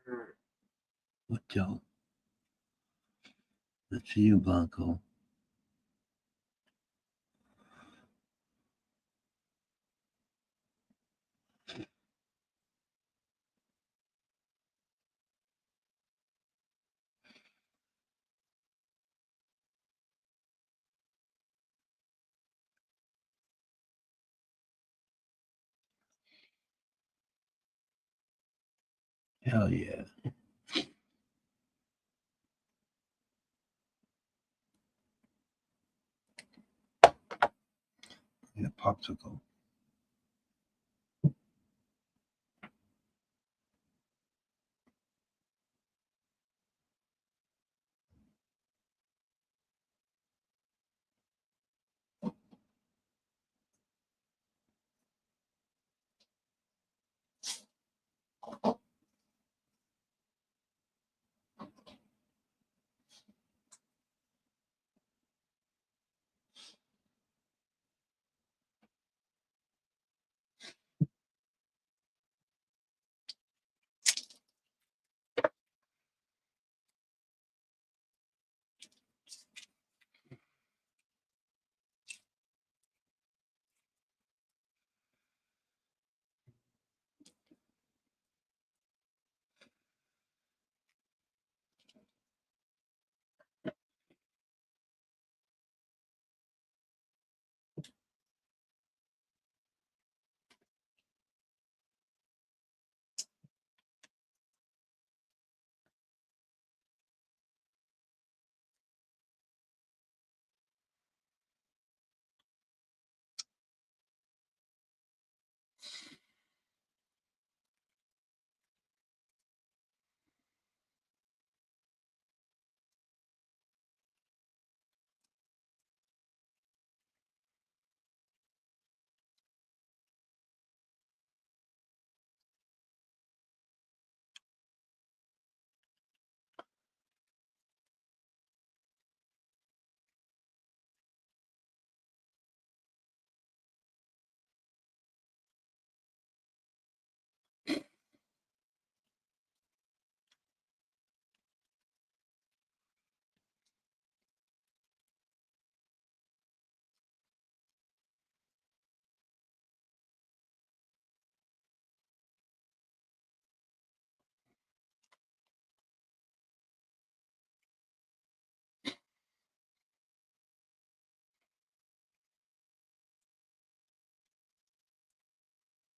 Watch out. Let's see you, Blanco. Hell yeah. Yeah, popsicle.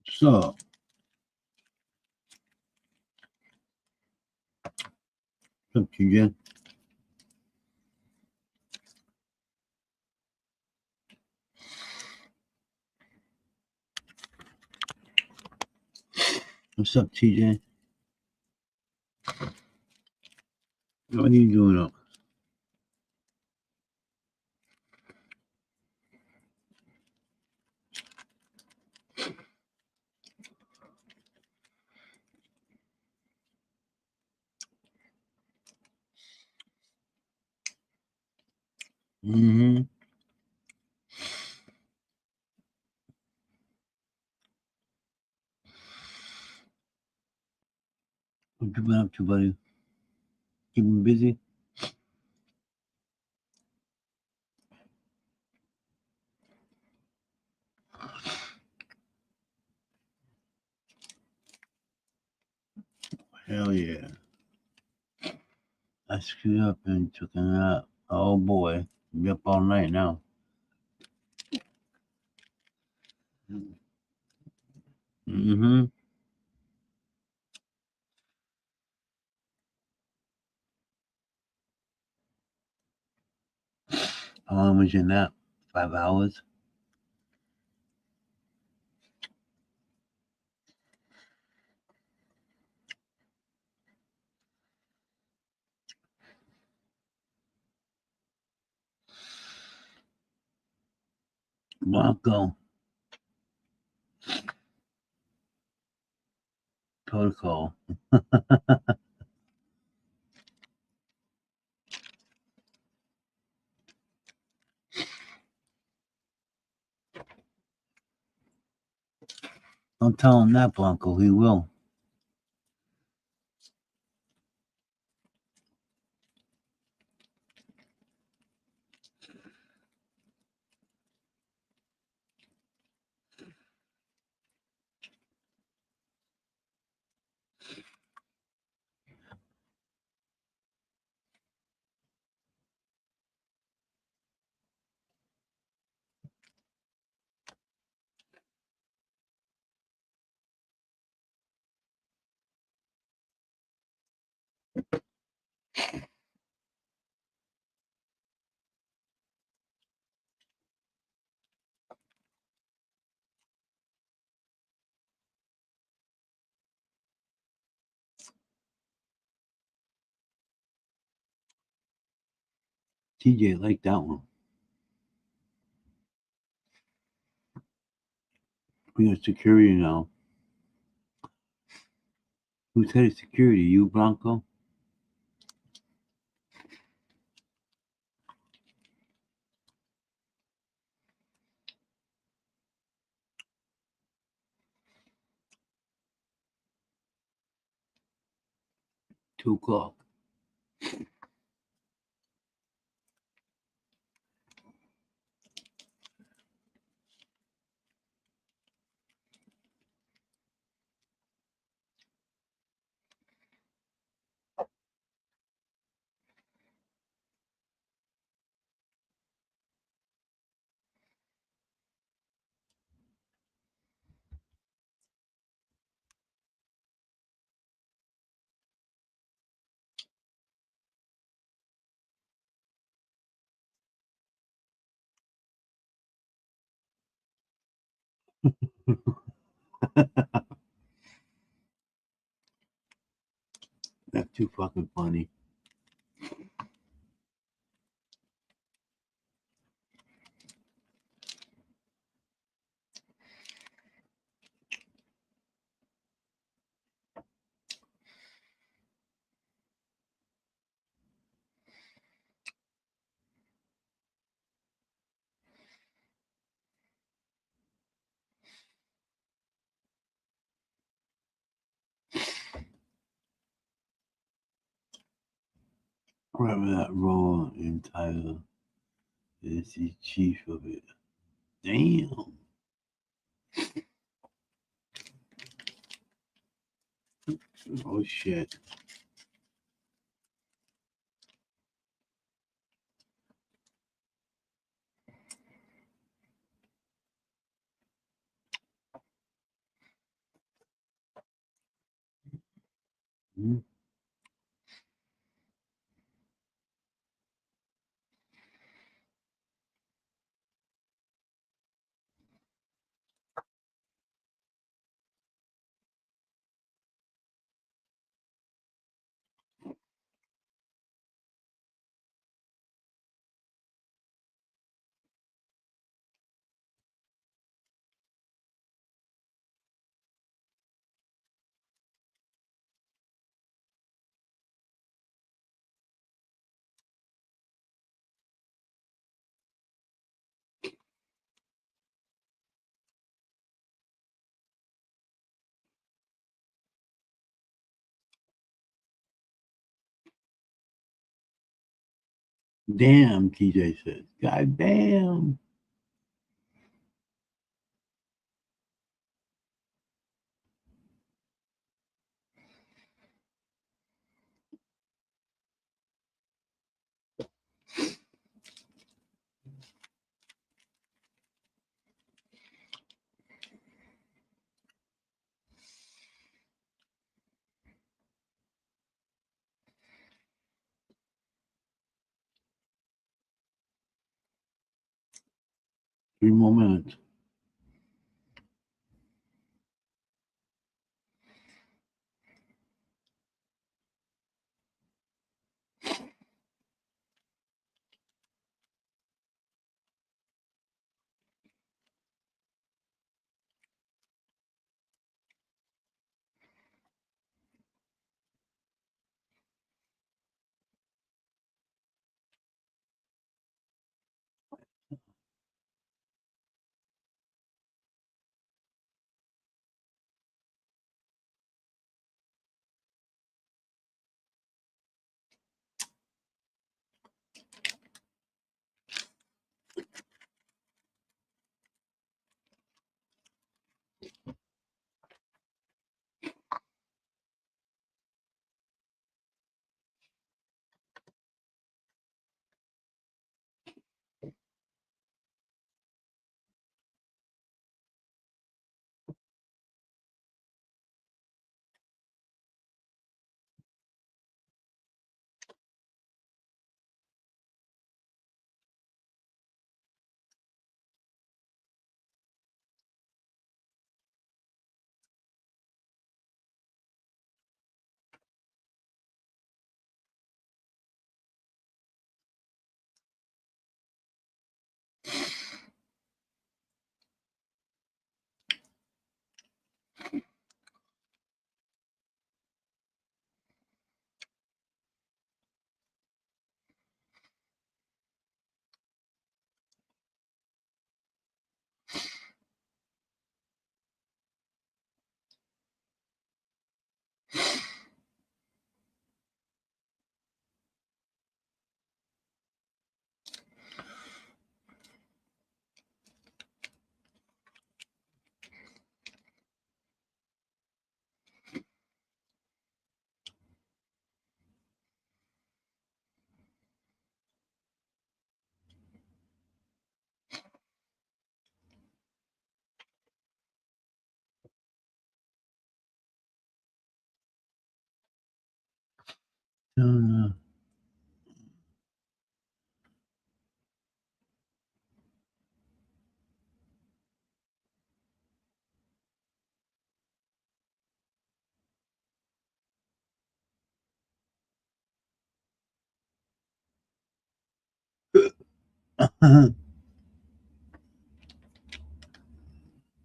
So, what's up, TJ? What's up, TJ? What are you doing up? Mm-hmm. What you been up to, buddy? Keeping busy? Hell yeah. I screwed up and took a nap. Oh boy. Be up all night now. Mm-hmm. How long was your nap? 5 hours? Blanco. Protocol. Don't tell him that, Blanco. He will. TJ liked that one. We got security now. Who's head of security? You, Bronco? $2:00. That's too fucking funny. Whoever that role in Tyler is the chief of it. Damn. Oh shit. Hmm. Damn, TJ says. God damn. Three more minutes. No.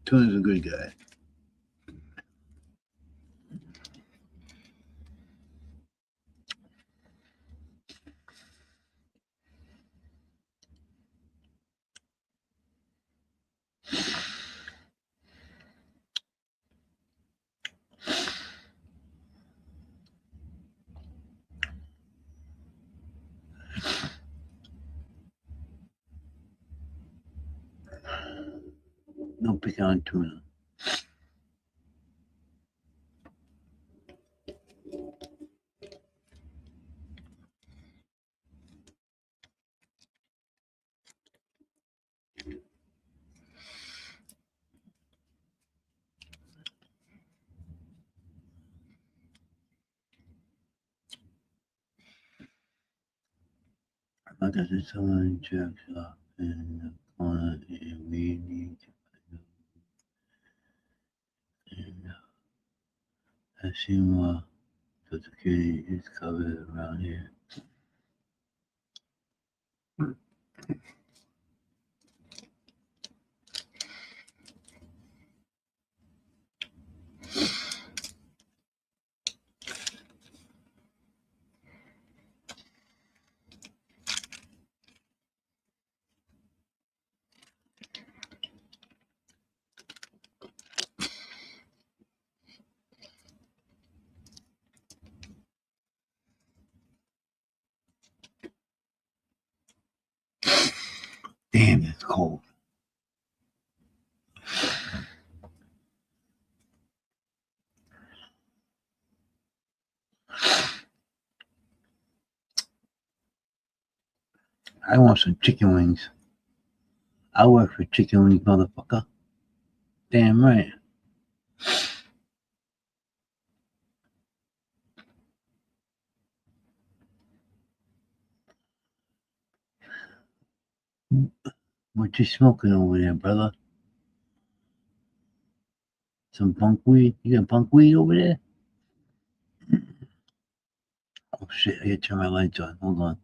Tony's a good guy. No pick on tuna. Like I said, someone checks up in the corner and we need to find out. I see more. So security is covered around here. Damn, it's cold. I want some chicken wings. I work for chicken wings, motherfucker. Damn right. What you smoking over there, brother? Some bunk weed? You got bunk weed over there? Oh shit, I gotta turn my lights on. Hold on.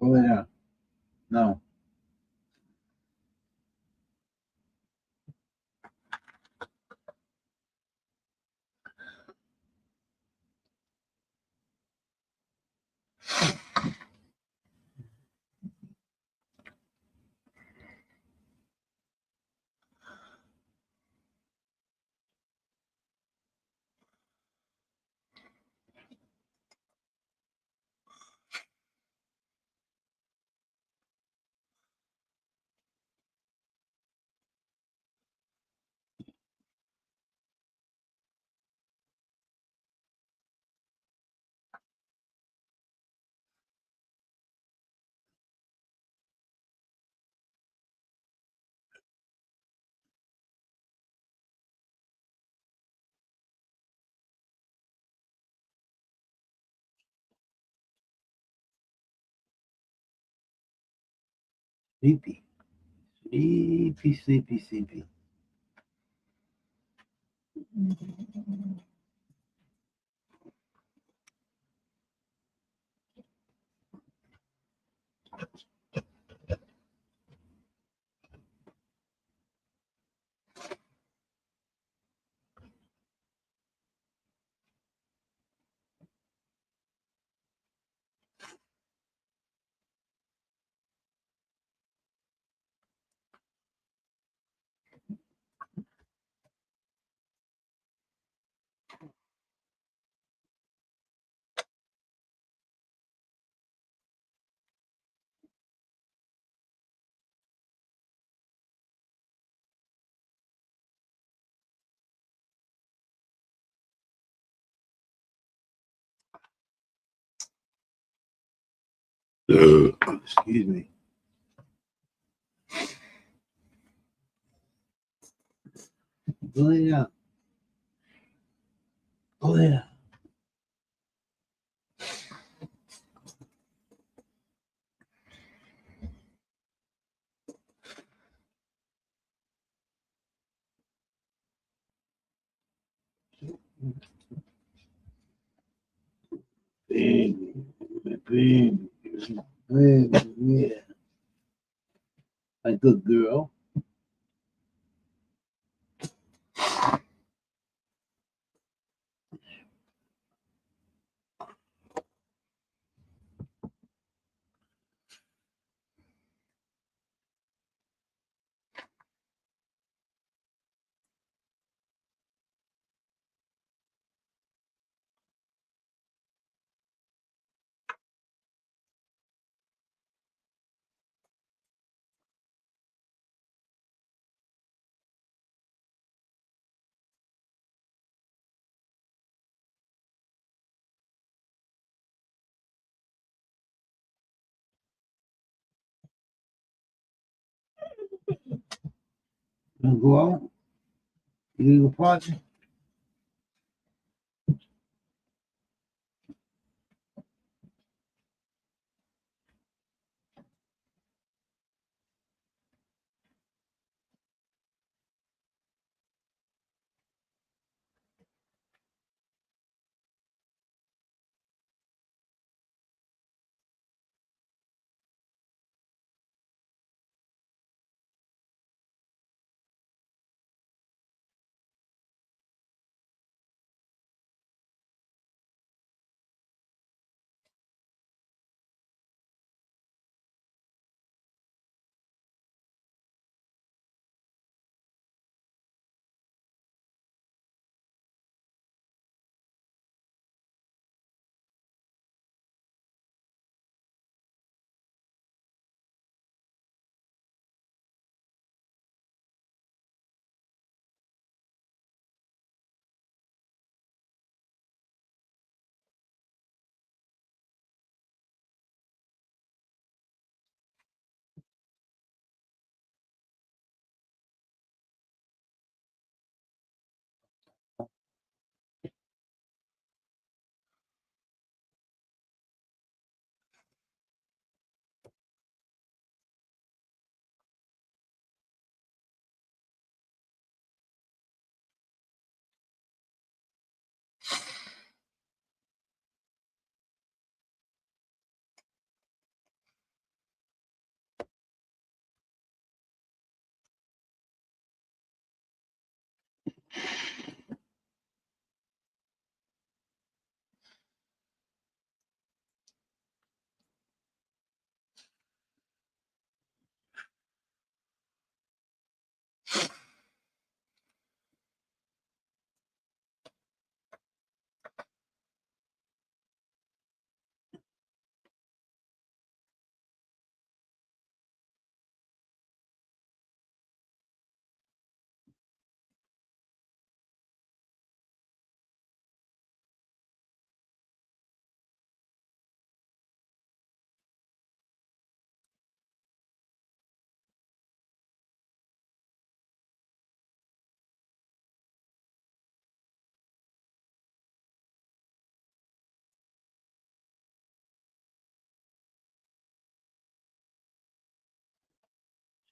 Oh yeah. No. Sleepy. Sleepy, sleepy, sleepy. Excuse me. Go lay down. Go lay down. Baby, baby, baby, yeah. Like good girl. Wanna go out? You gonna go party?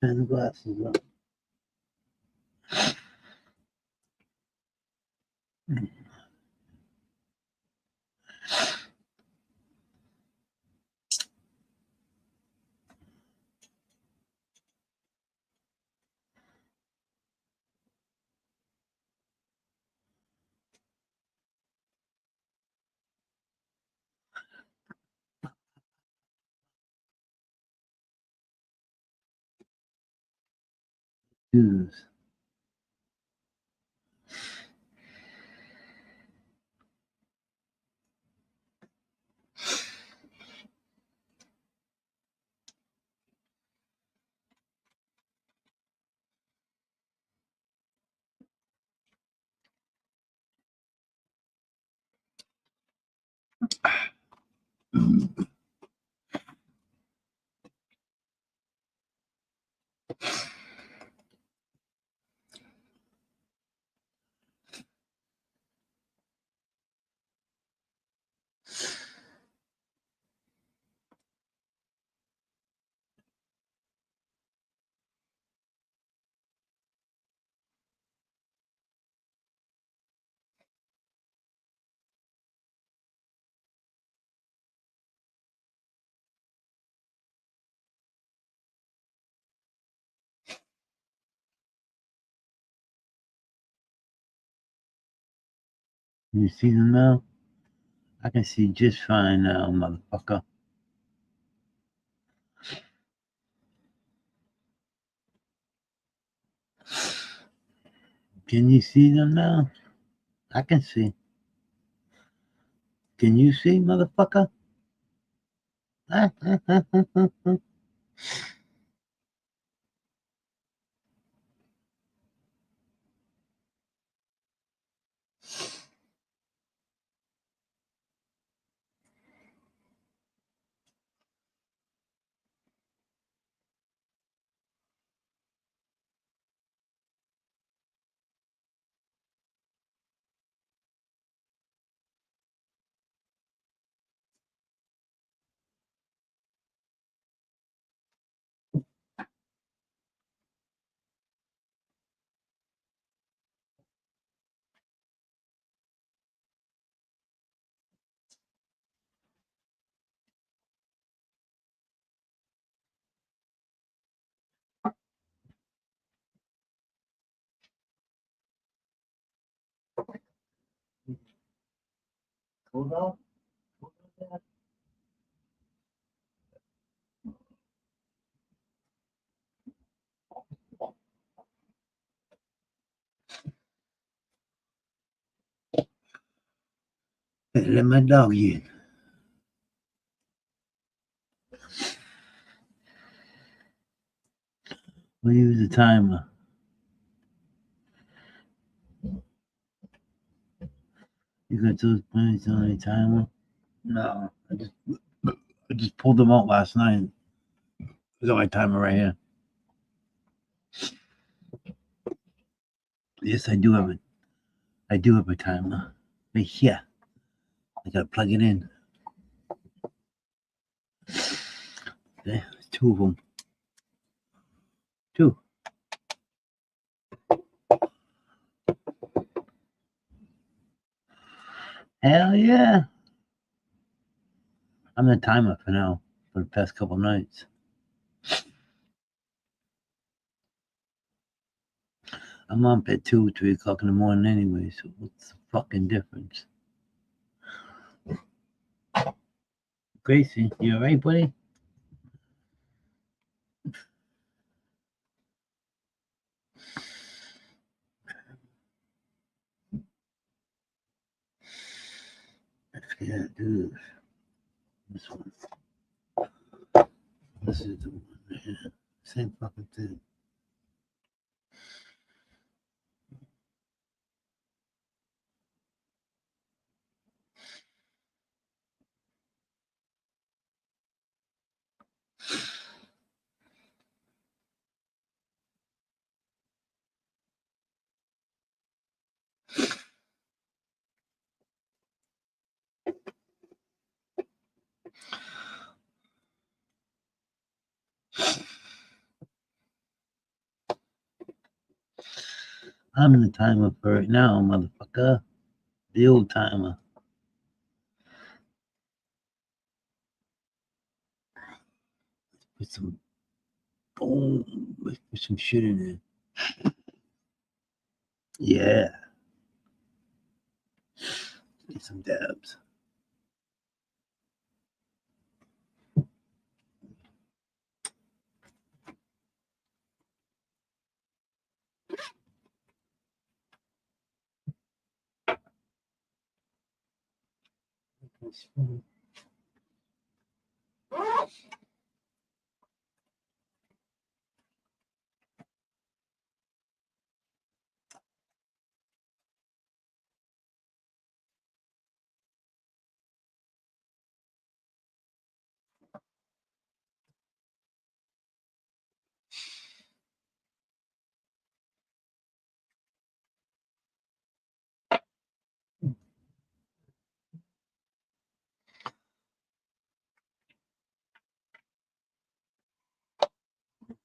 Turn the glasses up. Jesus. You see them now? I can see just fine now, motherfucker. Can you see them now? I can see. Can you see, motherfucker? Hold on. Let my dog in. We'll use the timer. You got those points on the timer? No, I just pulled them out last night. There's only timer right here. Yes, I do have it. I do have a timer. Right here. I gotta plug it in. There's two of them. Two. Hell yeah. I'm the timer for now, for the past couple nights. I'm up at 2, 3 o'clock in the morning anyway, so what's the fucking difference? Gracie, you alright, buddy? Yeah, dude. This one. This is the one right here. Same fucking thing. I'm in the timer for it now, motherfucker. The old timer. Put some boom. Let's put some shit in there. Yeah. Get some dabs.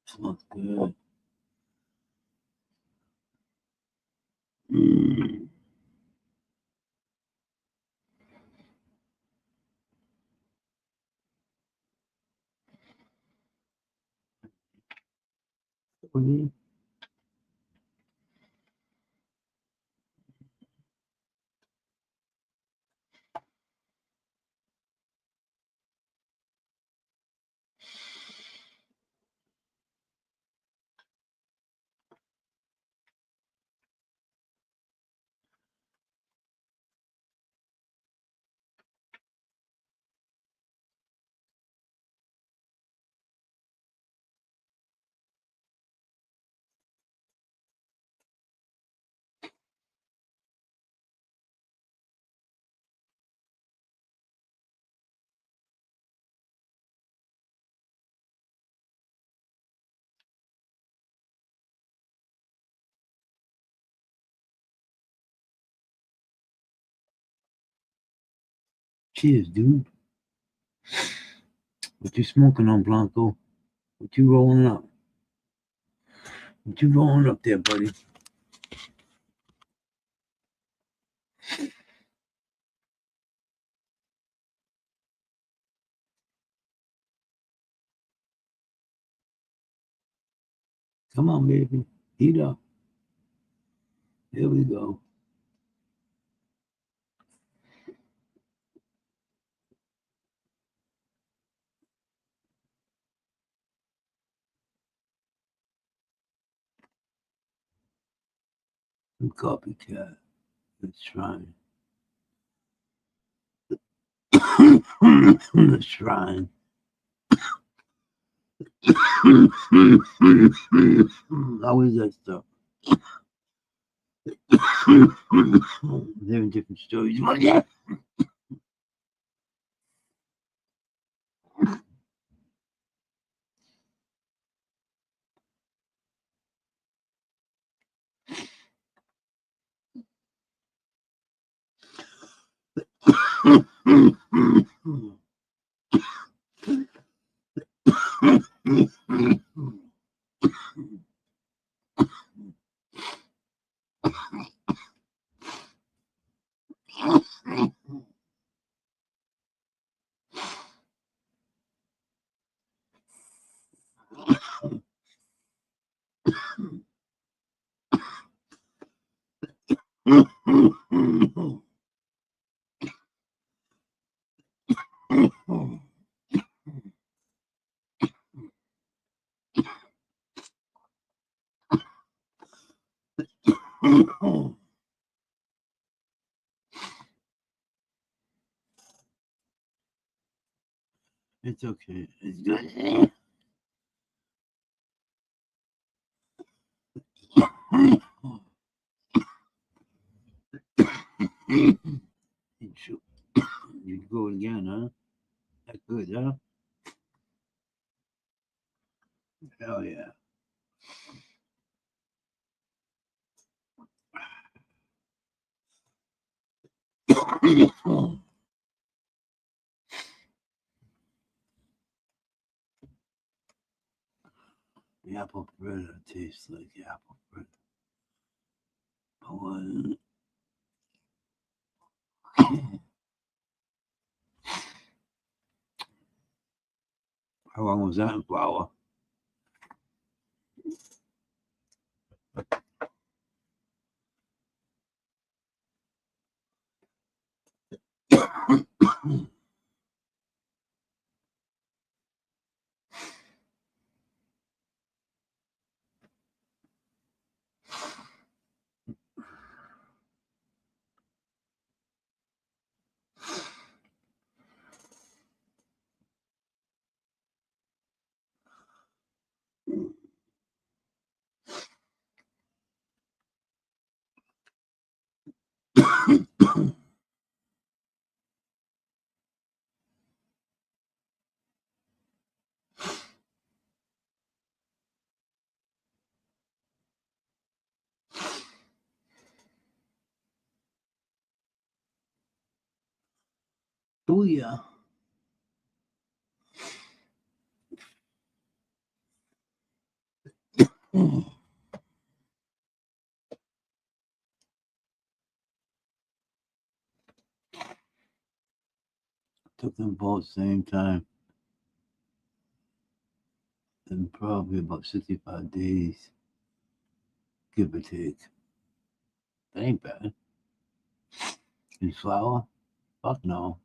Smells good. Mm. Okay. Cheers, dude. What you smoking on, Blanco? What you rolling up? What you rolling up there, buddy? Come on, baby. Heat up. Here we go. Some copycat. Let's try. The shrine. How is that stuff? They're in different stories. Yeah. It's okay. It's good. You go again, huh? That's good, huh? Hell yeah. The apple bread tastes like apple bread. Oh, how long was that in flour? Oh yeah. Took them both same time. In probably about 65 days, give or take. That ain't bad. In flour? Fuck no.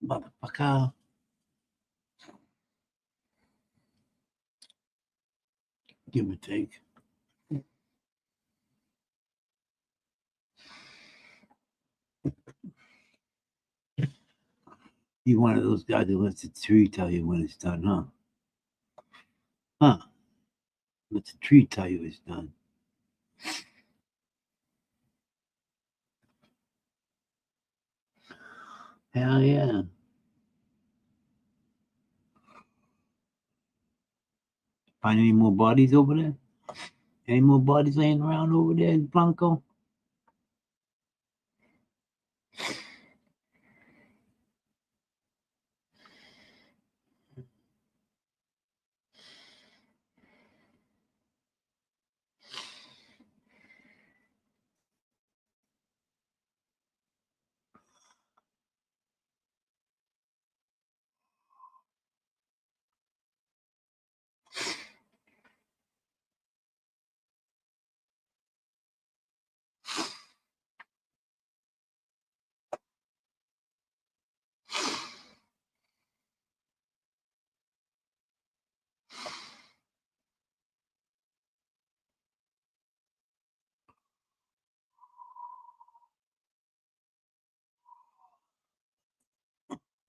Motherfucker. Give or take. You're one of those guys that lets the tree tell you when it's done, huh? Huh? Let the tree tell you it's done. Hell yeah. Find any more bodies over there? Any more bodies laying around over there in Blanco?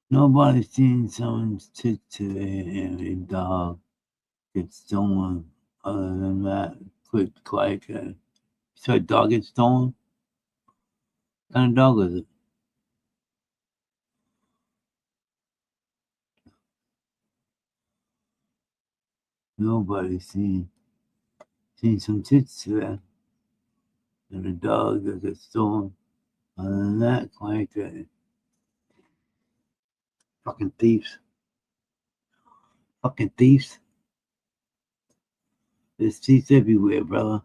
Nobody's seen someone's tit today and a dog get stolen. Other than that, quick, quiet guy. So a dog gets stolen? What kind of dog was it? Nobody's seen some tits today and a dog that got stolen. Other than that, quiet guy. Fucking thieves. Fucking thieves. There's thieves everywhere, brother.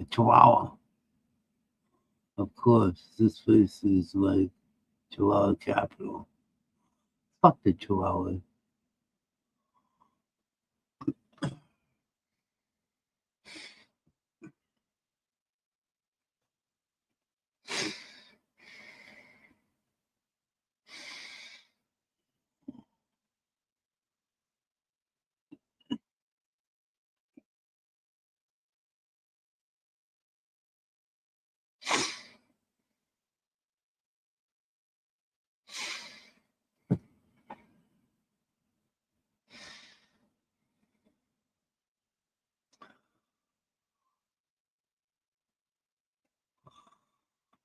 A chihuahua. Of course, this place is like Chihuahua capital. Fuck the Chihuahua.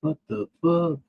What the fuck?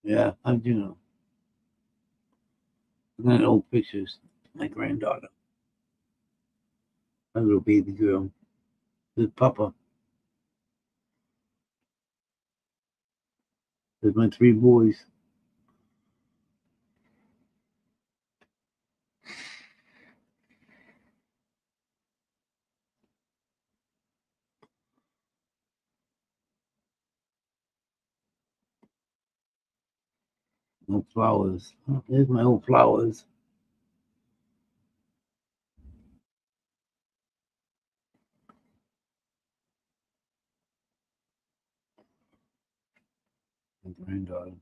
Yeah, how'd you know? Looking at old pictures. My granddaughter, my little baby girl, with Papa. There's my three boys. No flowers. Oh, there's my old flowers. My granddaughter.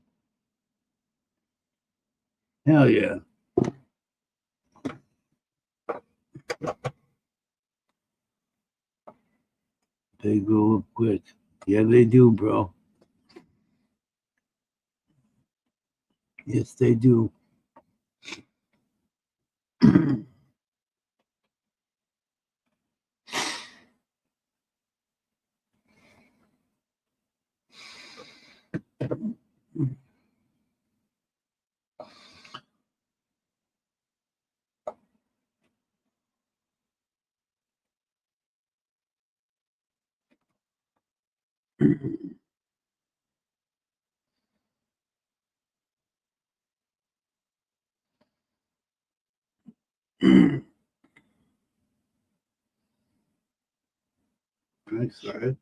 Hell yeah. They grow up quick. Yeah, they do, bro. Yes, they do. I'm sorry.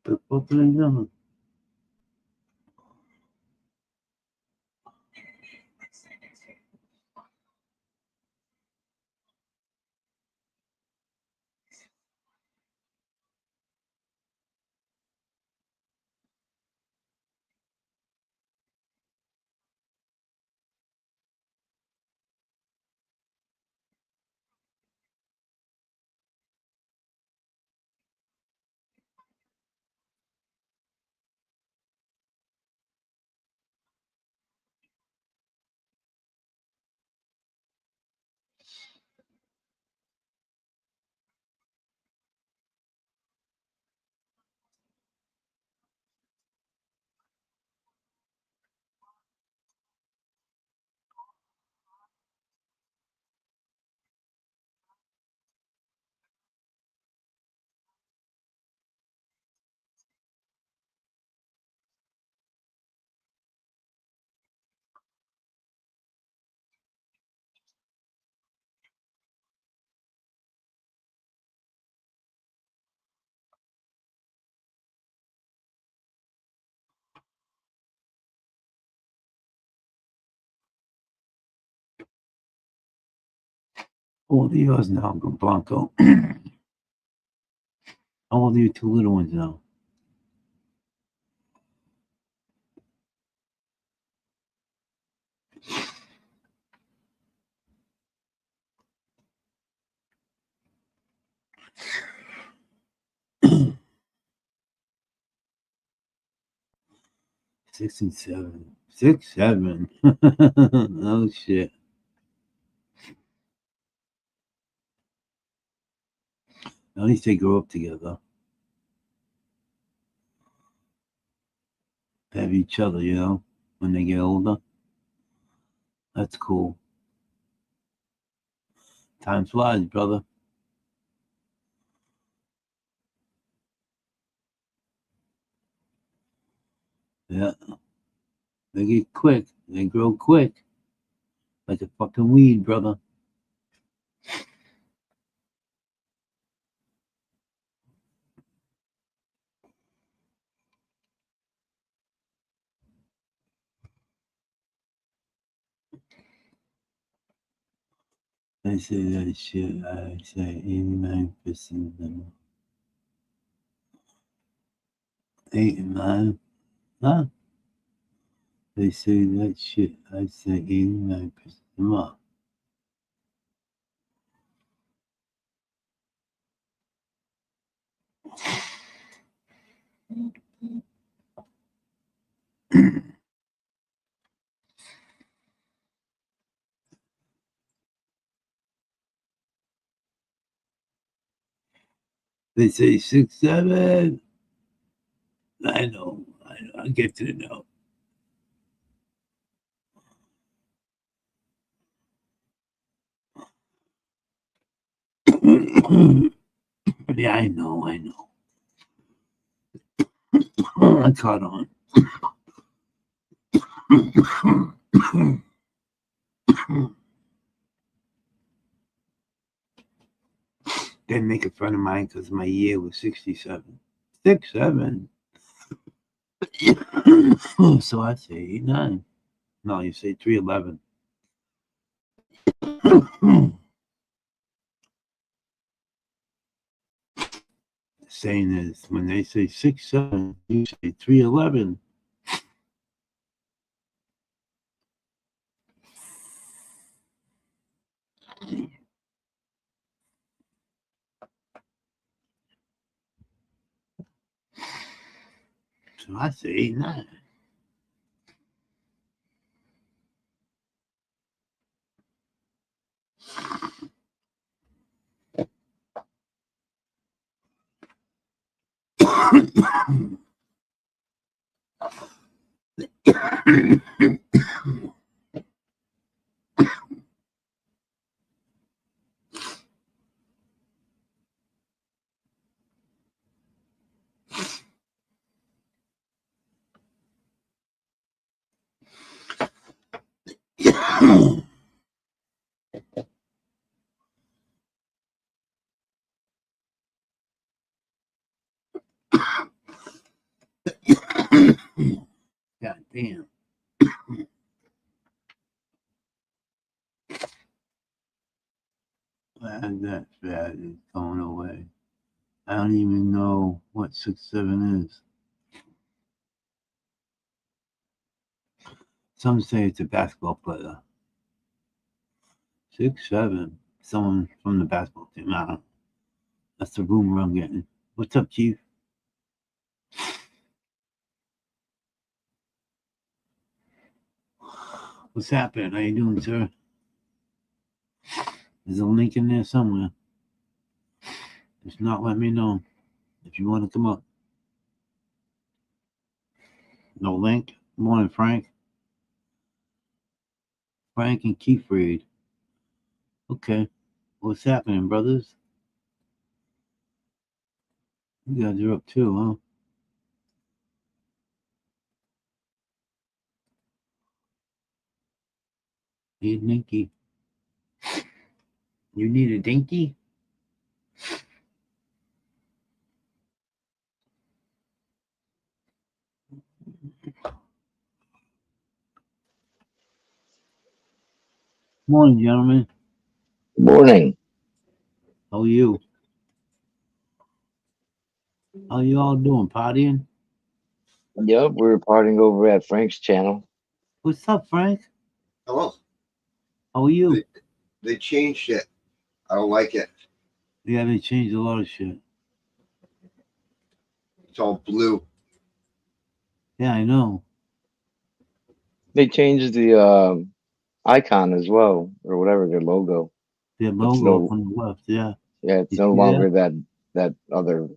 The fuck are they doing? How old are yours now, Blanco? How old are your two little ones now? Six and seven. 6, 7. Oh shit. At least they grow up together. They have each other, when they get older. That's cool. Time flies, brother. Yeah. They get quick. They grow quick. Like a fucking weed, brother. I say that shit. I say 89% of them. 8 and 9. Huh? They say that shit. I say 89% of them. They say 6'7". I know. I'll get to the note. Yeah, I know. I caught on. Didn't make a friend of mine because my year was 67. 6'7". So I say 8'9". No, you say 3'11". Saying is when they say 6'7", you say 3'11". So I say 8'9". God damn. That fat is going away. I don't even know what 6'7" is. Some say it's a basketball player. 6'7". Someone from the basketball team. I don't know. That's the rumor I'm getting. What's up, Chief? What's happening? How you doing, sir? There's a link in there somewhere. If not, let me know if you want to come up. No link? Morning, Frank. Frank and Keith Reed. Okay. What's happening, brothers? You guys are up too, huh? Need a dinky. You need a dinky? Morning, gentlemen. Morning. How are you? How you all doing? Partying? Yep, we're partying over at Frank's channel. What's up, Frank? Hello. How are you? They changed it. I don't like it. Yeah, they changed a lot of shit. It's all blue. Yeah, I know. They changed the icon as well, or whatever, their logo. Their It's logo no, on the left, yeah. yeah, it's You no see longer that other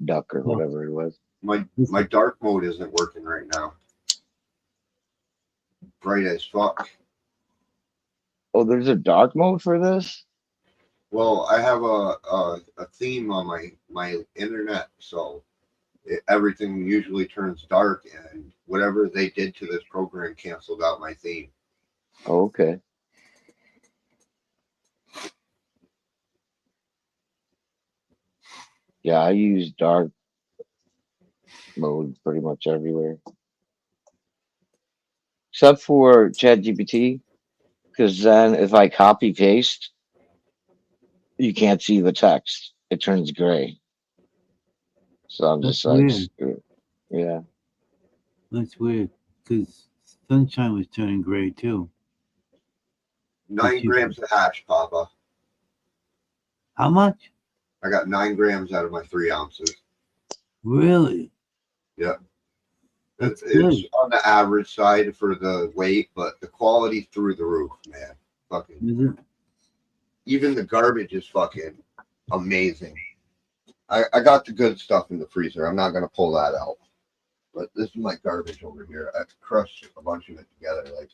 duck or Oh. whatever it was. My dark mode isn't working right now. Bright as fuck. Oh, there's a dark mode for this? Well, I have a theme on my internet, so everything usually turns dark, and whatever they did to this program canceled out my theme. Oh, okay. Yeah, I use dark mode pretty much everywhere. Except for ChatGPT, because then if I copy paste, you can't see the text. It turns gray. So I'm That's just like, weird. yeah. That's weird. Because Sunshine was turning gray too. 9 grams of hash, Papa. How much? I got 9 grams out of my 3 ounces. Really? That's It's good. on the average side for the weight, but the quality through the roof, man. Fucking Is it? even the garbage is fucking amazing. I got the good stuff in the freezer. I'm not gonna pull that out. But this is my garbage over here. I've crushed a bunch of it together. Like,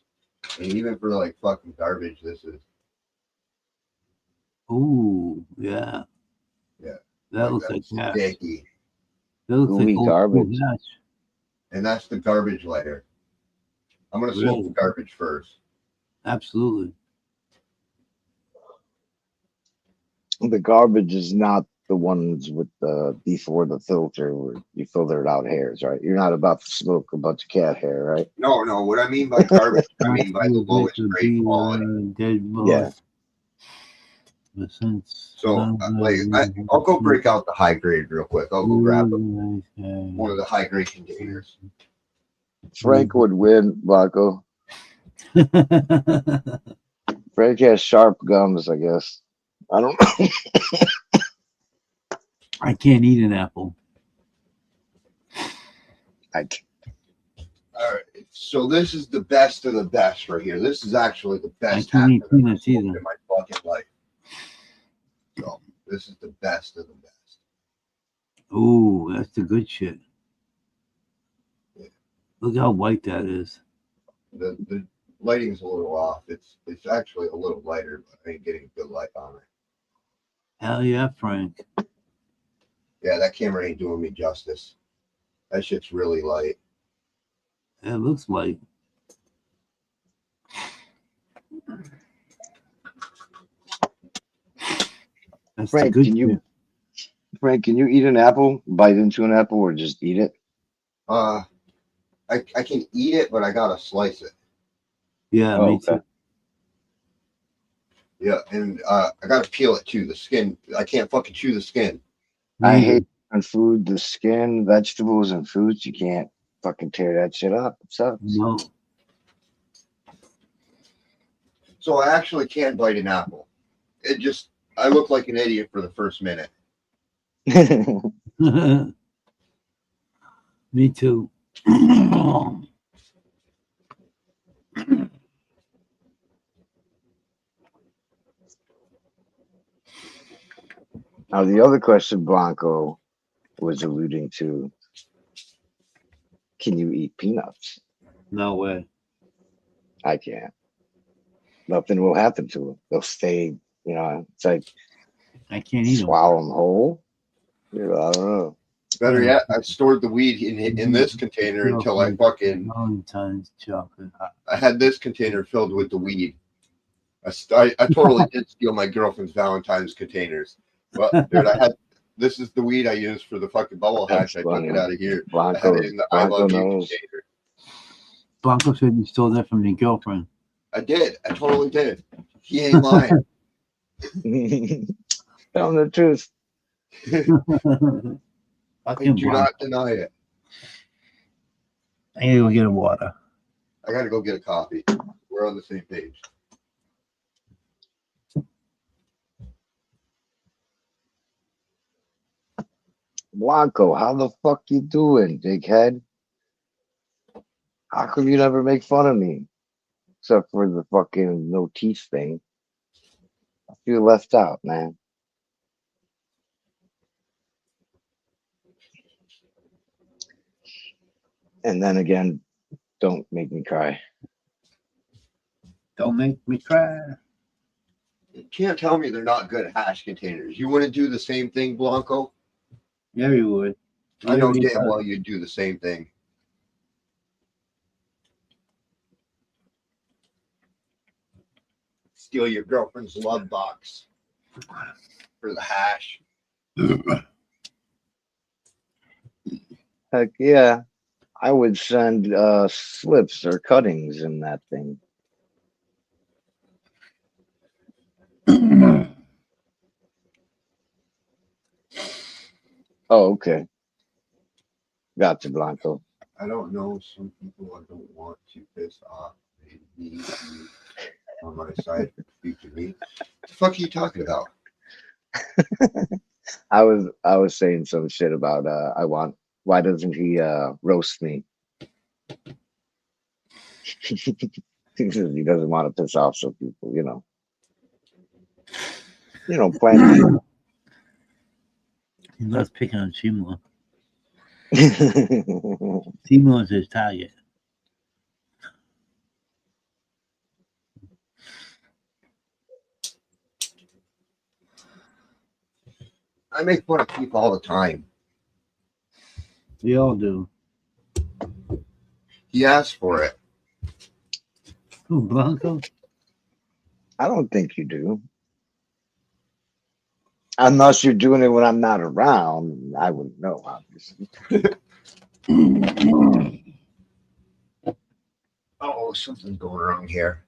and even for like fucking garbage, this is Ooh, yeah. Yeah. That looks like that's hash. sticky. That looks like Gooey old school garbage. hash. And that's the garbage layer. I'm gonna smoke Really? the garbage first. Absolutely. The garbage is not the ones with the before the filter where you filtered out hairs, right? You're not about to smoke a bunch of cat hair, right? No, what I mean by garbage, I mean by the Absolutely, lowest to grade be, quality. Dead Yeah. bugs. But since So, I'll go break out the high grade real quick. I'll go grab one of the high grade containers. Frank would win, Blanco. Frank has sharp gums, I guess. I don't know. I can't eat an apple. I All right. So this is the best of the best right here. This is actually the best can't hash eat I've ever peanuts smoked either. in my fucking life. So this is the best of the best. Ooh, that's the good shit. Yeah. Look how white that is. The lighting's a little off. It's actually a little lighter, but I ain't getting good light on it. Hell yeah, Frank. Yeah, that camera ain't doing me justice. That shit's really light. It looks white. That's the Frank, good can shit. can you eat an apple? Bite into an apple or just eat it? I can eat it, but I gotta slice it. Yeah, Oh, me okay. too. Yeah, and I gotta peel it too. The skin, I can't fucking chew the skin. I Neither. hate on food, the skin, vegetables, and fruits. You can't fucking tear that shit up. It sucks. No. So I actually can bite an apple. I look like an idiot for the first minute. Me too. Now, the other question Blanco was alluding to, can you eat peanuts? No way. I can't. Nothing will happen to them. They'll stay, it's like I can't eat them. swallow them whole. I don't know. Better Yeah. yet, I stored the weed in this container until I fucking Valentine's chocolate. I had this container filled with the weed. I totally did steal my girlfriend's Valentine's containers. But dude, this is the weed I used for the fucking bubble hash. That's I took funny. it out of here. I Blanco, had it in the I Blanco love you knows. container. Blanco said you stole that from your girlfriend. I did. I totally did. He ain't lying. Tell him the truth. I Fucking do not deny it. I need to go get a water. I gotta go get a coffee. We're on the same page. Blanco, how the fuck you doing, big head? How come you never make fun of me? Except for the fucking no teeth thing. I feel left out, man. And then again, don't make me cry. Don't make me cry. You can't tell me they're not good hash containers. You wouldn't do the same thing, Blanco? Yeah, you would. I know damn well you'd do the same thing. Steal your girlfriend's love box for the hash. Heck yeah. I would send slips or cuttings in that thing. Oh, okay. Gotcha, Blanco. I don't know. Some people I don't want to piss off. They need me on my side for future me. What the fuck are you talking about? I was saying some shit about I want Why doesn't he roast me? He doesn't want to piss off some people, you know. Plant. He loves picking on Seymour. Seymour's his target. I make fun of people all the time. We all do. He asked for it. Who, Blanco? I don't think you do. Unless you're doing it when I'm not around, I wouldn't know, obviously. Oh, something's going wrong here.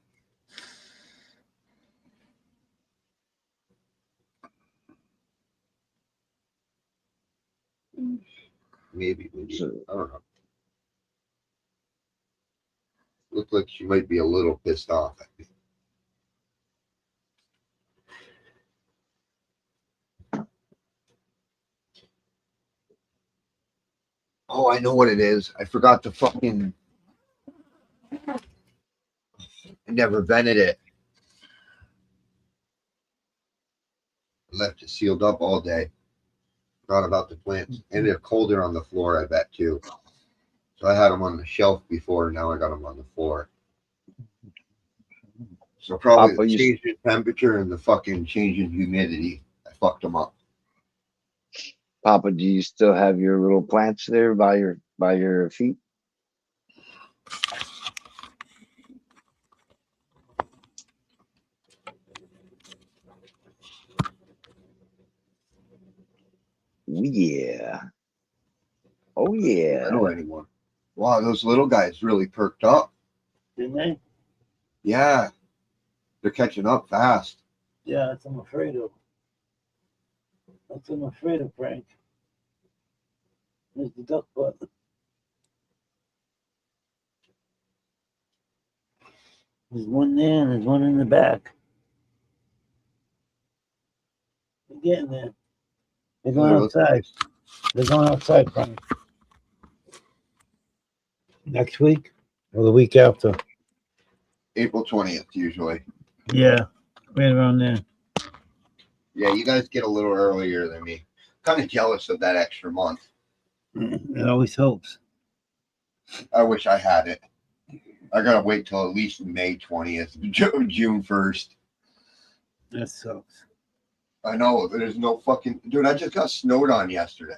Maybe. I don't know. Looks like she might be a little pissed off at me. Oh, I know what it is. I forgot to fucking. I never vented it. Left it sealed up all day. Forgot about the plants. And they're colder on the floor, I bet, too. So I had them on the shelf before. Now I got them on the floor. So probably Papa, the change in temperature and the fucking change in humidity. I fucked them up. Papa, do you still have your little plants there by your feet? Yeah. Oh I yeah. don't know anymore. Wow, those little guys really perked up. Didn't they? Yeah. They're catching up fast. Yeah, that's what I'm afraid of. That's what I'm afraid of, Frank. There's the duck butt. There's one there and there's one in the back. They're getting there. They're going outside. They're going outside, Frank. Next week or the week after? April 20th, usually. Yeah, right around there. Yeah, you guys get a little earlier than me. Kind of jealous of that extra month. It always helps. I wish I had it. I gotta wait till at least May 20th, June 1st. That sucks. I know, there's no fucking... Dude, I just got snowed on yesterday.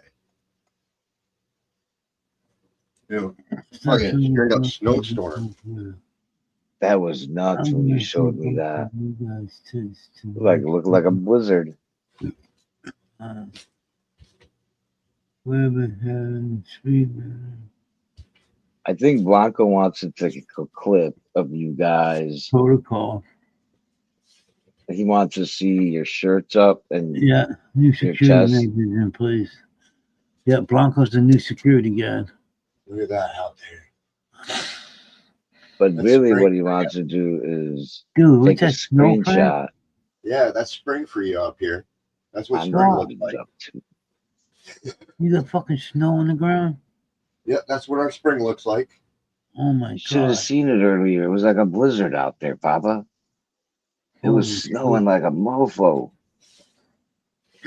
Dude, fucking straight up snowstorm. That was nuts when you showed me that. Looked like a blizzard. I think Blanco wants to take a clip of you guys. Protocol. He wants to see your shirts up and Yeah, new your security chest. measures in place. Yeah, Blanco's the new security guard. Look at that out there. But That's really, spring what he for wants to do is Dude, take what's a that snow, Frank? screenshot. Yeah, that's spring for you up here. That's what I spring know looks what like. he's up to. You got fucking snow on the ground? Yeah, that's what our spring looks like. Oh my You should have god. seen it earlier. It was like a blizzard out there, Papa. It was Holy snowing shit. like a mofo.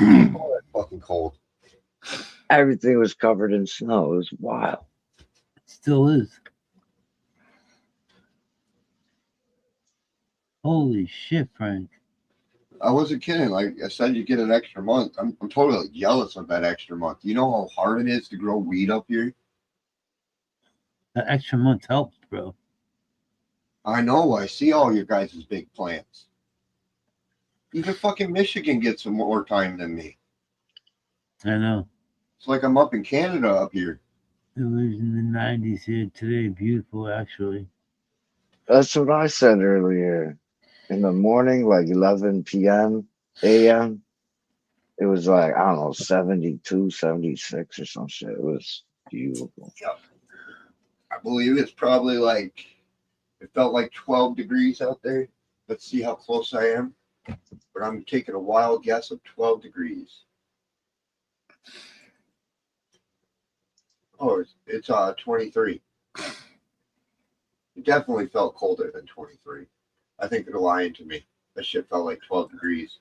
Oh, that's fucking cold. Everything was covered in snow. It was wild. It still is. Holy shit, Frank. I wasn't kidding. Like I said, you get an extra month. I'm totally jealous of that extra month. You know how hard it is to grow weed up here? That extra month helps, bro. I know. I see all your guys' big plans. Even fucking Michigan gets some more time than me. I know. It's like I'm up in Canada up here. It was in the 90s here today. Beautiful, actually. That's what I said earlier. In the morning, like 11 p.m., a.m., it was like, I don't know, 72, 76 or some shit. It was beautiful. Yep. I believe it's probably like, it felt like 12 degrees out there. Let's see how close I am. But I'm taking a wild guess of 12 degrees. It's 23. It definitely felt colder than 23. I think they're lying to me. That shit felt like 12 degrees.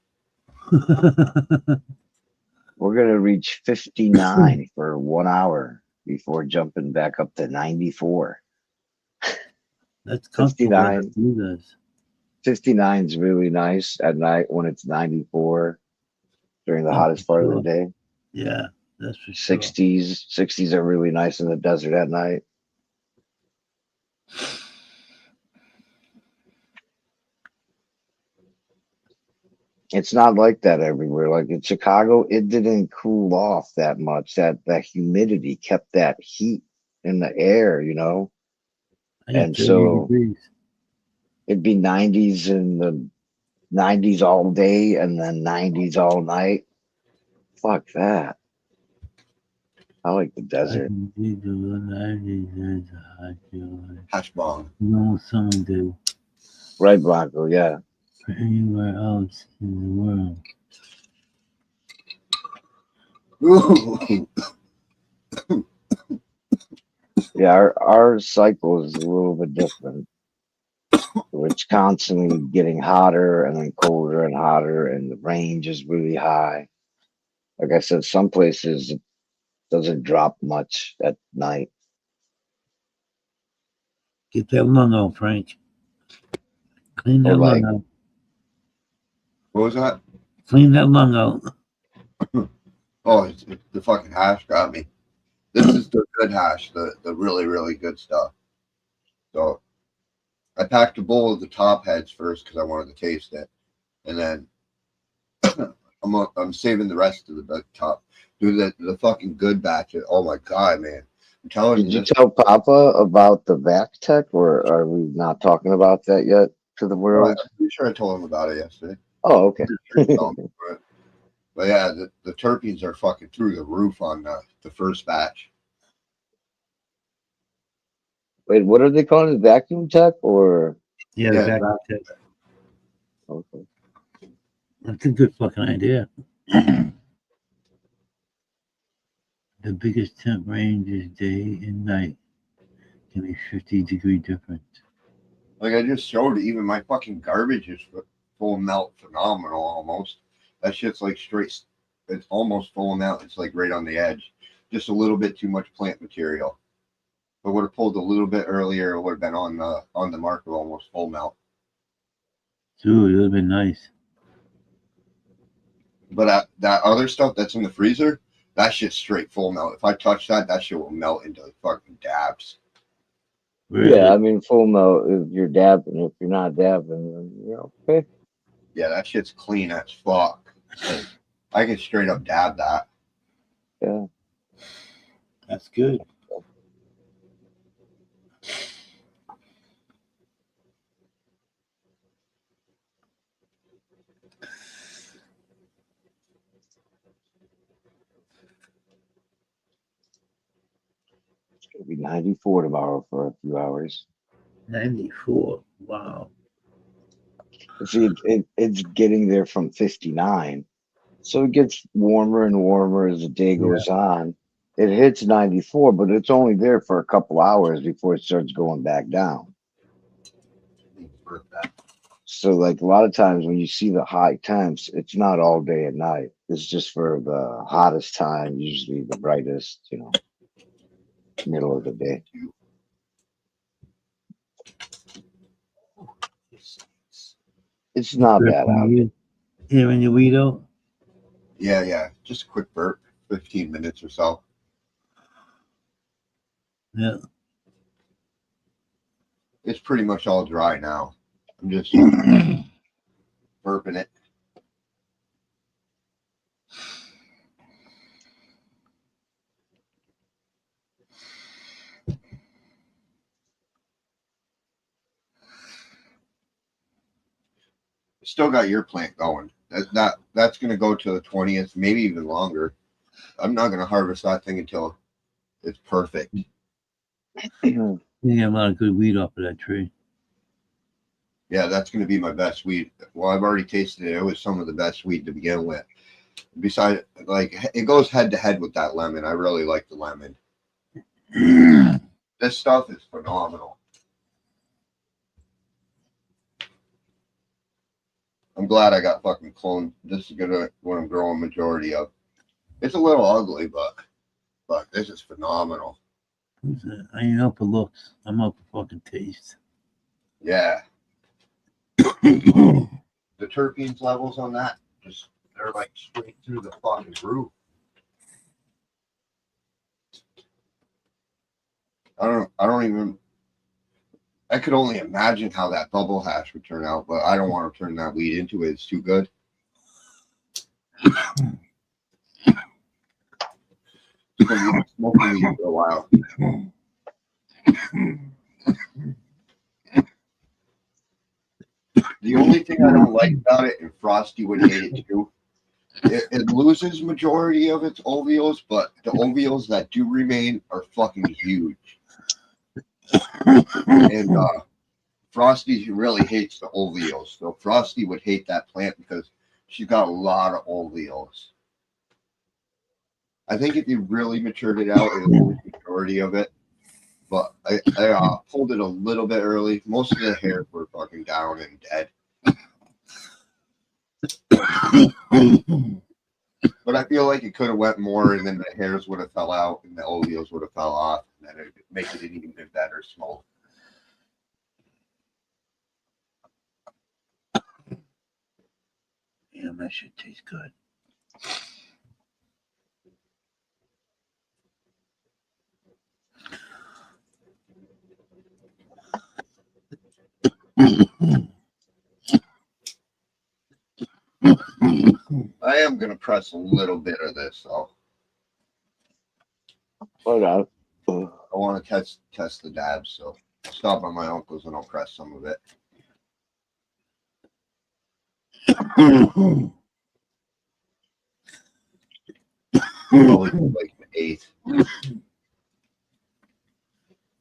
We're gonna reach 59 for 1 hour before jumping back up to 94. That's comfortable. 59. To do this. 59 is really nice at night when it's 94 during the Oh, hottest part of sure. the day. Yeah, that's for sure. 60s are really nice in the desert at night. It's not like that everywhere. Like in Chicago, it didn't cool off that much. That humidity kept that heat in the air, you know. I got And 30 so degrees. it'd be 90s in the 90s all day and then 90s all night. Fuck that. I like the I desert. can see the 90s as a hot joy. Hash bomb. No summer day Right, Blanco, yeah. for anywhere else in the world. Ooh. Yeah, our cycle is a little bit different. It's constantly getting hotter and then colder and hotter, and the range is really high. Like I said, some places it doesn't drop much at night. Get that lung out, Frank. Clean Or that like, lung out. What was that? Clean that lung out. Oh, the fucking hash got me. This is the good hash, the really, really good stuff. So I packed a bowl of the top heads first because I wanted to taste it. And then I'm saving the rest of the top. Do the fucking good batch. Oh my God, man. I'm telling did you. you tell Papa about the vac tech, or are we not talking about that yet to the I'm world? pretty sure I told him about it yesterday. Oh, okay. But yeah, the terpenes are fucking through the roof on the first batch. Wait, what are they calling it? Vacuum tech or? Yeah, Yeah, the vacuum tech. Okay. That's a good fucking idea. The biggest temp range is day and night. Can be 50-degree difference. Like I just showed you, even my fucking garbage is full melt phenomenal almost. That shit's like straight, it's almost full melt. It's like right on the edge. Just a little bit too much plant material. If I would have pulled a little bit earlier, it would have been on the mark of almost full melt. Dude, it would have been nice. But that other stuff that's in the freezer, that shit's straight full melt. If I touch that, that shit will melt into fucking dabs. Really? Yeah, I mean, full melt if you're dabbing. If you're not dabbing, then you're okay. Yeah, that shit's clean as fuck. Like, I can straight up dab that. Yeah. That's good. It's gonna be 94 tomorrow for a few hours. 94. Wow. See, it's getting there from 59. So it gets warmer and warmer as the day goes on. It hits 94, but it's only there for a couple hours before it starts going back down. So, like a lot of times when you see the high temps, it's not all day and night. It's just for the hottest time, usually the brightest, middle of the day. It's not bad out. Hearing your weed out? Yeah. Just a quick burp, 15 minutes or so. Yeah. It's pretty much all dry now. I'm just burping it. Still got your plant going. That's going to go to the 20th, maybe even longer. I'm not going to harvest that thing until it's perfect. You get a lot of good weed off of that tree. Yeah, that's going to be my best weed. Well, I've already tasted it. It was some of the best weed to begin with. Besides, like, it goes head to head with that lemon. I really like the lemon. This stuff is phenomenal. I'm glad I got fucking cloned. This is gonna what I'm growing majority of. It's a little ugly, but this is phenomenal. I ain't up for looks. I'm up for fucking taste. Yeah. The terpenes levels on that they're like straight through the fucking roof. I don't even I could only imagine how that bubble hash would turn out, but I don't want to turn that weed into it. It's too good. It's gonna be smoking weed for a while. The only thing I don't like about it, and Frosty would hate it too, it loses majority of its ovules, but the ovules that do remain are fucking huge. And Frosty really hates the ovules, so Frosty would hate that plant because she's got a lot of ovules. I think if you really matured it out, it would lose majority of it. But I pulled it a little bit early. Most of the hairs were fucking down and dead. But I feel like it could have went more, and then the hairs would have fell out, and the ovules would have fell off, and then it would make it an even better smoke. Damn, that shit tastes good. I am gonna press a little bit of this, though. Hold up. I want to test the dabs, so I'll stop by my uncle's and I'll press some of it. Probably like an eighth.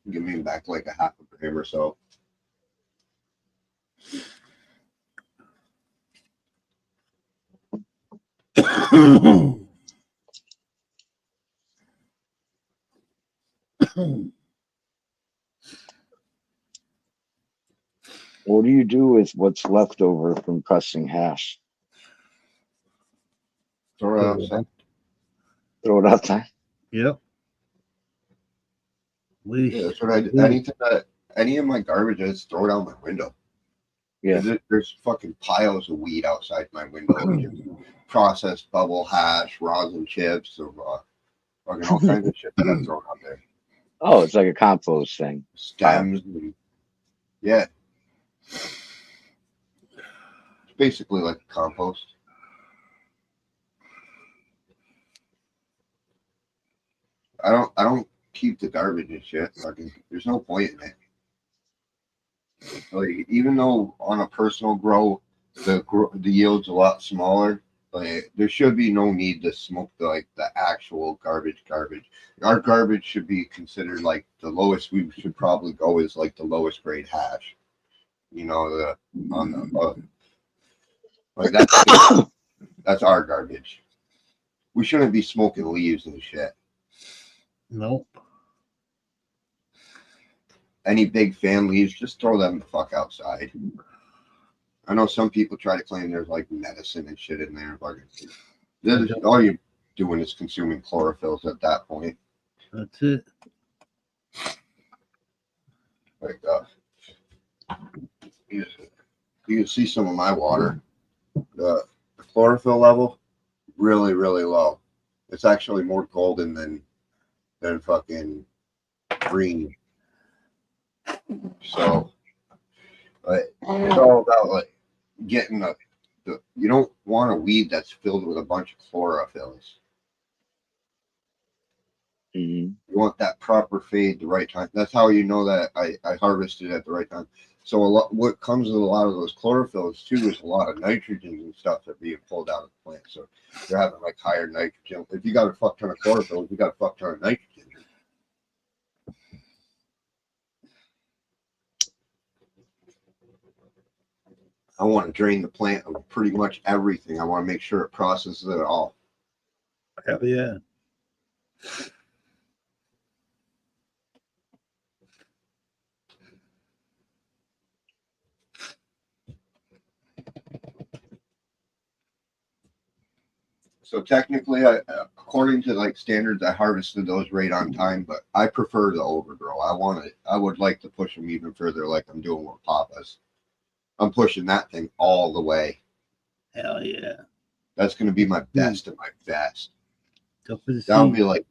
Give me back like a half a gram or so. What do you do with what's left over from pressing hash? Throw it outside. Throw it outside. Yep. Yeah, that's what I do. Anything that any of my garbage, I just throw it out my window. Yeah. There's fucking piles of weed outside my window. Just processed bubble hash, rosin chips, or fucking all kinds of shit that I've thrown out there. Oh, it's like a compost thing. Stems. And, yeah. It's basically like a compost. I don't keep the garbage and shit. Fucking, there's no point in it. Like, even though on a personal grow, the yield's a lot smaller, like there should be no need to smoke the actual garbage. Our garbage should be considered like the lowest we should probably go is like the lowest grade hash. You know, like that's our garbage. We shouldn't be smoking leaves and shit. Nope. Any big fan leaves, just throw them the fuck outside. I know some people try to claim there's like medicine and shit in there, but all you're doing is consuming chlorophylls at that point. That's it. Like, you can see some of my water. The chlorophyll level, really, really low. It's actually more golden than fucking green. So, it's all about like getting you don't want a weed that's filled with a bunch of chlorophylls. Mm-hmm. You want that proper fade the right time. That's how you know that I harvested at the right time. So what comes with a lot of those chlorophylls too is a lot of nitrogen and stuff that are being pulled out of the plant. So you're having like higher nitrogen. If you got a fuck ton of chlorophyll, you got a fuck ton of nitrogen. I want to drain the plant of pretty much everything. I want to make sure it processes it all. Hell yeah. So technically, according to like standards, I harvested those right on time, but I prefer the overgrow. I would like to push them even further, like I'm doing with Papa's. I'm pushing that thing all the way. Hell yeah. That's going to be my best of my best. Go for the That'll seed. be like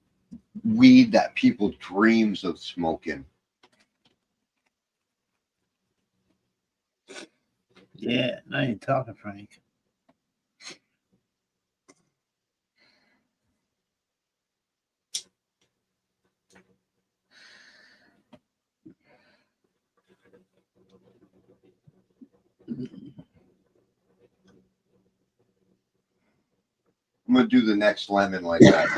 weed that people dreams of smoking. Yeah, now you're talking, Frank. I'm going to do the next lemon like that.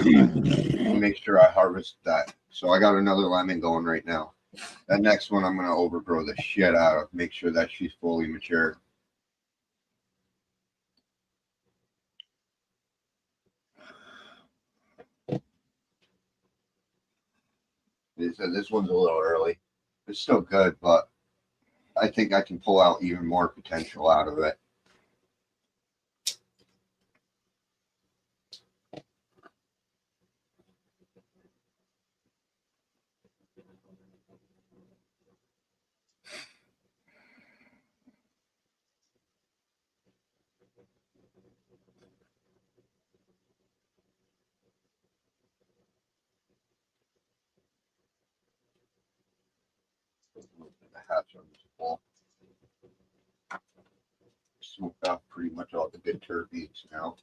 I'll make sure I harvest that. So I got another lemon going right now. That next one I'm going to overgrow the shit out of. Make sure that she's fully mature. This one's a little early. It's still good, but I think I can pull out even more potential out of it. The hatch on this wall. Smoked out pretty much all the good terpenes now.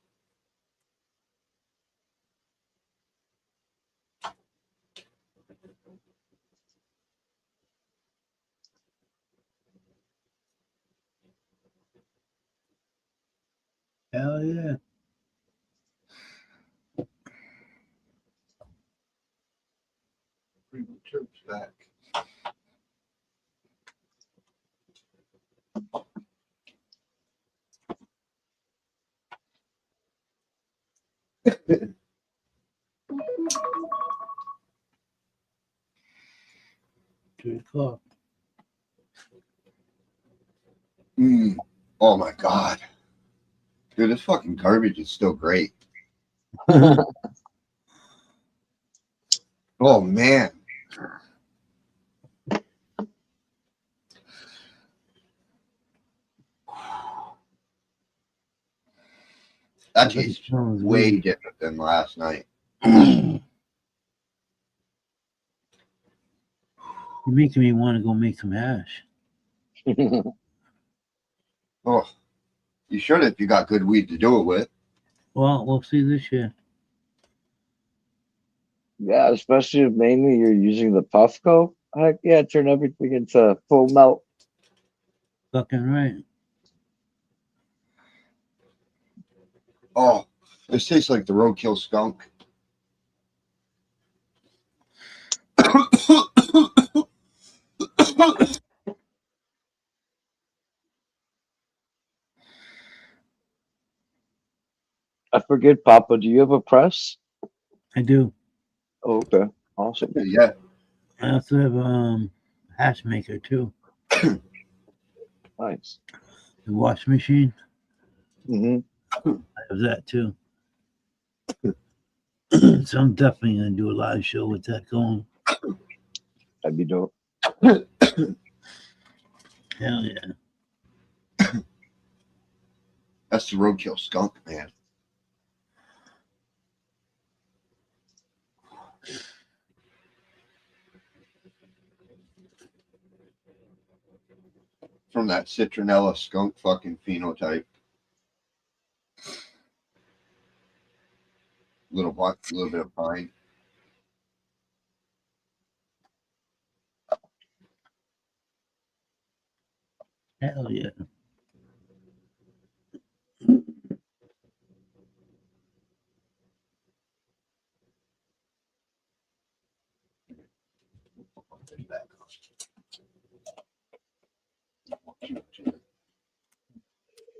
Hell yeah. Bring the terps back. $3 Oh my god. Dude, this fucking garbage is still great. Oh man. That tastes Smells way weed. different than last night. You're making me want to go make some hash. Oh, you should if you got good weed to do it with. Well, we'll see this year. Yeah, especially if mainly you're using the Puffco. Heck yeah, turn everything into full melt. Fucking right. Oh, this tastes like the roadkill skunk. I forget, Papa, do you have a press? I do. Oh, okay. Awesome. Yeah. I also have hash maker too. Nice. The wash machine. Hmm. I have that too. So I'm definitely gonna do a live show with that going. That'd be dope. Hell yeah. That's the roadkill skunk, man. From that citronella skunk fucking phenotype. Little bit of pine. Hell yeah.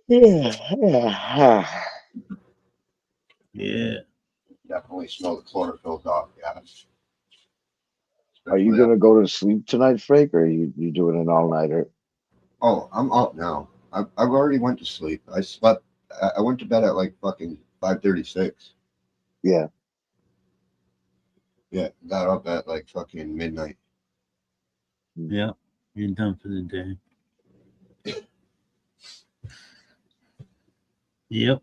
Yeah. Yeah. Definitely smell the chlorophyll dog, yeah. Are you gonna go to sleep tonight, Frank, or are you doing an all nighter? Oh, I'm up now. I've already went to sleep. I slept. I went to bed at like fucking 5:36. Yeah. Yeah, got up at like fucking midnight. Yeah, you're done for the day. Yep.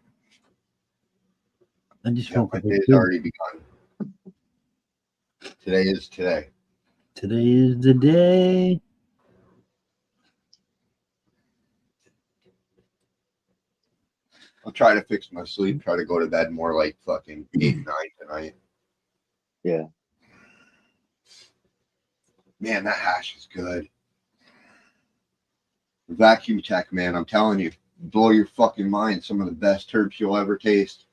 I just Yeah, woke my up at day's 2. already begun. Today is today. Today is the day. I'll try to fix my sleep. Try to go to bed more like fucking 8, 9 tonight. Yeah. Man, that hash is good. Vacuum Tech, man, I'm telling you, blow your fucking mind. Some of the best terps you'll ever taste.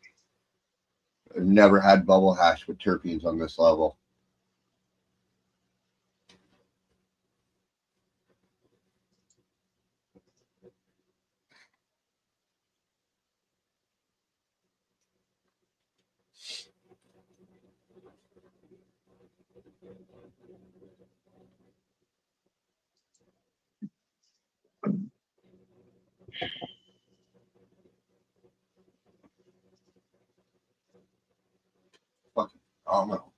I've never had bubble hash with terpenes on this level. Fucking phenomenal.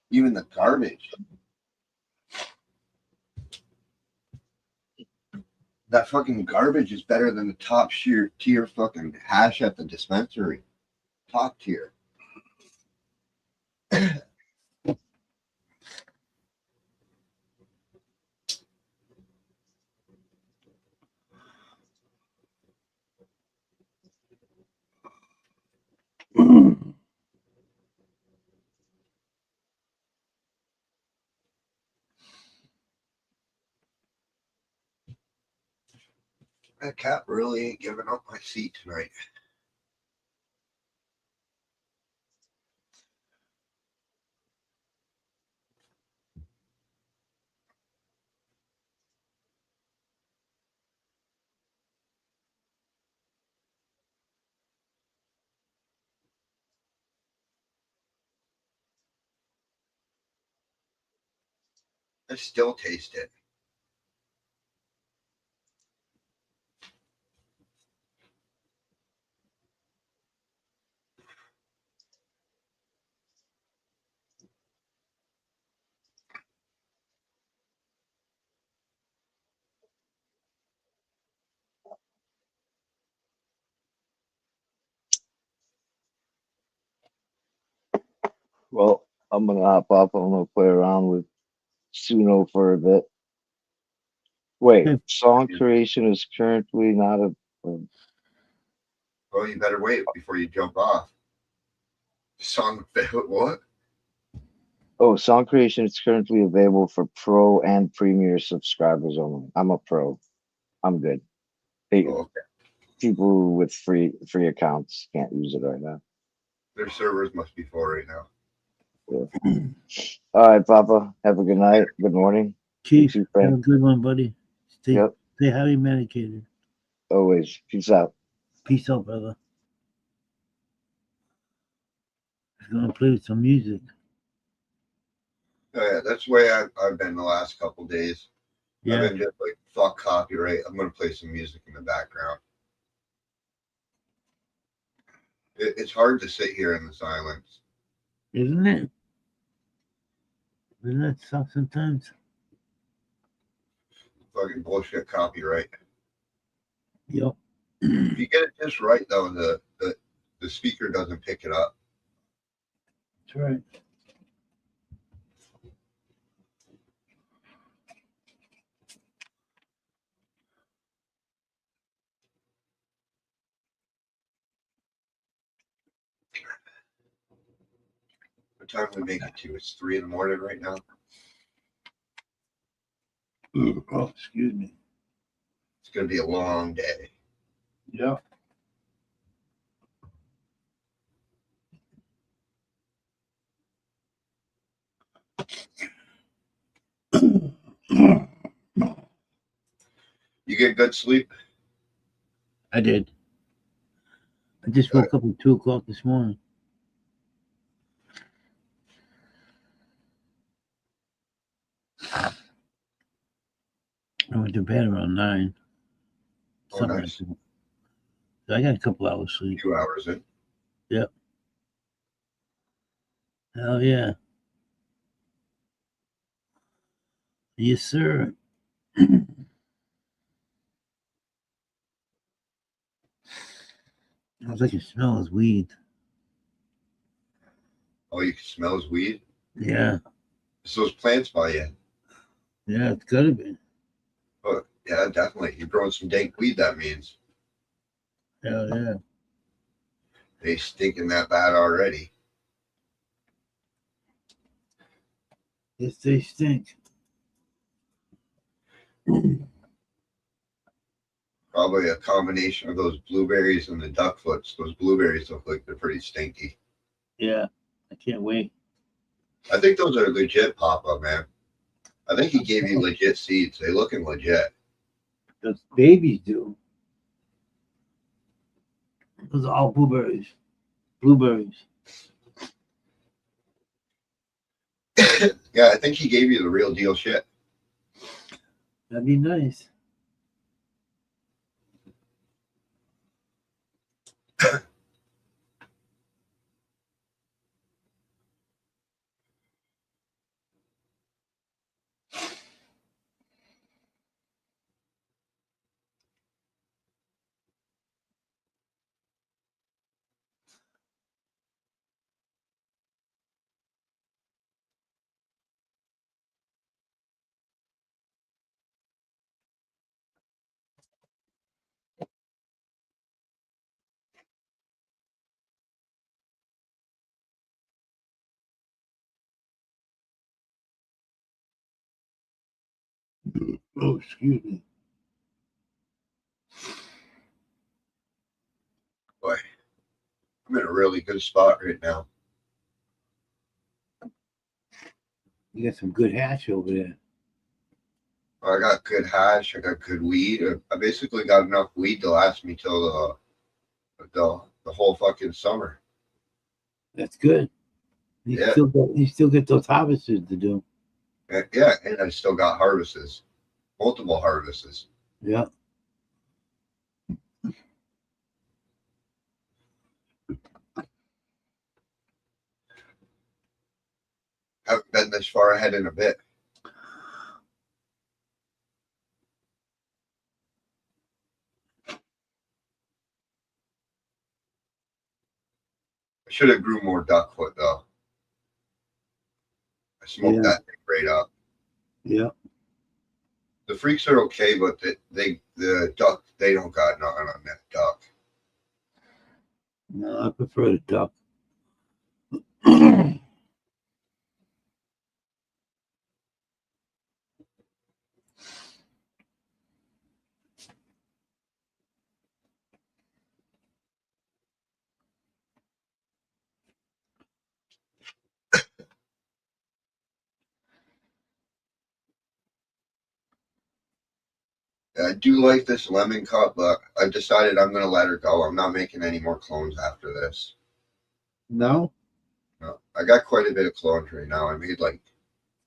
Even the garbage. That fucking garbage is better than the top tier fucking hash at the dispensary. Top tier. That cat really ain't giving up my seat tonight. I still taste it. Well, I'm gonna hop up. I'm gonna play around with Suno for a bit. Wait, Okay. song creation is currently not a. Well, you better wait before you jump off. Song what? Oh, song creation is currently available for Pro and Premier subscribers only. I'm a Pro. I'm good. Oh, okay. People with free accounts can't use it right now. Their servers must be full right now. Yeah. All right, Papa. Have a good night. Good morning. You Chief, too, have a Frank. good one, buddy. Yep. Stay highly medicated. Always. Peace out. Peace out, brother. Just gonna play with some music. Oh, yeah, that's the way I've been the last couple days. Yeah. I've been just like, fuck copyright. I'm going to play some music in the background. It's hard to sit here in the silence. Isn't it? Doesn't that suck sometimes? Fucking bullshit copyright. Yep. If you get it just right, though, the speaker doesn't pick it up. That's right. What time we make it to? It's 3 in the morning right now. Oh, excuse me. It's going to be a long day. Yeah. You get good sleep? I did. I just woke up at 2 o'clock this morning. I went to bed around 9. Oh, Something nice. like that. So I got a couple hours sleep. 2 hours in. Hell yeah. Yes, sir. I was like, it smells weed. Oh, you can smell his weed. Yeah. It's those plants by you. Yeah, it's gotta be. Oh, yeah, definitely. You're growing some dank weed. That means Hell yeah. they stinking that bad already. Yes, they stink. Probably a combination of those blueberries and the duck foots. Those blueberries look like they're pretty stinky. Yeah. I can't wait. I think those are legit, Papa, man. I think he gave you legit seeds. They looking legit. Those babies do. Those are all blueberries. Blueberries. Yeah, I think he gave you the real deal shit. That'd be nice. Oh, excuse me. Boy, I'm in a really good spot right now. You got some good hash over there. I got good hash. I got good weed. I basically got enough weed to last me till the whole fucking summer. That's good. Yeah. You still get those harvests to do. Yeah, and I still got harvests, multiple harvests. Yeah. Haven't been this far ahead in a bit. I should have grew more duck foot though. I smoked Yeah. that thing right up. Yeah. The freaks are okay, but the duck, they don't got nothing on that duck. No, I prefer the duck. I do like this lemon cup, but I've decided I'm going to let her go. I'm not making any more clones after this. No? No, I got quite a bit of clones right now. I made like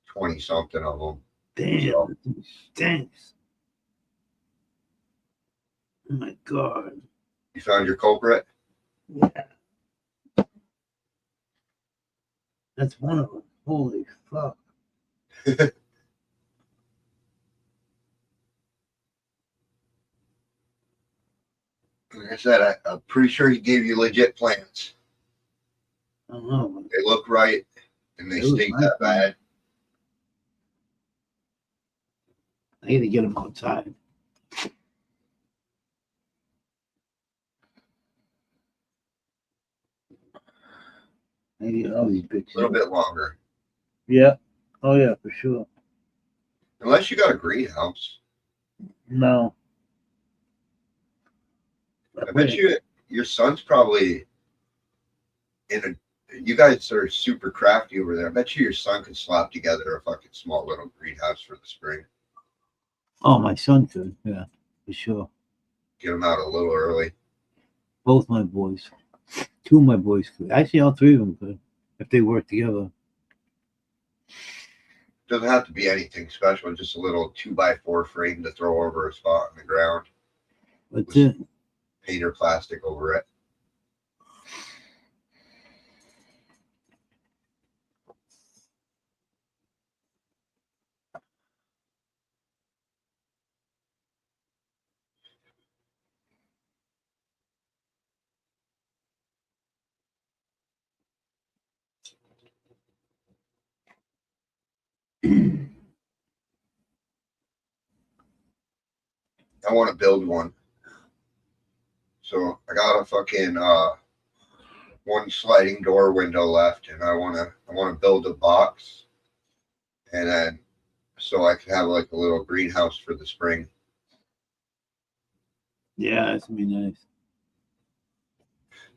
20 something of them. Damn, So- that thing stinks. Oh my god. You found your culprit? Yeah. That's one of them. Holy fuck. Like I said, I'm pretty sure he gave you legit plants. I don't know. They look right and they It was stink my that bad. I need to get them outside. I need all these bitches. A little bit longer. Yeah. Oh yeah, for sure. Unless you got a greenhouse. No. I bet you your son's probably in a. You guys are super crafty over there. I bet you your son could slap together a fucking small little greenhouse for the spring. Oh, my son could. Yeah, for sure. Get him out a little early. Both my boys. Two of my boys could. Actually, all three of them could if they work together. Doesn't have to be anything special. Just a little 2x4 frame to throw over a spot on the ground. That's it. paint or plastic over it. I want to build one. So I got a fucking one sliding door window left, and I wanna build a box, and then so I can have like a little greenhouse for the spring. Yeah, that's gonna be nice.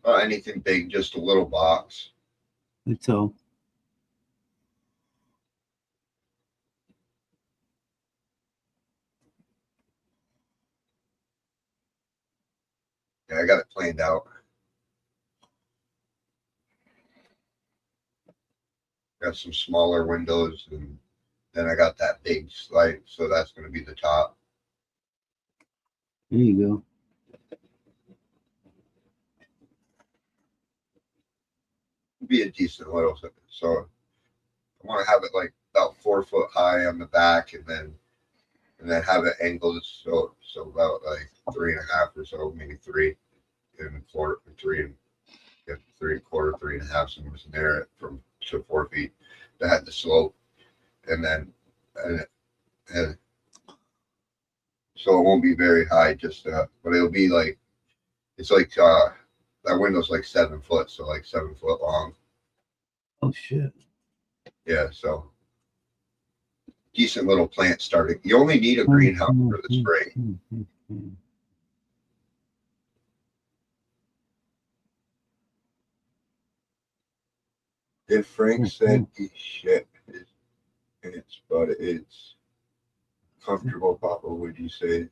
Not anything big, just a little box. That's all. Yeah, I got it planned out. Got some smaller windows, and then I got that big slide, so that's gonna be the top. There you go. Be a decent little. So I want to have it like about 4 foot high on the back, and then have it angled so about like 3.5 or so, maybe 3 and 4, 3 and 3.25, 3.5, somewhere in there from to 4 feet. That had the slope, and then and so it won't be very high, just but it'll be like it's like that window's like 7 foot, so like 7 foot long. Oh shit. Yeah, so decent little plant starting. You only need a greenhouse for the spring. If Frank said shit, it's comfortable, Papa, would you say?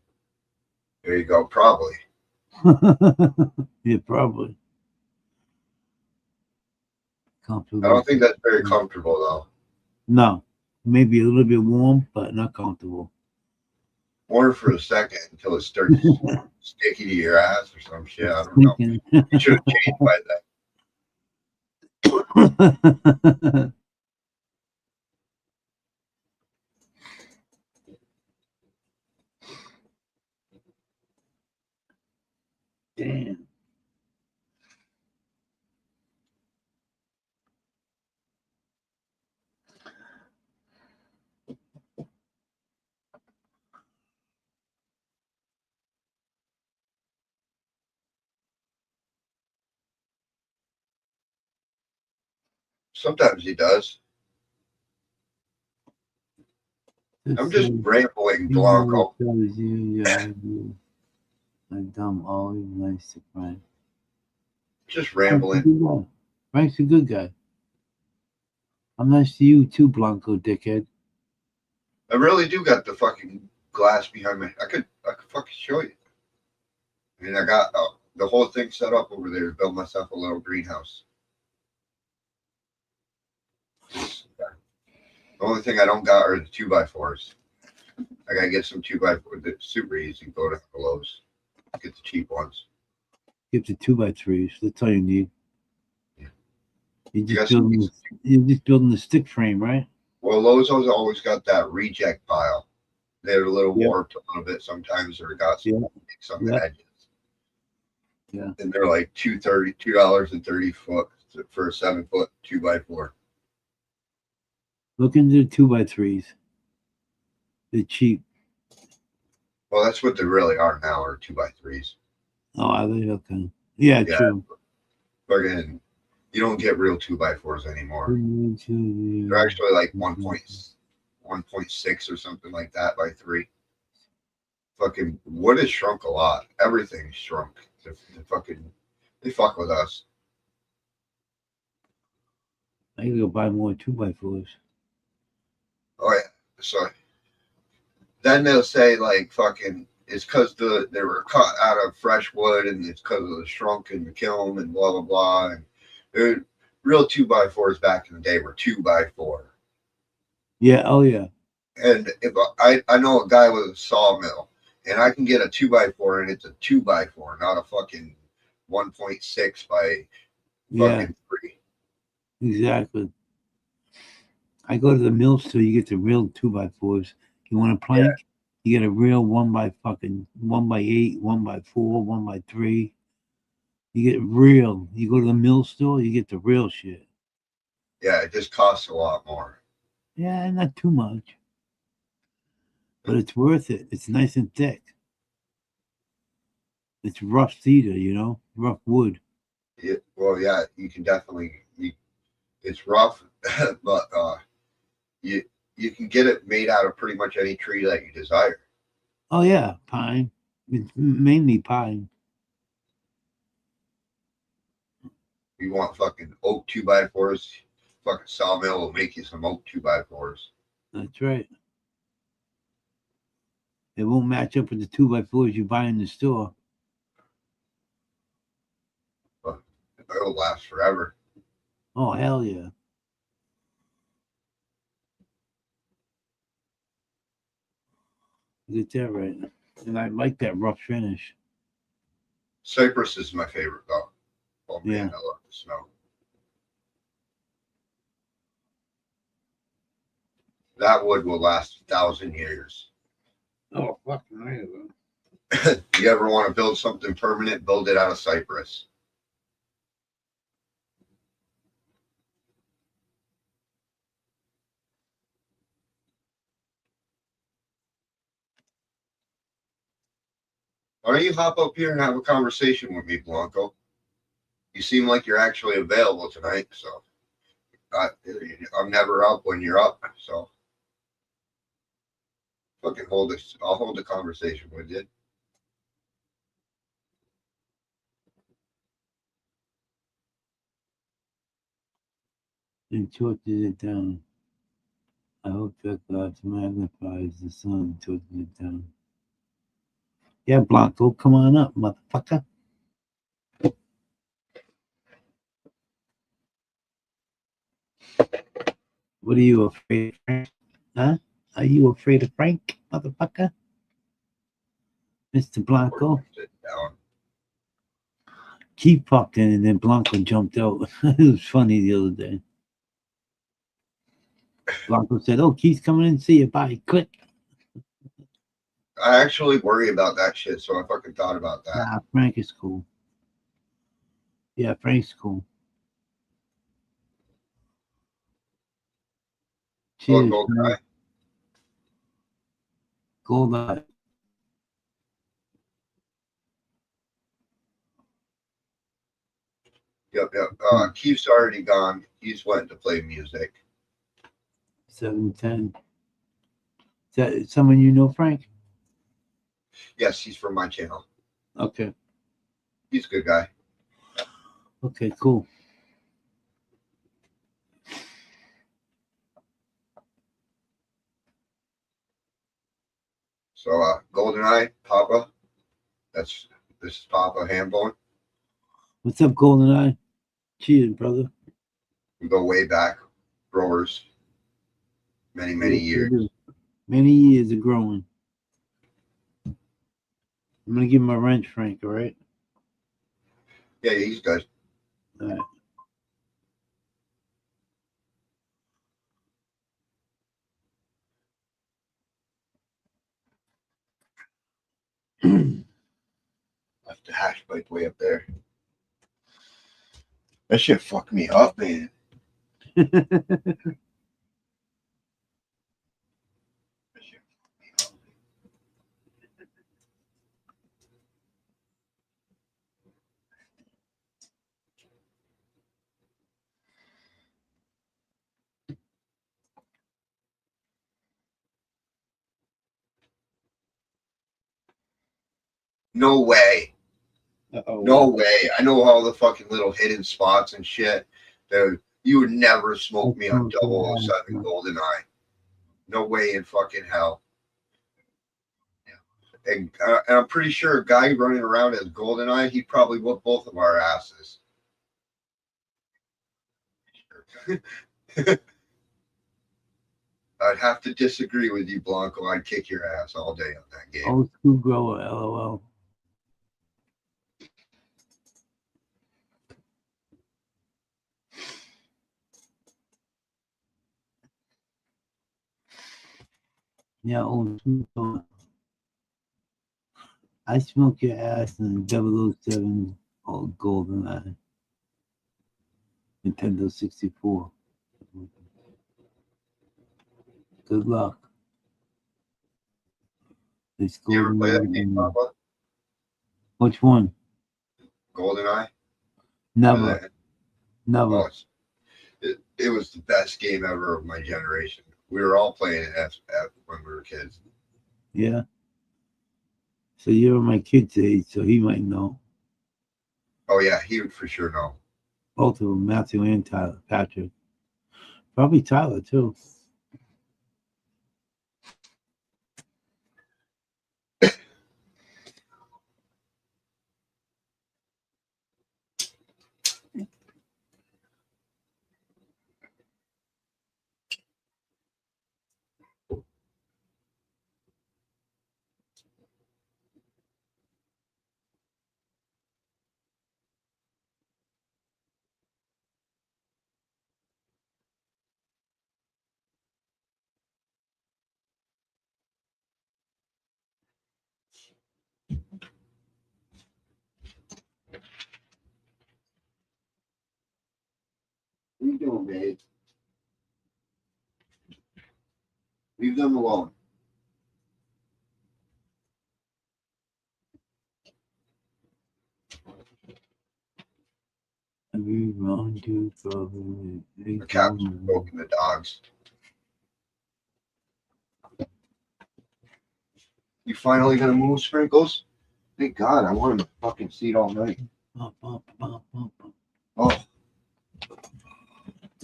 There you go, probably. Yeah, probably. Comfortable. I don't think that's very comfortable though. No, maybe a little bit warm, but not comfortable. Warm for a second until it starts sticky to your ass or some shit. I don't know. You should have changed by that. Damn. Sometimes he does. I'm just rambling, Blanco. Dumb, always nice to Frank. Just rambling. Frank's a good guy. I'm nice to you too, Blanco, dickhead. I really do got the fucking glass behind me. I could fucking show you. I mean, I got the whole thing set up over there to build myself a little greenhouse. The only thing I don't got are the 2x4s. I gotta get some 2x4s. That's super easy. Go to Lowe's, get the cheap ones. Get the 2x3s. That's all you need. Yeah. You're just building the stick frame, right? Well, Lowe's has always got that reject pile. They're a little warped a little bit sometimes, or got some edges. Yeah. And they're like $2.30 for a 7 foot 2x4. Look into the 2x3s. They're cheap. Well, that's what they really are now, are 2x3s. Oh, are they? Okay. Yeah, true. Fucking, you don't get real 2x4s anymore. They're actually like 1.6 or something like that by 3. Fucking wood has shrunk a lot. Everything's shrunk. They fuck with us. I gotta go buy more 2x4s. Oh yeah. So then they'll say like fucking it's because they were cut out of fresh wood and it's because of the shrunk in the kiln and blah blah blah. And real 2x4s back in the day were 2x4. Yeah. Oh yeah. And if I know a guy with a sawmill, And I can get a 2x4, and it's a 2x4, not a fucking 1.6 by Yeah, fucking 3. exactly. I go to the mill store, you get the real 2x4s. You want a plank? You get a real 1x8, 1x4, 1x3. You get real. You go to the mill store, you get the real shit. Yeah, it just costs a lot more. Yeah, not too much. But it's worth it. It's nice and thick. It's rough cedar, you know, rough wood. Well, yeah, you can definitely. It's rough, but you can get it made out of pretty much any tree that you desire. Oh yeah, pine. It's mainly pine. You want fucking oak 2x4s, fucking sawmill will make you some oak 2x4s. That's right. It won't match up with the 2x4s you buy in the store. But it'll last forever. Oh hell yeah. You get that right. And I like that rough finish. Cypress is my favorite though. Oh man, Yeah. I love the snow. That wood will last 1,000 years. Oh fucking right. You ever want to build something permanent, build it out of cypress. Why don't you hop up here and have a conversation with me, Blanco? You seem like you're actually available tonight, so I'm never up when you're up, so fucking hold this. I'll hold the conversation with you. And torches it down. I hope that God magnifies the sun, torches it down. Yeah, Blanco, come on up, motherfucker. What are you afraid of, Frank? Huh? Are you afraid of Frank, motherfucker? Mr. Blanco? Sit down. Keith popped in and then Blanco jumped out. It was funny the other day. Blanco said, "Oh, Keith's coming in, see you, bye, quick." I actually worry about that shit, so I fucking thought about that. Nah, Frank is cool. Yeah, Frank's cool. Cheers, Gold Frank. Eye. Gold Eye. Yep. Keith's already gone. He's went to play music. 710. Is that someone you know, Frank? Yes, he's from my channel. Okay. He's a good guy. Okay, cool. So, GoldenEye, Papa. This is Papa Hambone. What's up, Golden Eye? Cheers, brother. We go way back, growers. Many Yes, we years. do. Many years of growing. I'm gonna give him a wrench, Frank, all right? Yeah, he's good. All right. Left the hash pipe way up there. That shit fucked me up, man. That shit fucked me up. No way. Uh-oh. No way. I know all the fucking little hidden spots and shit. Dude, you would never smoke me on 007 GoldenEye. No way in fucking hell. And I'm pretty sure a guy running around as GoldenEye, he'd probably whoop both of our asses. I'd have to disagree with you, Blanco. I'd kick your ass all day on that game. Old school grower, LOL. Yeah, old school grower. I smoke your ass in 007 or GoldenEye. Nintendo 64. Good luck. It's You ever play that game, GoldenEye. Papa? Which one? GoldenEye? Never. Never. Oh, it was the best game ever of my generation. We were all playing it when we were kids. Yeah. So you're my kid's age, so he might know. Oh yeah, he would for sure know. Both of them, Matthew and Tyler, Patrick. Probably Tyler too. What are you doing, babe? Leave them alone. Every wrong dude probably. The cats are poking the dogs. You finally gonna move, Sprinkles? Thank God, I wanted to fucking see it all night. Oh,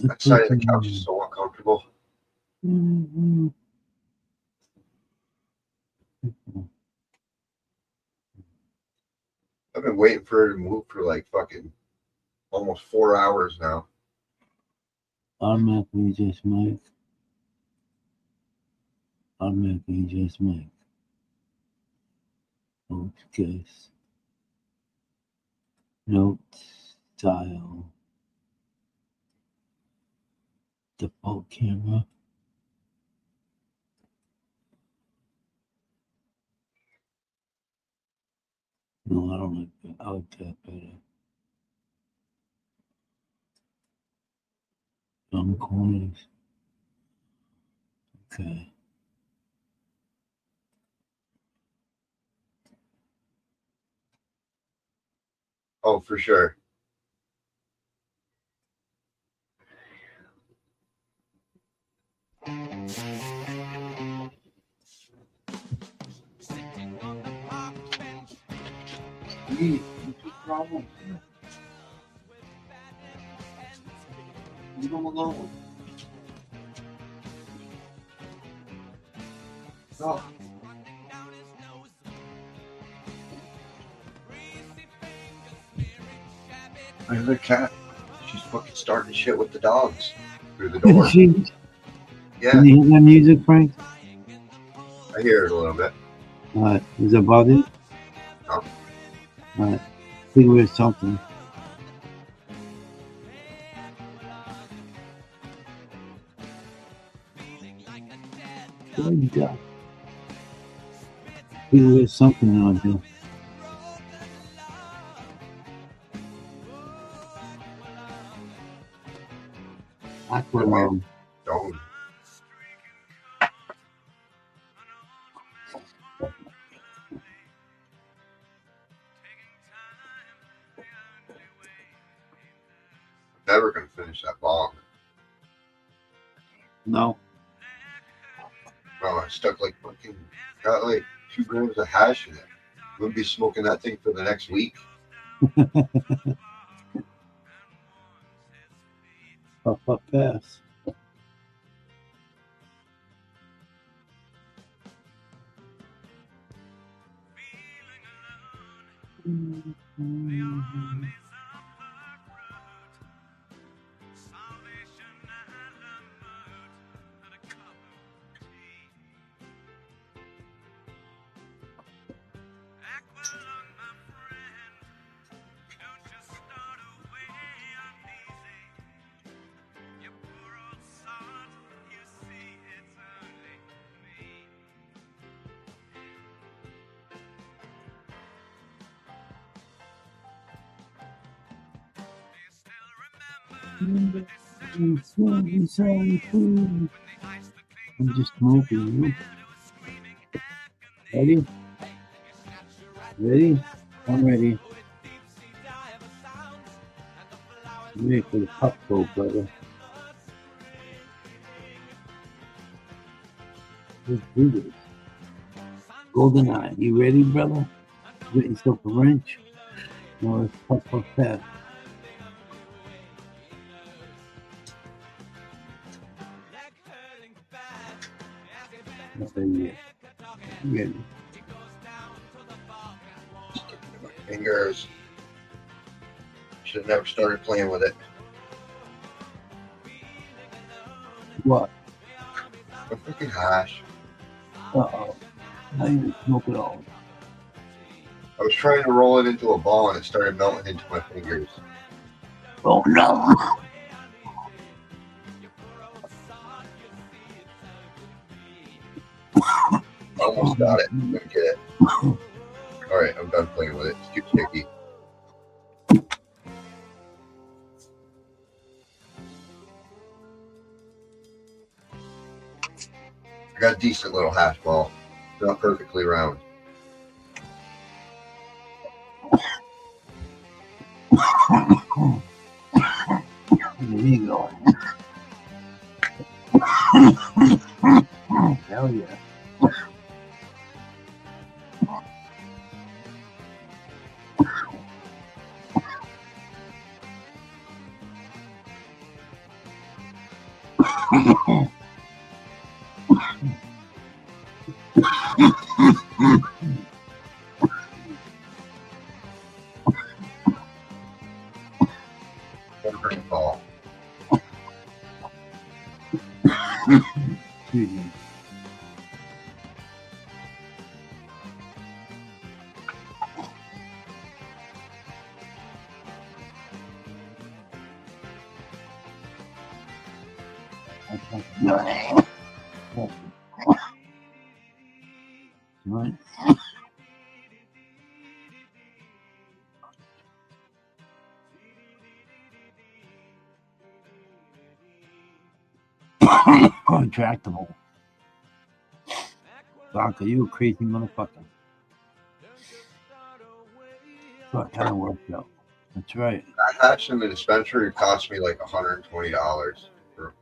that side of the couch is so uncomfortable. I've been waiting for her to move for like fucking almost 4 hours now. Automatically just Mike. Automatically just Mike. Okay. Note style. Default camera. No, I don't like that. I like that better. Some corners. Okay. Oh, for sure. Leave them alone. No. I have a cat. She's fucking starting shit with the dogs through the door. Yeah. Can you hear that music, Frank? I hear it a little bit. Alright. Is it bothering? No. Alright. I think we're something. Good job. I think there's something on here. Aqualung. Don't. Never gonna finish that bong. No. Oh, I stuck like fucking got like 2 grams of hash in it. We'll be smoking that thing for the next week. Puff up pass. I'm just smoking. You ready? Ready? I'm ready. I'm ready for the pop go, brother. Let's do this. GoldenEye, you ready, brother? Get yourself a wrench. No, let's pop fast. Nothing yet. Ready. Fingers. Should have never started playing with it. What? A freaking hash. Uh-oh. Now you smoke it all. I was trying to roll it into a ball and it started melting into my fingers. Oh no! Almost got it. I'm gonna get it. Alright, I'm done playing with it. It's too sticky. I got a decent little hash ball. It's not perfectly round. There you go. Hell yeah. One ball. Excuse me. Right. Retractable. Blanca, you a crazy motherfucker. So it kind of worked out. That's right. I hatched in the dispensary. Cost me like $120 for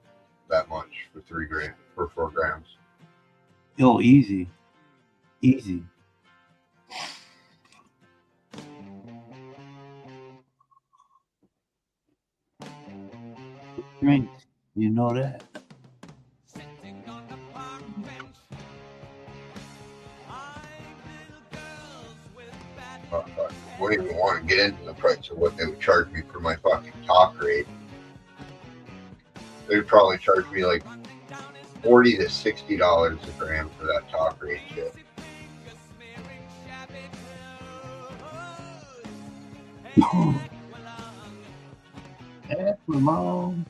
that much for 3 grams for 4 grams. Yo, easy. Easy. Drinks. You know that. I wouldn't even want to get into the price of what they would charge me for my fucking talk rate. They would probably charge me like $40 to $60 a gram for that talk rate shit. Hey, Ramon.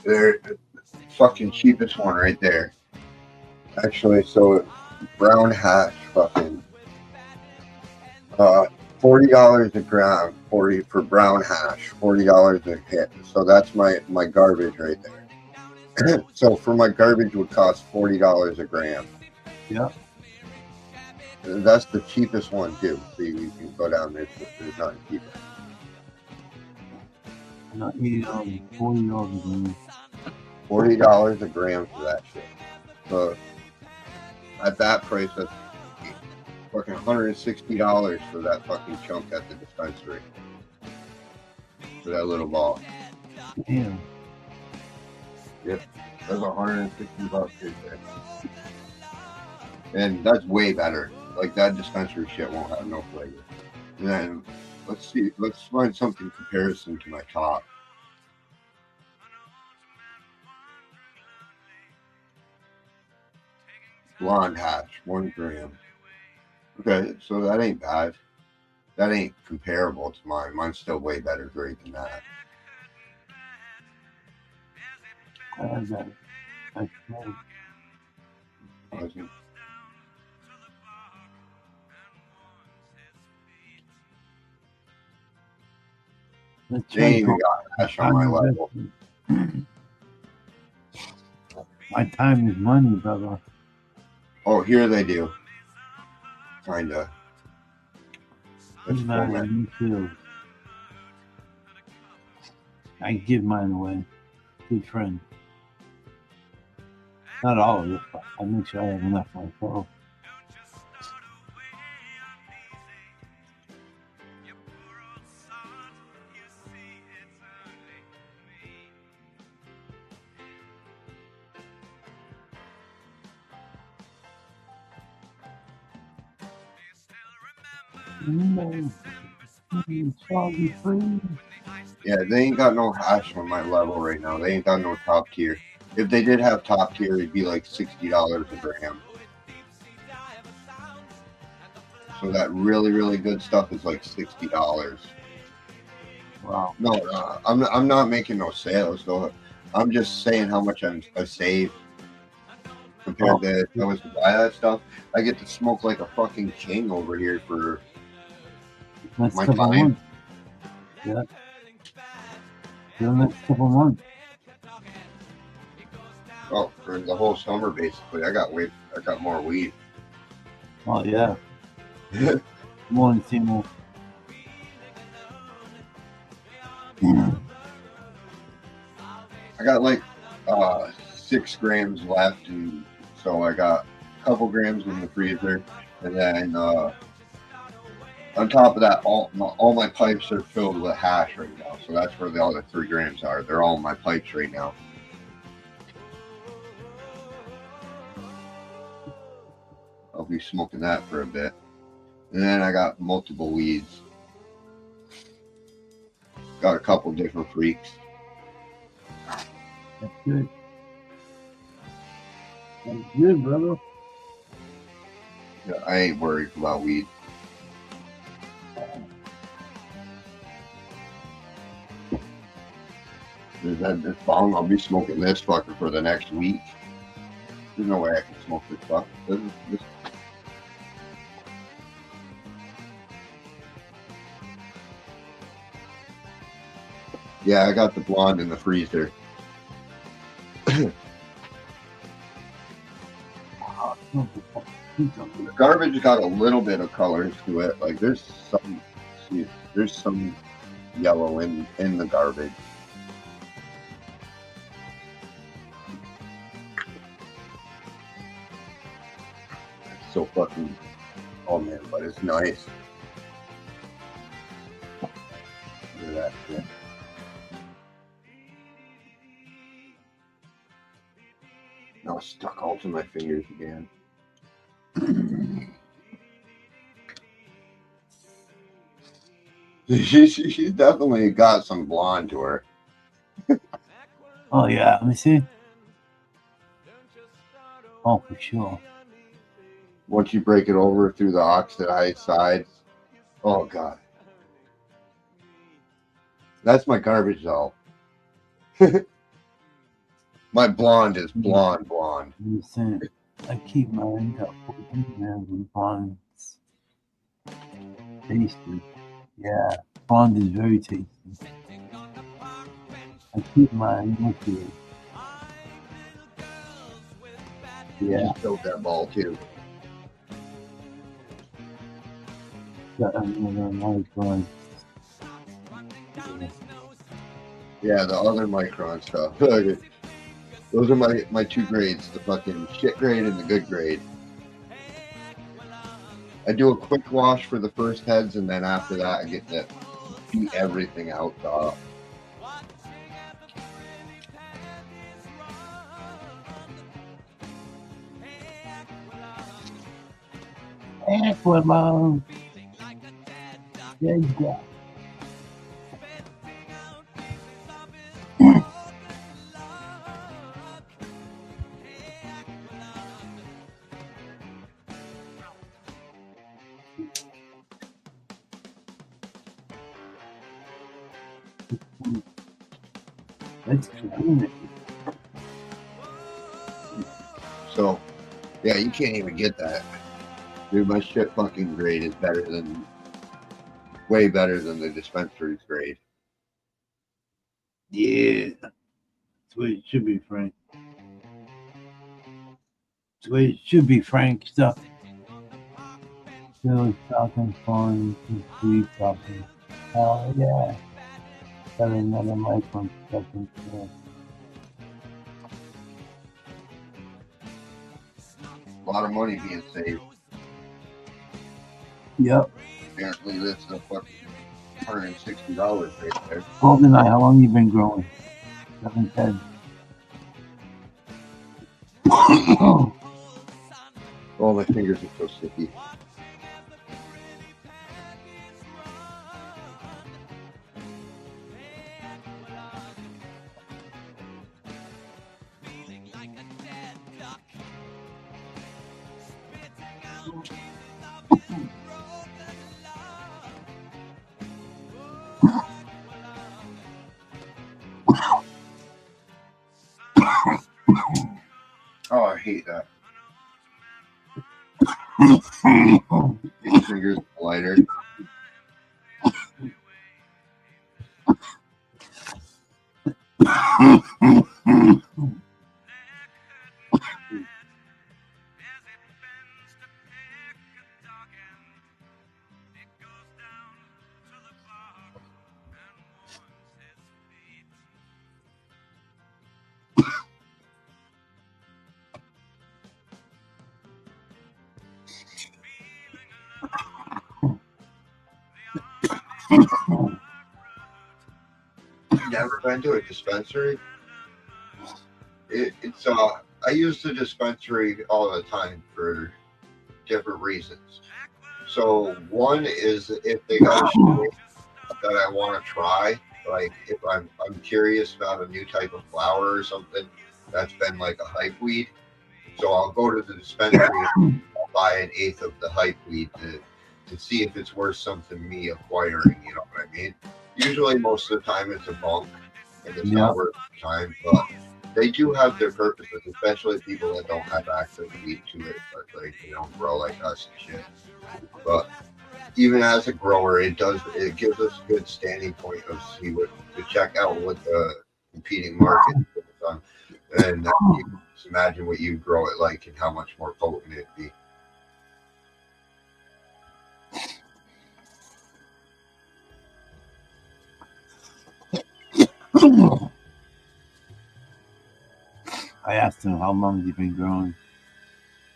They're the fucking cheapest one right there. Actually, so brown hash fucking $40 a gram, 40 for brown hash, $40 a hit. So that's my garbage right there. So for my garbage would cost $40 a gram. Yeah. That's the cheapest one too. So you can go down there. There's not cheaper. Not $80, $40 a gram. $40 a gram for that shit. So at that price, that's fucking $160 for that fucking chunk at the dispensary. For that little ball. Damn. Yep. That's $160 right there. And that's way better. Like that dispensary shit won't have no flavor. And then let's find something comparison to my top. Blonde hash, 1 gram. Okay, so that ain't bad. That ain't comparable to mine. Mine's still way better grade than that. That's great. Let's They ain't even got hash on my level. My time is money, brother. Oh, here they do. Kinda. Let's pull that. Me too. I give mine away. Good friend. Not all of it, but I make sure I have enough myself. Yeah, they ain't got no hash on my level right now. They ain't got no top tier. If they did have top tier, it'd be like $60 a gram. So that really, really good stuff is like $60. Wow. No, I'm not making no sales though. I'm just saying how much I save compared to if I was to buy that stuff. I get to smoke like a fucking king over here for Next my couple time. months. Yeah. For the next couple months. Oh, for the whole summer basically. I got more weed. Oh yeah. More than single. I got like 6 grams left, and so I got a couple grams in the freezer, and then on top of that, all my pipes are filled with hash right now. So that's where the other 3 grams are. They're all in my pipes right now. I'll be smoking that for a bit, and then I got multiple weeds. Got a couple different freaks. That's good. That's good, brother. Yeah, I ain't worried about weed. This bong, I'll be smoking this fucker for the next week. There's no way I can smoke this stuff. This. Yeah, I got the blonde in the freezer. The garbage got a little bit of color to it. Like there's some yellow in the garbage. It's so fucking, oh man, but it's nice. Look at that shit. Now it's stuck all to my fingers again. She's definitely got some blonde to her. Oh yeah, let me see. Oh, for sure. Once you break it over through the oxidized sides. Oh god. That's my garbage though. My blonde is blonde. Listen, I keep mine up and blonde's tasty. Yeah, blonde is very tasty. I keep mine liquid. Yeah. She killed that ball too. Got another micron. Yeah, the other micron stuff. Those are my 2 grades, the fucking shit grade and the good grade. I do a quick wash for the first heads, and then after that, I get to beat everything out. Aqualung. Good job. That's clean it. So, yeah, you can't even get that. Dude, my shit fucking grade is better than, way better than the dispensary's grade. Yeah. That's the way it should be, Frank. That's the way it should be, Frank. Stuff. Still talking fun. Sweet talking. Oh, yeah. Got another mic on second. Yeah. A lot of money being saved. Yep. Apparently, that's a fucking $160 right there. GoldenEye, how long you been growing? 710. Oh, my fingers are so sticky. Oh, I hate that. Your fingers lighter. Never been to a dispensary. It's I use the dispensary all the time for different reasons. So one is if they got a strain that I want to try, like if I'm curious about a new type of flower or something that's been like a hype weed. So I'll go to the dispensary and buy an eighth of the hype weed to see if it's worth something me acquiring, you know what I mean? Usually most of the time it's a bunk and it's not worth the time, but they do have their purposes, especially people that don't have access to weed to it, but like they don't grow like us and shit. But even as a grower, it gives us a good standing point of see what to check out what the competing market is on, and you can just imagine what you grow it like and how much more potent it'd be. I asked him how long you've been growing.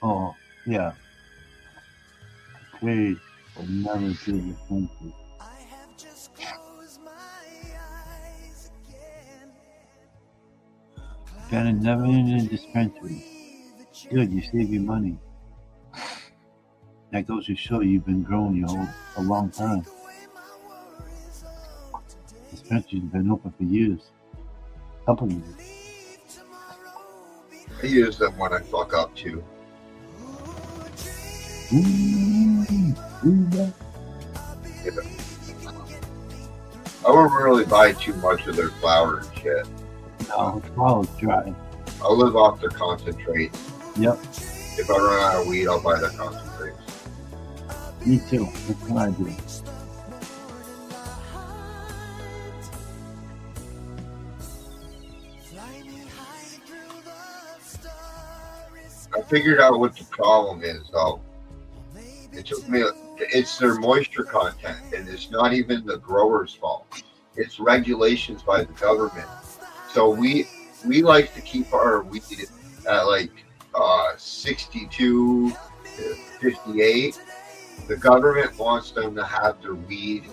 Oh, yeah. Great. I'll never do the country. Kinda never in a dispensary. Good, you save your money. That goes to show you've been growing a long time. Dispensary's been open for years. Couple years. I use them when I fuck up too. Yeah. I wouldn't really buy too much of their flour and shit. No, it's all dry. I'll live off their concentrates. Yep. If I run out of weed, I'll buy their concentrates. Me too. That's what I do. I figured out what the problem is, though. It took me. It's their moisture content, and it's not even the grower's fault. It's regulations by the government. So we like to keep our weed at like 62 to 58, The government wants them to have their weed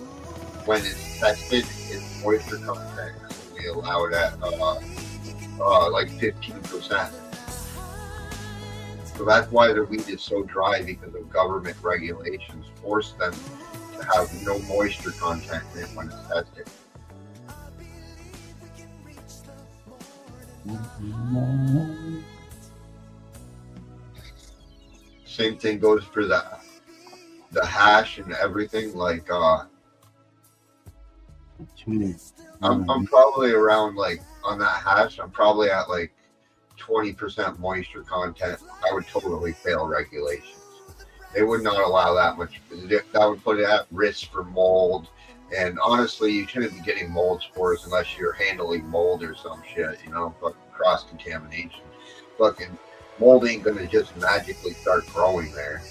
when it's tested in moisture content. We allow it at like 15%. So that's why their weed is so dry, because of government regulations force them to have no moisture content in it when it's tested. Same thing goes for the hash and everything. Like I'm probably around, like, on that hash, I'm probably at like 20% moisture content. I would totally fail regulations. They would not allow that much. That would put it at risk for mold. And honestly, you shouldn't be getting mold spores unless you're handling mold or some shit, you know, fucking cross contamination. Fucking mold ain't gonna just magically start growing there.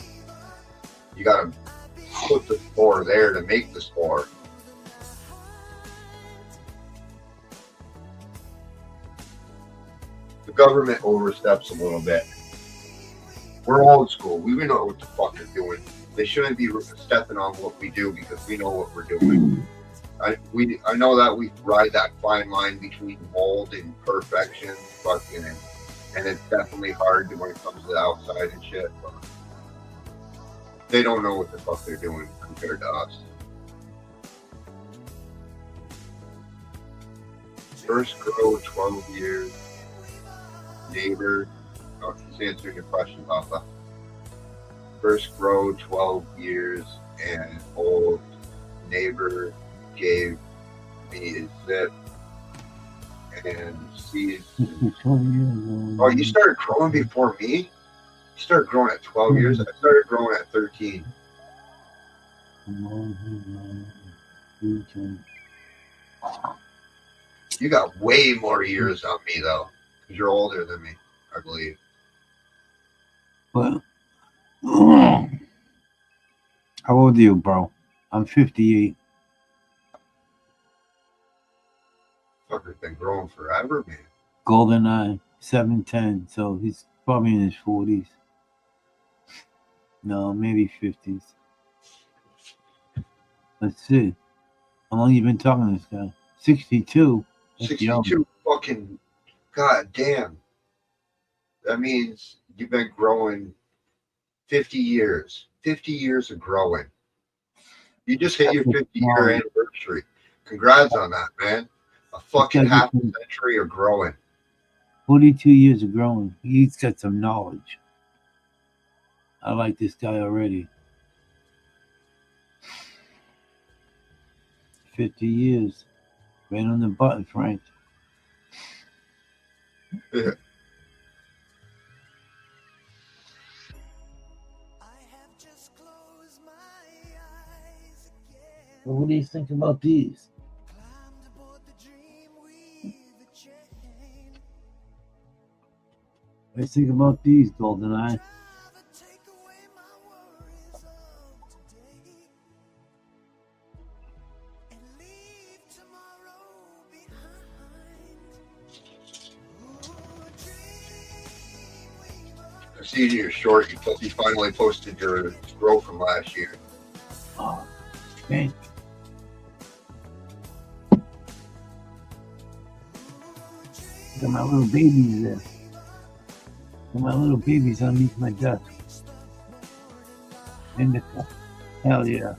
You gotta put the spore there to make the spore. The government oversteps a little bit. We're old school. We know what the fuck they're doing. They shouldn't be stepping on what we do because we know what we're doing. I know that we ride that fine line between mold and perfection, fucking, and it's definitely hard when it comes to the outside and shit. But they don't know what the fuck they're doing compared to us. First grow 12 years. Neighbor, oh, he's answering your question, Papa. First grow 12 years and old. Neighbor gave me a zip and seeds. Oh, you started growing before me? You started growing at 12 years? I started growing at 13. You got way more years on me, though. Because you're older than me, I believe. Well, how old are you, bro? I'm 58. Fucker's been growing forever, man. GoldenEye 710, so he's probably in his 40s. No, maybe 50s. Let's see. How long you been talking to this guy? 62. That's 62 young. fucking, god damn. That means you've been growing 50 years. 50 years of growing. You just hit your 50-year anniversary. Congrats on that, man. A fucking half a century of growing. 42 years of growing. He's got some knowledge. I like this guy already. 50 years. Right on the button, Frank. Yeah. Well, what do you think about these? What do you think about these, GoldenEye? I see you're short. You finally posted your grow from last year. Oh, thank you. Got my little babies there. Got my little babies underneath my desk. Indica. Hell yeah.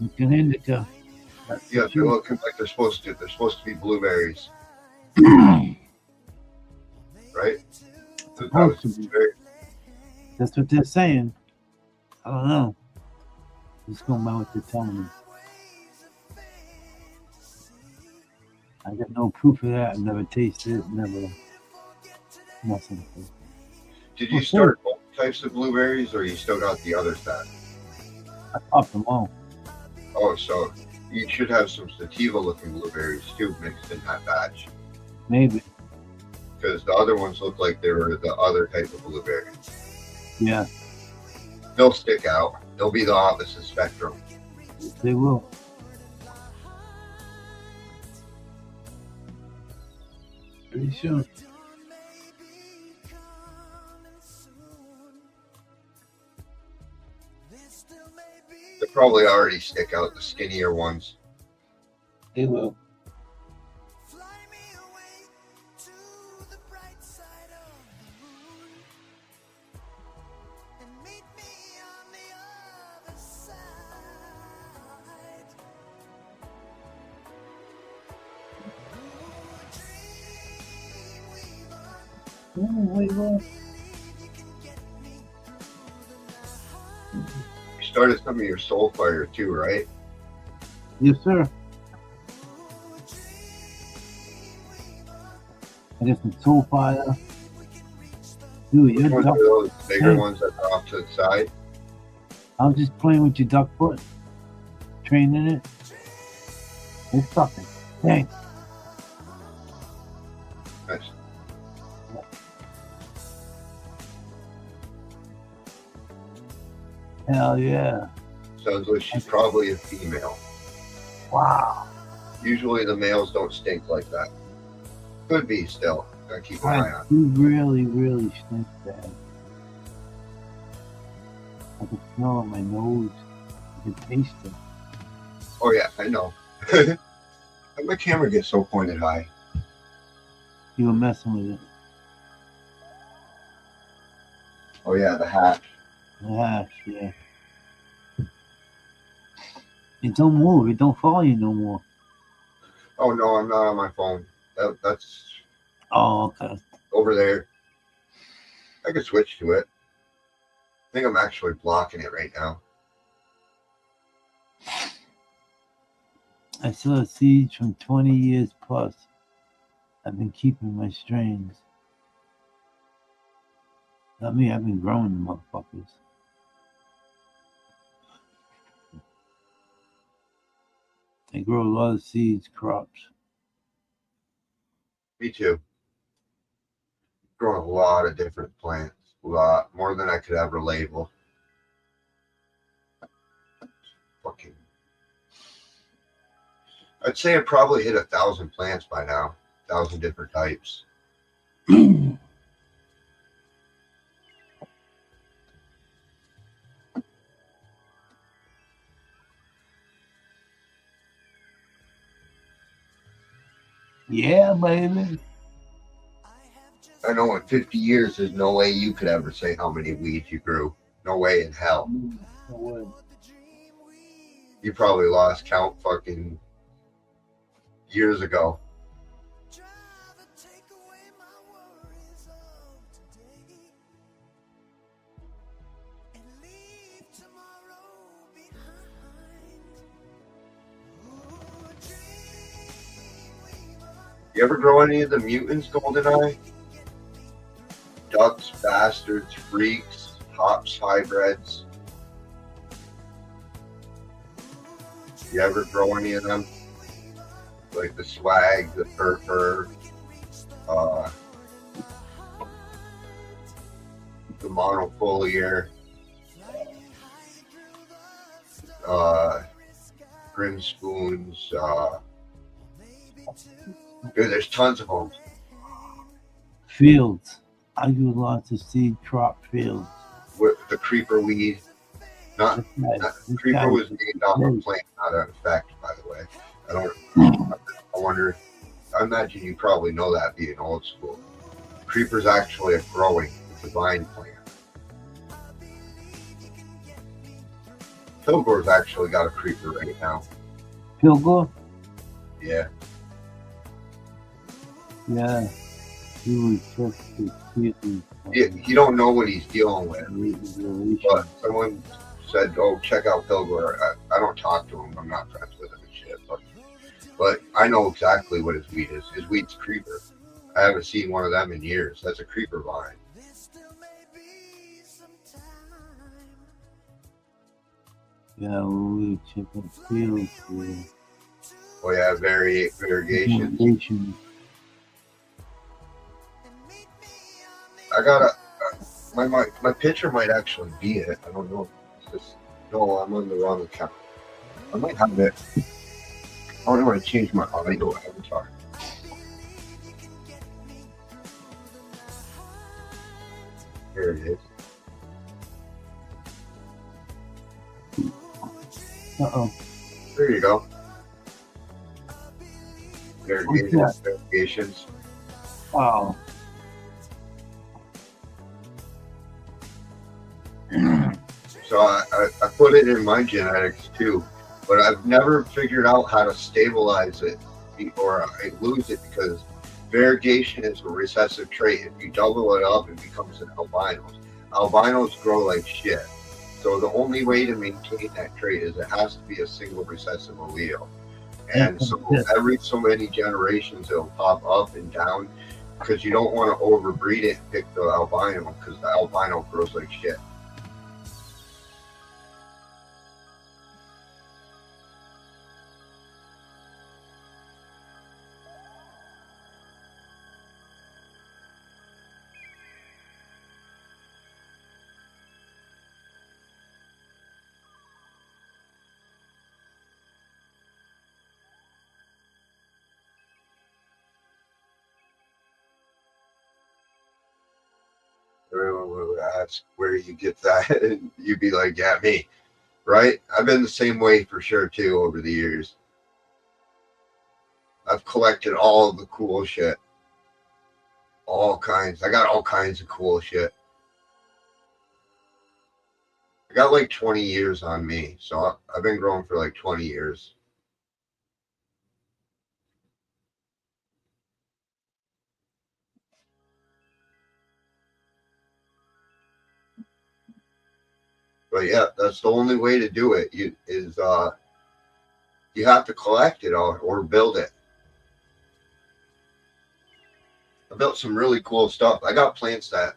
Looking indica. Yeah, they're looking like they're supposed to. They're supposed to be blueberries. Right? Supposed to be. That's what they're saying. I don't know. Just going by what they're telling me. I got no proof of that. I've never tasted it. Never. Nothing. Did you start both types of blueberries, or you still got the other set? I popped them all. Oh, so you should have some sativa-looking blueberries too mixed in that batch. Maybe. Because the other ones look like they were the other type of blueberry. Yeah, They'll stick out. They'll be the opposite spectrum. they will. Pretty soon. They probably already stick out the skinnier ones. They will. You started some of your Soulfire too, right? Yes, sir. I got some Soulfire. Dude, Which your ones duck. are those bigger ones that are off to the side? I was just playing with your duck foot, training it. It's fucking thanks. Nice. Hell yeah. Sounds like she's probably a female. Wow. Usually the males don't stink like that. Could be still. Gotta keep an eye on. You really, really stink bad. I can smell it on my nose. I can taste it. Oh yeah, I know. How'd my camera get so pointed high? You were messing with it. Oh yeah, the hat. The hash, yeah. It don't move. It don't follow you no more. Oh no, I'm not on my phone. That's Oh, okay. over there. I could switch to it. I think I'm actually blocking it right now. I still have seeds from 20 years plus. I've been keeping my strains. Not me, I've been growing the motherfuckers. I grow a lot of seeds, crops. Me too. Growing a lot of different plants. A lot. More than I could ever label. Fucking. I'd say I probably hit 1,000 plants by now. 1,000 different types. Yeah, baby. I know in 50 years, there's no way you could ever say how many weeds you grew. No way in hell. No way. You probably lost count fucking years ago. You ever grow any of the mutants, Goldeneye? Ducks, bastards, freaks, hops, hybrids. You ever grow any of them? Like the swag, the fur, the monofoliar, grim spoons, dude, there's tons of them. Fields. I do lots of seed crop fields. With the creeper weed. Not creeper was named off a plant, not an effect, by the way. I wonder. I imagine you probably know that being old school. Creeper's actually a growing, it's a vine plant. Pilgor's actually got a creeper right now. Pilgor? Yeah. Yeah. He was just completely. You don't know what he's dealing with. But someone said, "Oh, check out Pilgor." I don't talk to him. I'm not friends with him and shit. But I know exactly what his weed is. His weed's creeper. I haven't seen one of them in years. That's a creeper vine. Yeah, we check out fields here. Oh yeah, variegation. I got my picture might actually be it. I don't know. No, I'm on the wrong account. I might have it. I don't want to change my audio avatar. Here it is. Uh-oh. There you go. Variations. Oh. So I put it in my genetics too, but I've never figured out how to stabilize it or I lose it because variegation is a recessive trait. If you double it up, it becomes an albino. Albinos grow like shit. So the only way to maintain that trait is it has to be a single recessive allele. And so every so many generations it'll pop up and down because you don't want to overbreed it and pick the albino because the albino grows like shit. Everyone would ask where you get that, and you'd be like, "Yeah, me." Right? I've been the same way for sure too over the years. I've collected all of the cool shit. All kinds. I got all kinds of cool shit. I got like 20 years on me. So I've been growing for like 20 years. But yeah, that's the only way to do it. You have to collect it or build it. I built some really cool stuff. I got plants that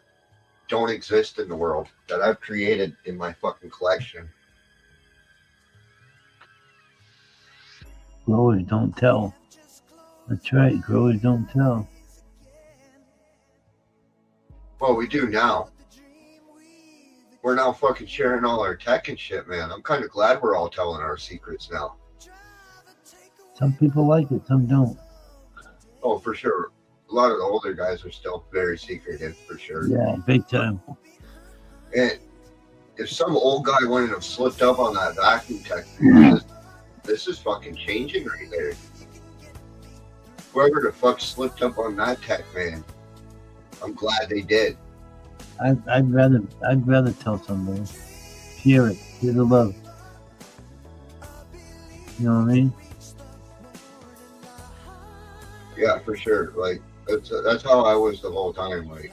don't exist in the world that I've created in my fucking collection. Growers don't tell. That's right. Growers don't tell. Well, we do now. We're now fucking sharing all our tech and shit, man. I'm kind of glad we're all telling our secrets now. Some people like it, some don't. Oh, for sure. A lot of the older guys are still very secretive, for sure. Yeah, big time. And if some old guy wouldn't have slipped up on that vacuum tech, this is fucking changing right there. Whoever the fuck slipped up on that tech, man, I'm glad they did. I'd rather tell somebody. Share it. Share the love. You know what I mean? Yeah, for sure. Like that's how I was the whole time. Like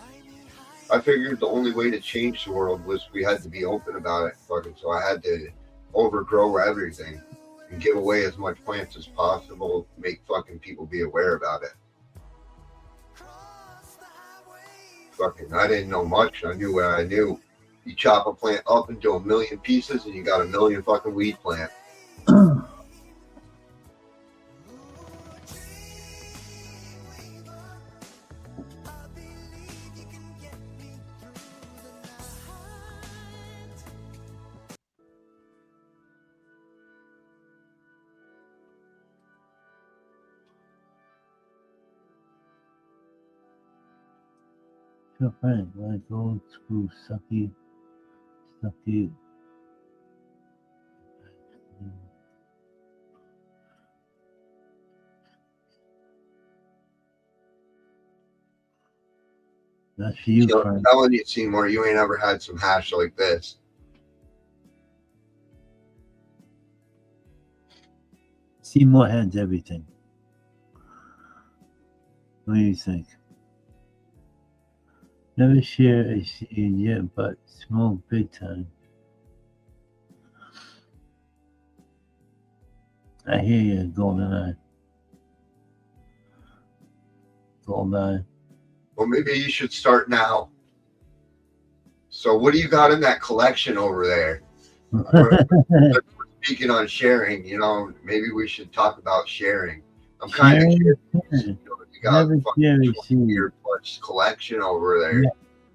I figured the only way to change the world was we had to be open about it. Fucking so I had to overgrow everything and give away as much plants as possible, make fucking people be aware about it. Fucking I didn't know much. I knew what I knew. You chop a plant up into 1 million pieces and you got 1 million fucking weed plant. Your friend, like old school sucky. That's for you, So, friend. telling you, Seymour, you ain't ever had some hash like this. Seymour has everything. What do you think? Never share a seed yet, but smoke big time. I hear you, Goldeneye. Well, maybe you should start now. So what do you got in that collection over there? Speaking on sharing, maybe we should talk about sharing. I'm kind of curious. You got a fucking 20-year-plus collection over there. Yeah,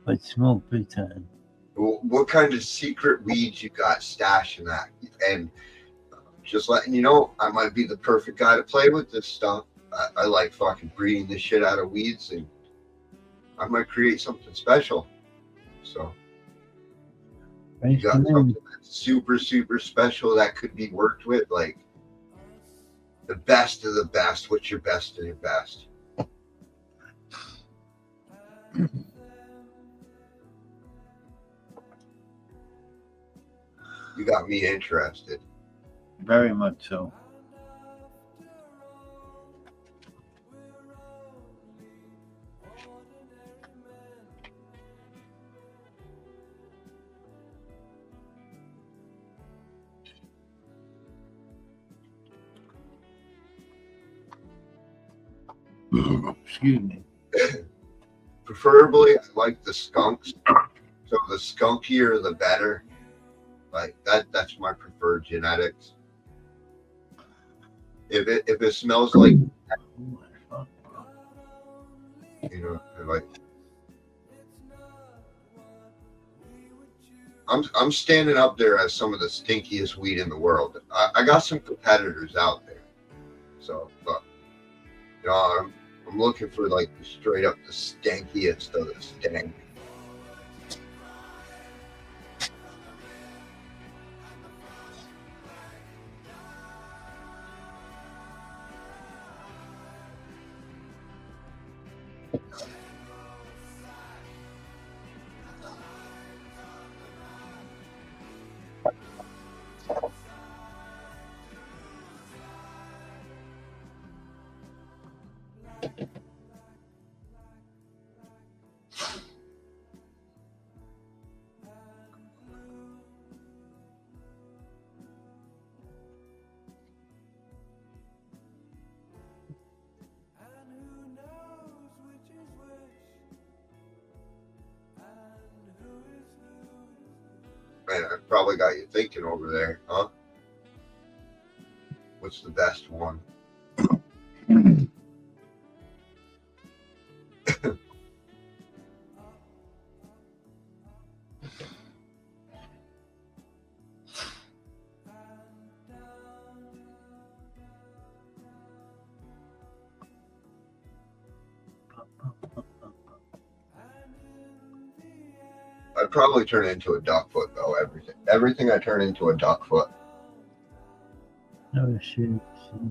but smoke big time. What kind of secret weeds you got stashed in that? And just letting you know, I might be the perfect guy to play with this stuff. I like fucking breeding the shit out of weeds, and I might create something special. So You Thanks got for me. something that's super, super special that could be worked with, like the best of the best. What's your best of your best? You got me interested. Very much so. Excuse me. Preferably, I like the skunks. So the skunkier, the better. Like that's my preferred genetics. If it smells like, you know, like I'm standing up there as some of the stinkiest weed in the world. I got some competitors out there, so but you know I'm looking for like straight up the stankiest of the stank. Man, I probably got you thinking over there, huh? What's the best one? I'd probably turn it into a duck foot though. Everything I turn into a duck foot Oh shit.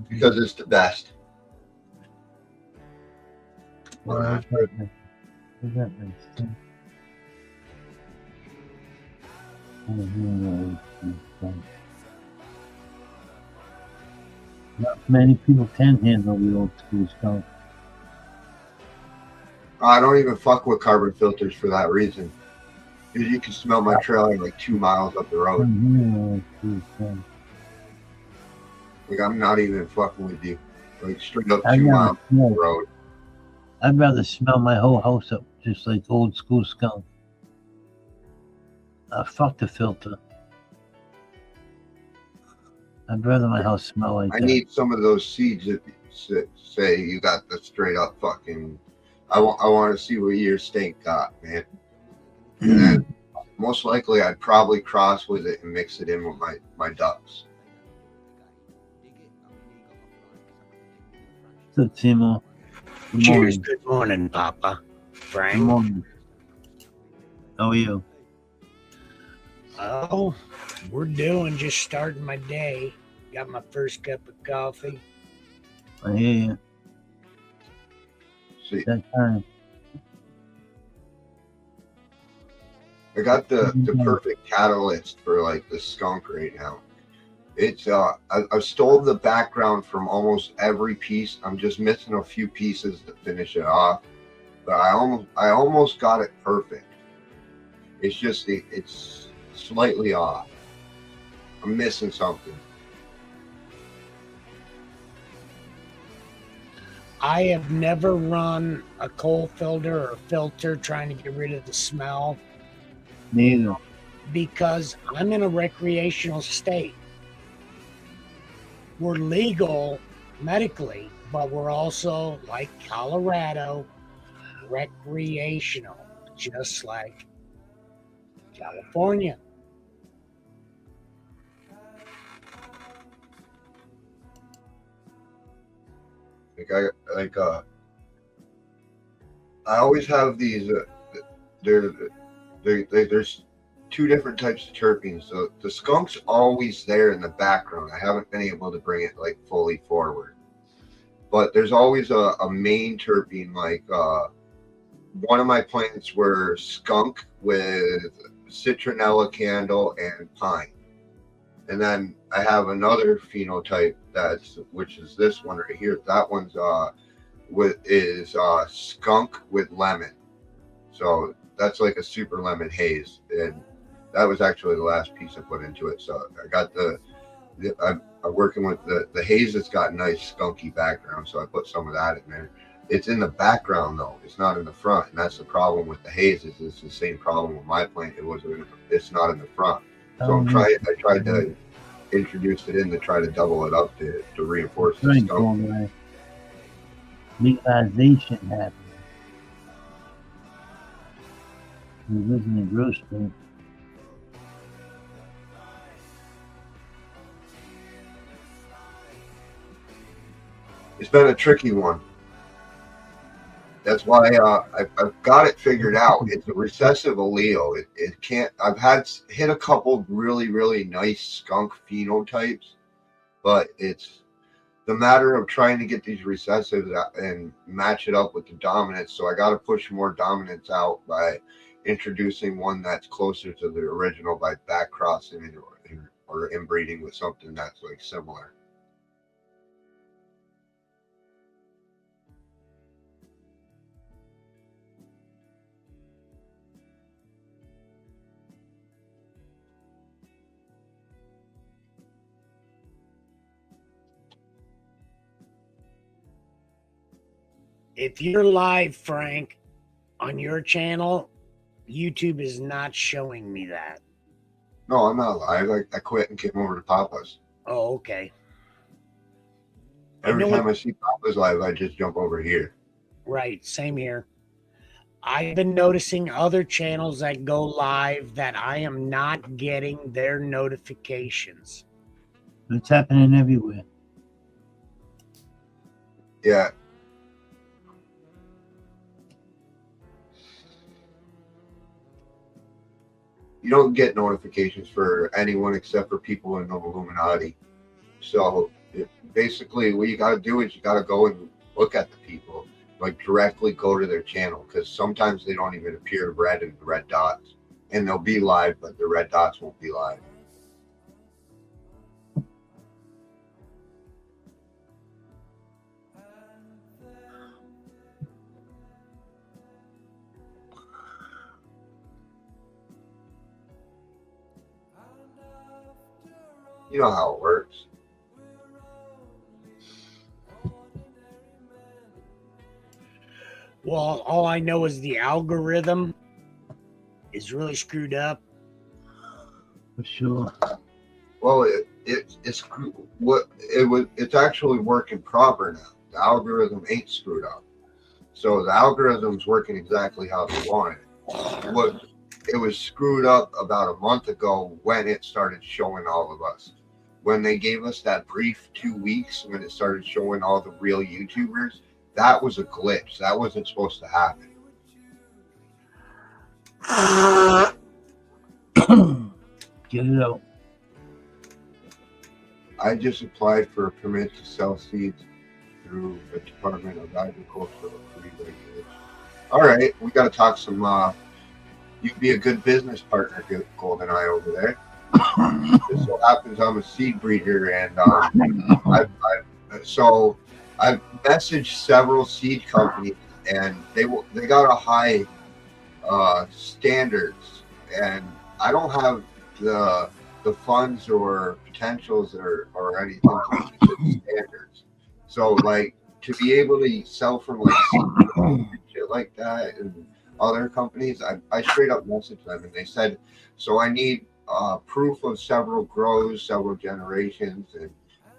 because it's the best. Well, that makes sense. Not many people can handle the old school stuff. I don't even fuck with carbon filters for that reason. Because you can smell my trailer like 2 miles up the road. Like I'm not even fucking with you. Like straight up 2 miles up the road. I'd rather smell my whole house up just like old school skunk. Fuck the filter. I'd rather my house smell like I that. need some of those seeds that say you got the straight up fucking. I want to see what your stink got, man. And then most likely I'd probably cross with it and mix it in with my ducks. So, Timo. Cheers. Good morning, Papa. Frank. Good morning. How are you? Oh, we're doing just starting my day. Got my first cup of coffee. I hear you. See, That time. I got the perfect catalyst for like the skunk right now. It's I've stole the background from almost every piece. I'm just missing a few pieces to finish it off, but I almost got it perfect. It's just it's slightly off. I'm missing something. I have never run a coal filter or filter trying to get rid of the smell. Neither. Because I'm in a recreational state. We're legal medically, but we're also, like Colorado, recreational, just like California. I always have these. There's two different types of terpenes. So the skunk's always there in the background. I haven't been able to bring it like fully forward, but there's always a main terpene. Like one of my plants were skunk with citronella candle and pine, and then I have another phenotype which is this one right here. That one's skunk with lemon. So that's like a super lemon haze, and that was actually the last piece I put into it. So I got I'm working with the haze that's got nice skunky background, so I put some of that in there. It's in the background though, it's not in the front, and that's the problem with the hazes. It's the same problem with my plant. It's not in the front. So I tried to introduce it in to try to double it up to reinforce the skunk. Legalization happened. We live in the grocery. It's been a tricky one. That's why I've got it figured out. It's a recessive allele. It can't. I've hit a couple really, really nice skunk phenotypes, but it's the matter of trying to get these recessives and match it up with the dominants. So I got to push more dominants out by introducing one that's closer to the original by back crossing or inbreeding with something that's like similar. If you're live, Frank, on your channel, YouTube is not showing me that. No, I'm not live. I quit and came over to Papa's. Oh, okay. Every time I see Papa's live, I just jump over here. Right, same here. I've been noticing other channels that go live that I am not getting their notifications. It's happening everywhere. Yeah. You don't get notifications for anyone except for people in the Illuminati. So basically what you got to do is you got to go and look at the people, like directly go to their channel, because sometimes they don't even appear red in the red dots, and they'll be live, but the red dots won't be live. You know how it works. Well, all I know is the algorithm is really screwed up. For sure. Well, it's actually working proper now. The algorithm ain't screwed up. So the algorithm's working exactly how they want it. It was screwed up about a month ago when it started showing all of us. When they gave us that brief 2 weeks, when it started showing all the real YouTubers, that was a glitch. That wasn't supposed to happen. Get it out. I just applied for a permit to sell seeds through the Department of Agricultural Regulation. All right, we got to talk some. You'd be a good business partner, GoldenEye, over there. It so happens I'm a seed breeder, and I've messaged several seed companies, and they got a high standards, and I don't have the funds or potentials or anything to meet the standards. So like to be able to sell from like shit like that and other companies, I straight up messaged them, and they said, so I need proof of several grows, several generations, and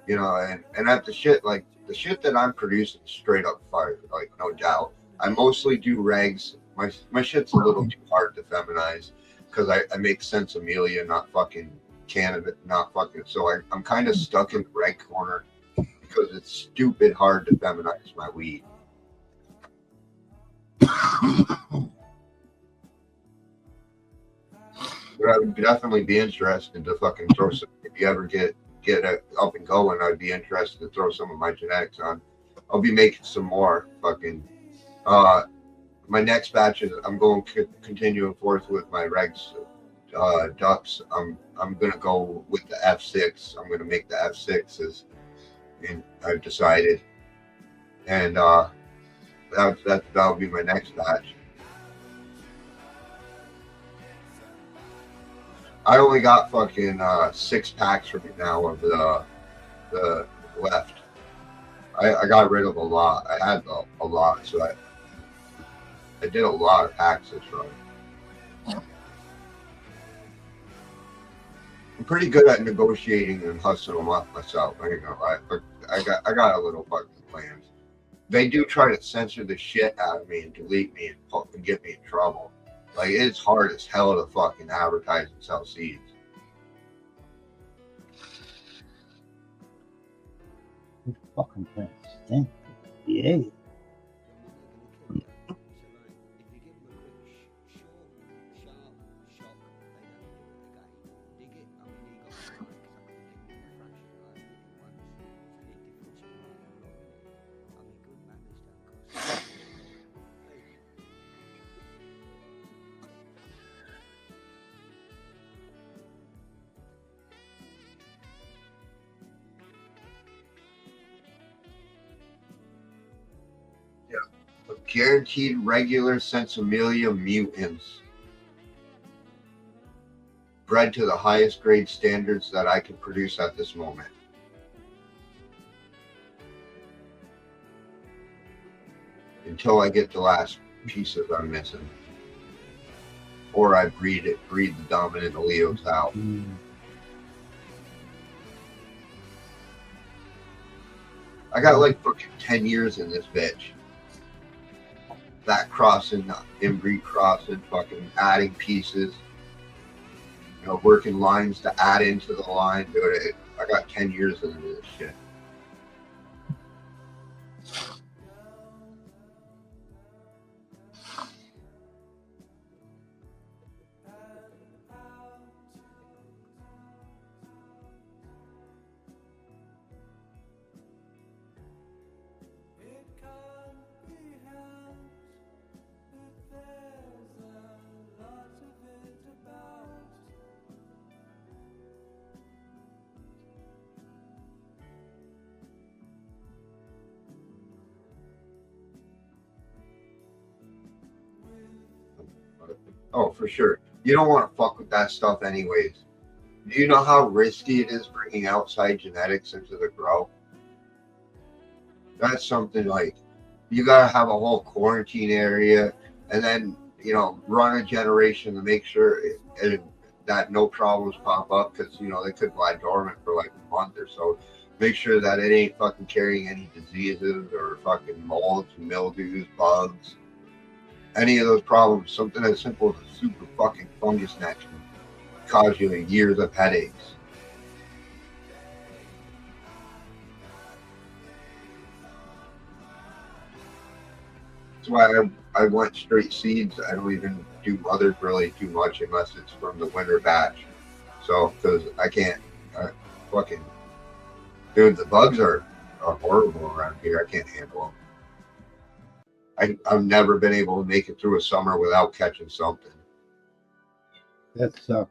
you know, and at the shit that I'm producing straight up fire, like no doubt. I mostly do regs. My shit's a little too hard to feminize because I make Sensimelia, not fucking cannabis, not fucking. So I'm kind of stuck in the reg corner because it's stupid hard to feminize my weed. I would definitely be interested to fucking throw some. If you ever get it up and going, I'd be interested to throw some of my genetics on. I'll be making some more fucking. My next batch is I'm going to continue forth with my regs ducks. I'm gonna go with the F6. I'm gonna make the F6s, and I've decided, and that'll be my next batch. I only got fucking 6 packs right now of the left. I got rid of a lot. I had a lot, so I did a lot of packs this run. I'm pretty good at negotiating and hustling them up myself. I ain't gonna lie, but I got a little fucking plans. They do try to censor the shit out of me and delete me and get me in trouble. Like, it's hard as hell to fucking advertise and sell seeds. This fucking thing stinks. Yeah. Guaranteed regular Sensimilia mutants. Bred to the highest grade standards that I can produce at this moment. Until I get the last pieces I'm missing. Or I breed the dominant alleles out. I got like fucking 10 years in this bitch. That crossing, inbreed crossing, fucking adding pieces, you know, working lines to add into the line, dude. I got 10 years into this shit. Oh, for sure. You don't want to fuck with that stuff anyways. Do you know how risky it is bringing outside genetics into the grow? That's something like, you got to have a whole quarantine area and then, you know, run a generation to make sure that no problems pop up, because, you know, they could lie dormant for like a month or so. Make sure that it ain't fucking carrying any diseases or fucking molds, mildews, bugs. Any of those problems, something as simple as a super fucking fungus net can cause you years of headaches. That's why I went straight seeds. I don't even do others really too much unless it's from the winter batch. So, because I can't fucking, dude, the bugs are horrible around here. I can't handle them. I've never been able to make it through a summer without catching something. That sucks.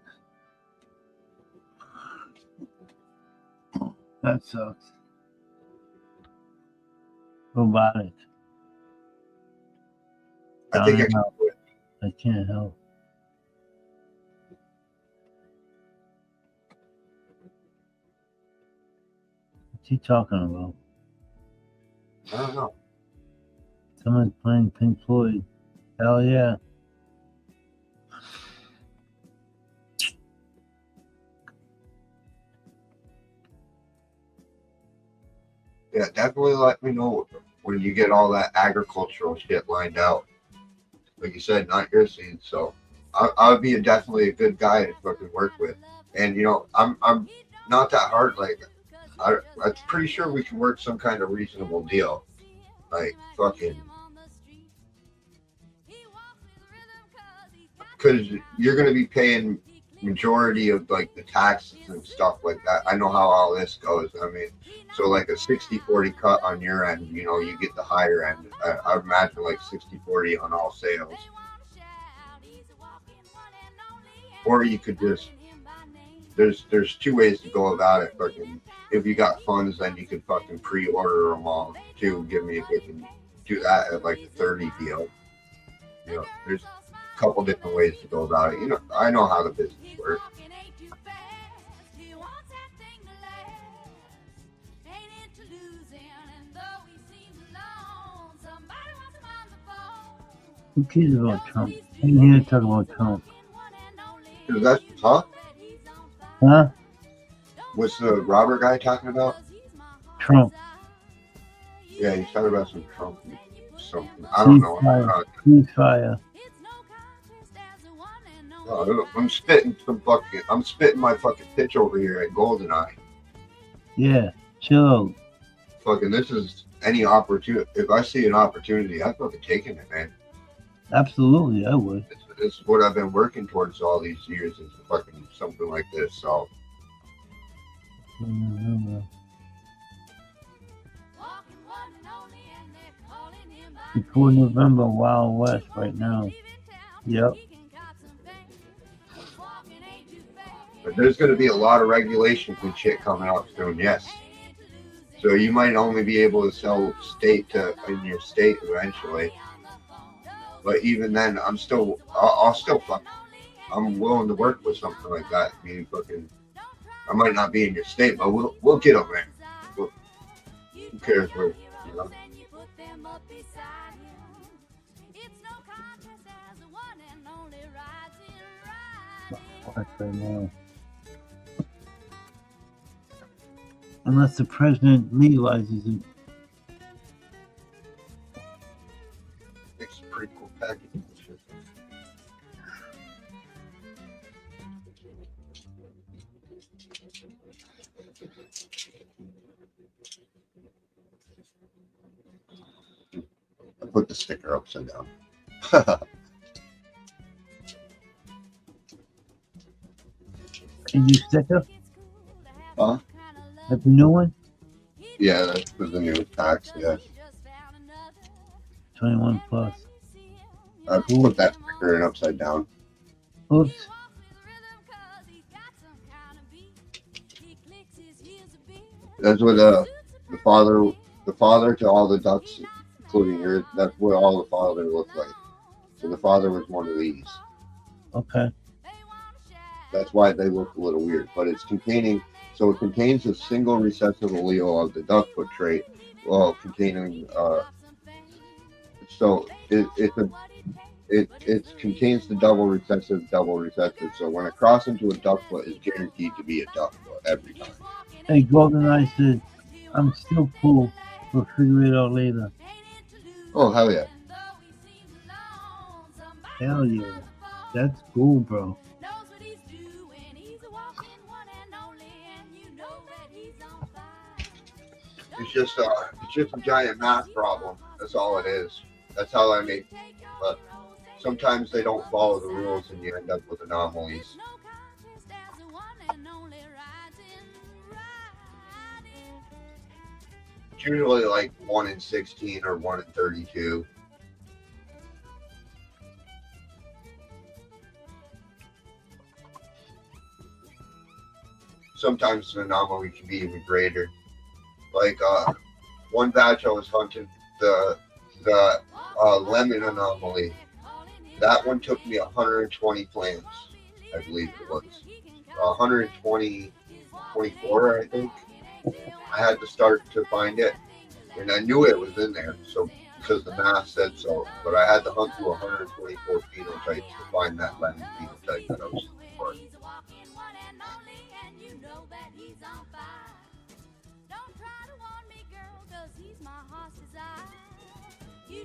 That sucks. What about it? I think I can do it. I can't help. What's he talking about? I don't know. Someone's playing Pink Floyd. Hell yeah. Yeah, definitely let me know when you get all that agricultural shit lined out. Like you said, not your seeds, so I would be definitely a good guy to fucking work with. And you know, I'm not that hard. Like I'm pretty sure we can work some kind of reasonable deal. Like fucking, because you're gonna be paying majority of like the taxes and stuff like that. I know how all this goes. I mean, so like a 60-40 cut on your end, you know, you get the higher end. I would imagine like 60-40 on all sales. Or you could just there's two ways to go about it. Fucking, if you got funds, then you could fucking pre-order them all too. Give me a fucking do that at like a 30 deal. You know, there's a couple different ways to go about it. You know, I know how the business works. Who cares about Trump? I'm here to talk about Trump. Is that tough? Huh? What's the Robert guy talking about? Trump. Yeah, he's talking about some Trump something. I don't know. Ceasefire. I'm spitting I'm spitting my fucking pitch over here at GoldenEye. Yeah, chill. Fucking, this is any opportunity. If I see an opportunity, I'm fucking taking it, man. Absolutely, I would. It's what I've been working towards all these years, is fucking something like this. So Before November, Wild West right now. Yep. but there's going to be a lot of regulations and shit coming up soon. Yes. So you might only be able to sell in your state eventually. But even then, I'll still fucking, I'm willing to work with something like that. I mean, fucking, I might not be in your state, but we'll get them there. Who cares where, you know? Right now. Unless the president legalizes it. It's a pretty cool package. I put the sticker upside down. Can you sticker? Huh? That's a new one? Yeah, that was the new packs. Yeah, 21 plus. I put that sticker in upside down. Oops. That's what the father to all the ducks, including yours. That's what all the father looked like. So the father was one of these. Okay. That's why they look a little weird. But it contains a single recessive allele of the duckfoot trait, while containing so it contains the double recessive. So when it crosses into a duckfoot, it's guaranteed to be a duckfoot every time. Hey, GoldenEye said, I'm still cool. We'll figure it out later. Oh, hell yeah. Hell yeah. That's cool, bro. It's just a giant math problem. That's all it is. That's how I make. But sometimes they don't follow the rules, and you end up with anomalies. It's usually like 1 in 16 or 1 in 32. Sometimes the anomaly can be even greater. Like one batch I was hunting, the lemon anomaly. That one took me 120 plants, I believe it was. 120, 24, I think. I had to start to find it, and I knew it was in there, so because the math said so. But I had to hunt through 124 phenotypes to find that lemon phenotype that I was looking for.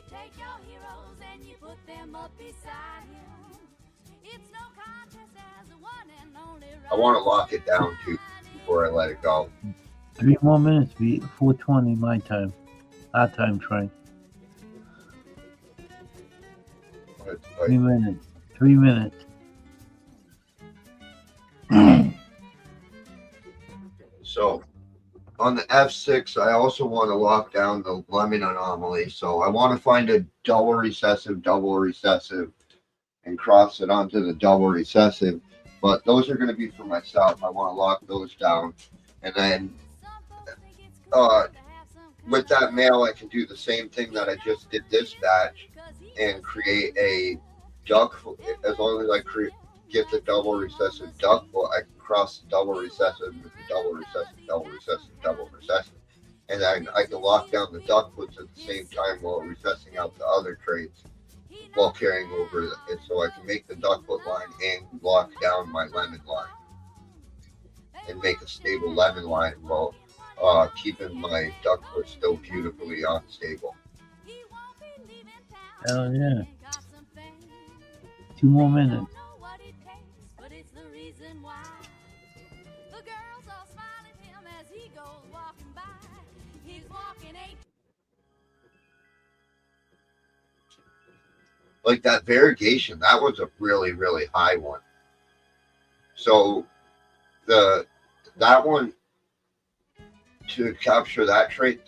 Take your heroes and you put them up beside him. It's no contest as the one and only. I want to lock it down too before I let it go. 3 more minutes, 4:20 my time. Our time, Frank. 3 minutes. 3 minutes. So on the F6, I also want to lock down the lemon anomaly. So I want to find a double recessive, and cross it onto the double recessive. But those are going to be for myself. I want to lock those down. And then with that male, I can do the same thing that I just did this batch and create a duck. As long as I get the double recessive duck, I can cross the double recessive with the double recessive, double recessive, double recessive. And then I can lock down the duck foots at the same time while recessing out the other traits while carrying over it. So I can make the duck foot line and lock down my lemon line and make a stable lemon line while keeping my duck foot still beautifully unstable. Hell yeah. 2 more minutes. Like that variegation, that was a really, really high one. So that one, to capture that trait,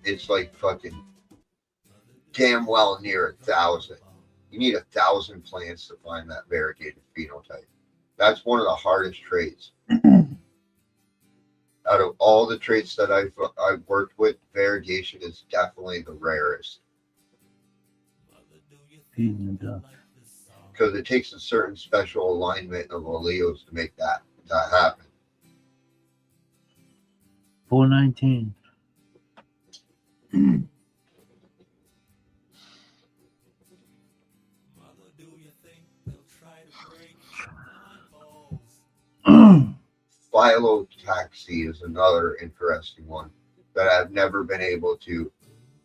it's like fucking damn well near 1,000. You need 1,000 plants to find that variegated phenotype. That's one of the hardest traits. Out of all the traits that I've worked with, variegation is definitely the rarest. Because it takes a certain special alignment of alleles to make that happen. 419. Phyllotaxy is another interesting one that I've never been able to.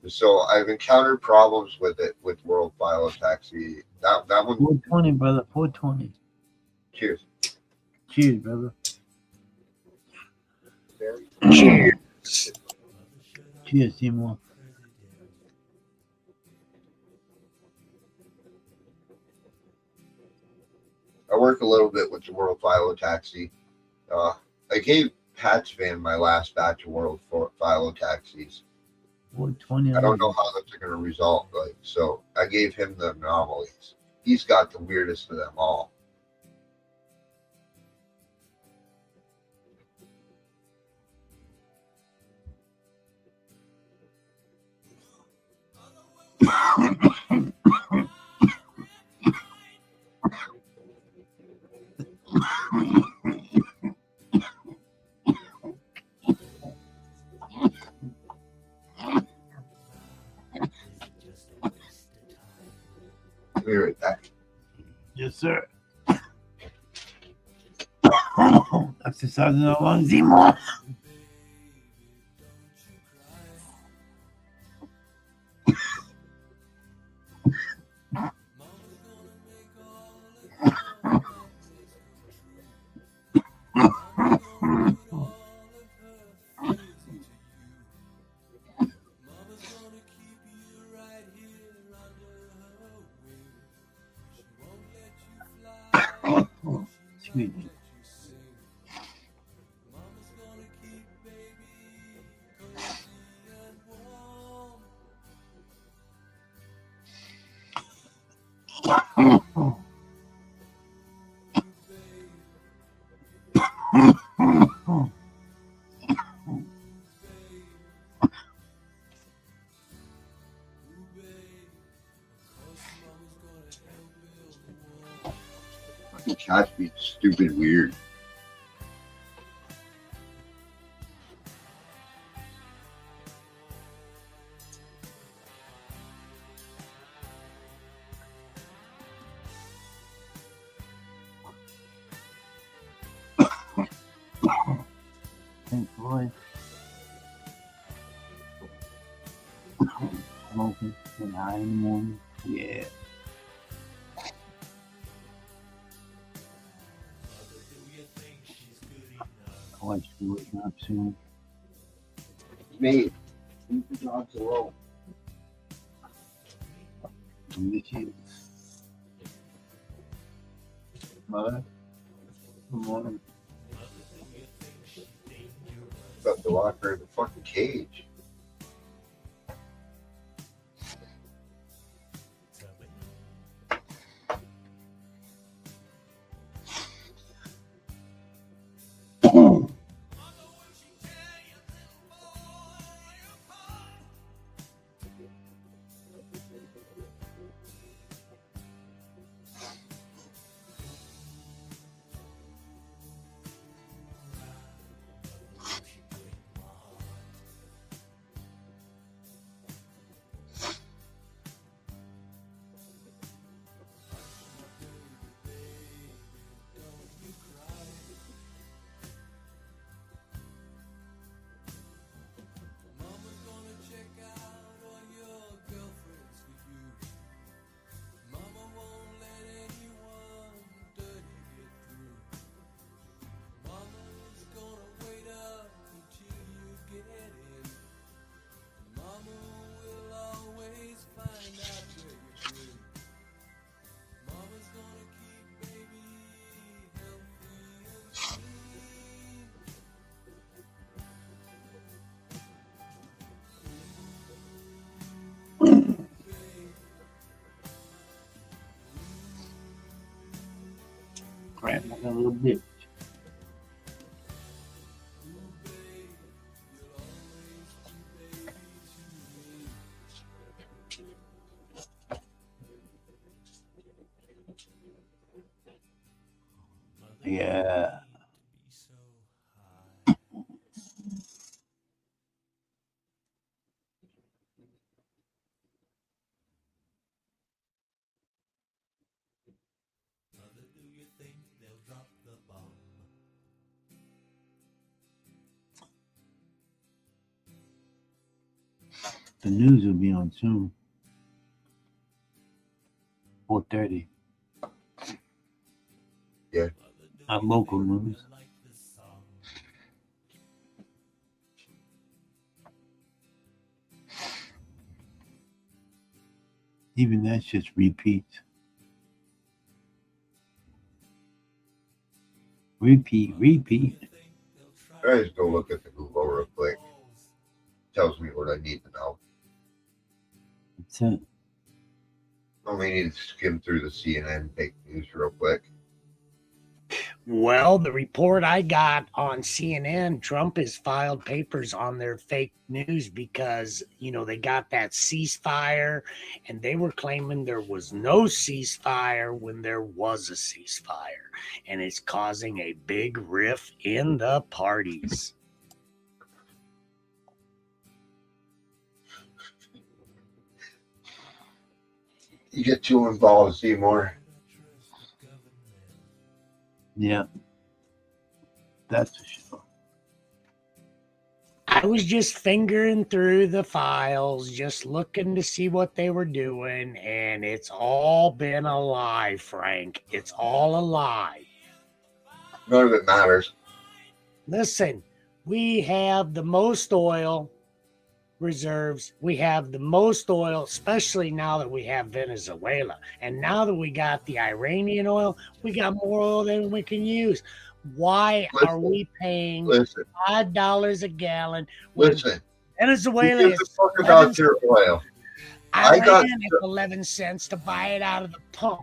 So I've encountered problems with it with World Phyllotaxy. That one. 420, brother. 420. Cheers. Cheers, brother. Cheers. Cheers, Seymour. I work a little bit with the World Phyllotaxy. I gave Patsvan my last batch of World Phyllotaxies. 420. I don't know how that's going to result. So I gave him the anomalies. He's got the weirdest of them all. Be right back. Yes, sir. Exercising along Seymour. Excuse me. Fucking cats be stupid weird. Thanks, boy. Smoking and high in the morning. Yeah. I watch you waking up soon. Me. Leave the dogs alone. I miss you. Mother. Good morning. up to lock her in the fucking cage. Crap like a little bitch. Yeah. The news will be on soon. 4:30. Yeah. Our local news. Even that's just repeats. Repeat. I just go look at the Google real quick. Tells me what I need to know. That's it. I only need to skim through the CNN fake news real quick. Well, the report I got on CNN, Trump has filed papers on their fake news because, they got that ceasefire and they were claiming there was no ceasefire when there was a ceasefire. And it's causing a big rift in the parties. You get too involved, Seymour. Yeah. That's for sure. I was just fingering through the files, just looking to see what they were doing, and it's all been a lie, Frank. It's all a lie. None of it matters. Listen, we have the most oil reserves. We have the most oil, especially now that we have Venezuela. And now that we got the Iranian oil, we got more oil than we can use. Why are we paying $5 a gallon when Venezuela who gives is a fuck about their oil? I got Iran is 11 cents to buy it out of the pump.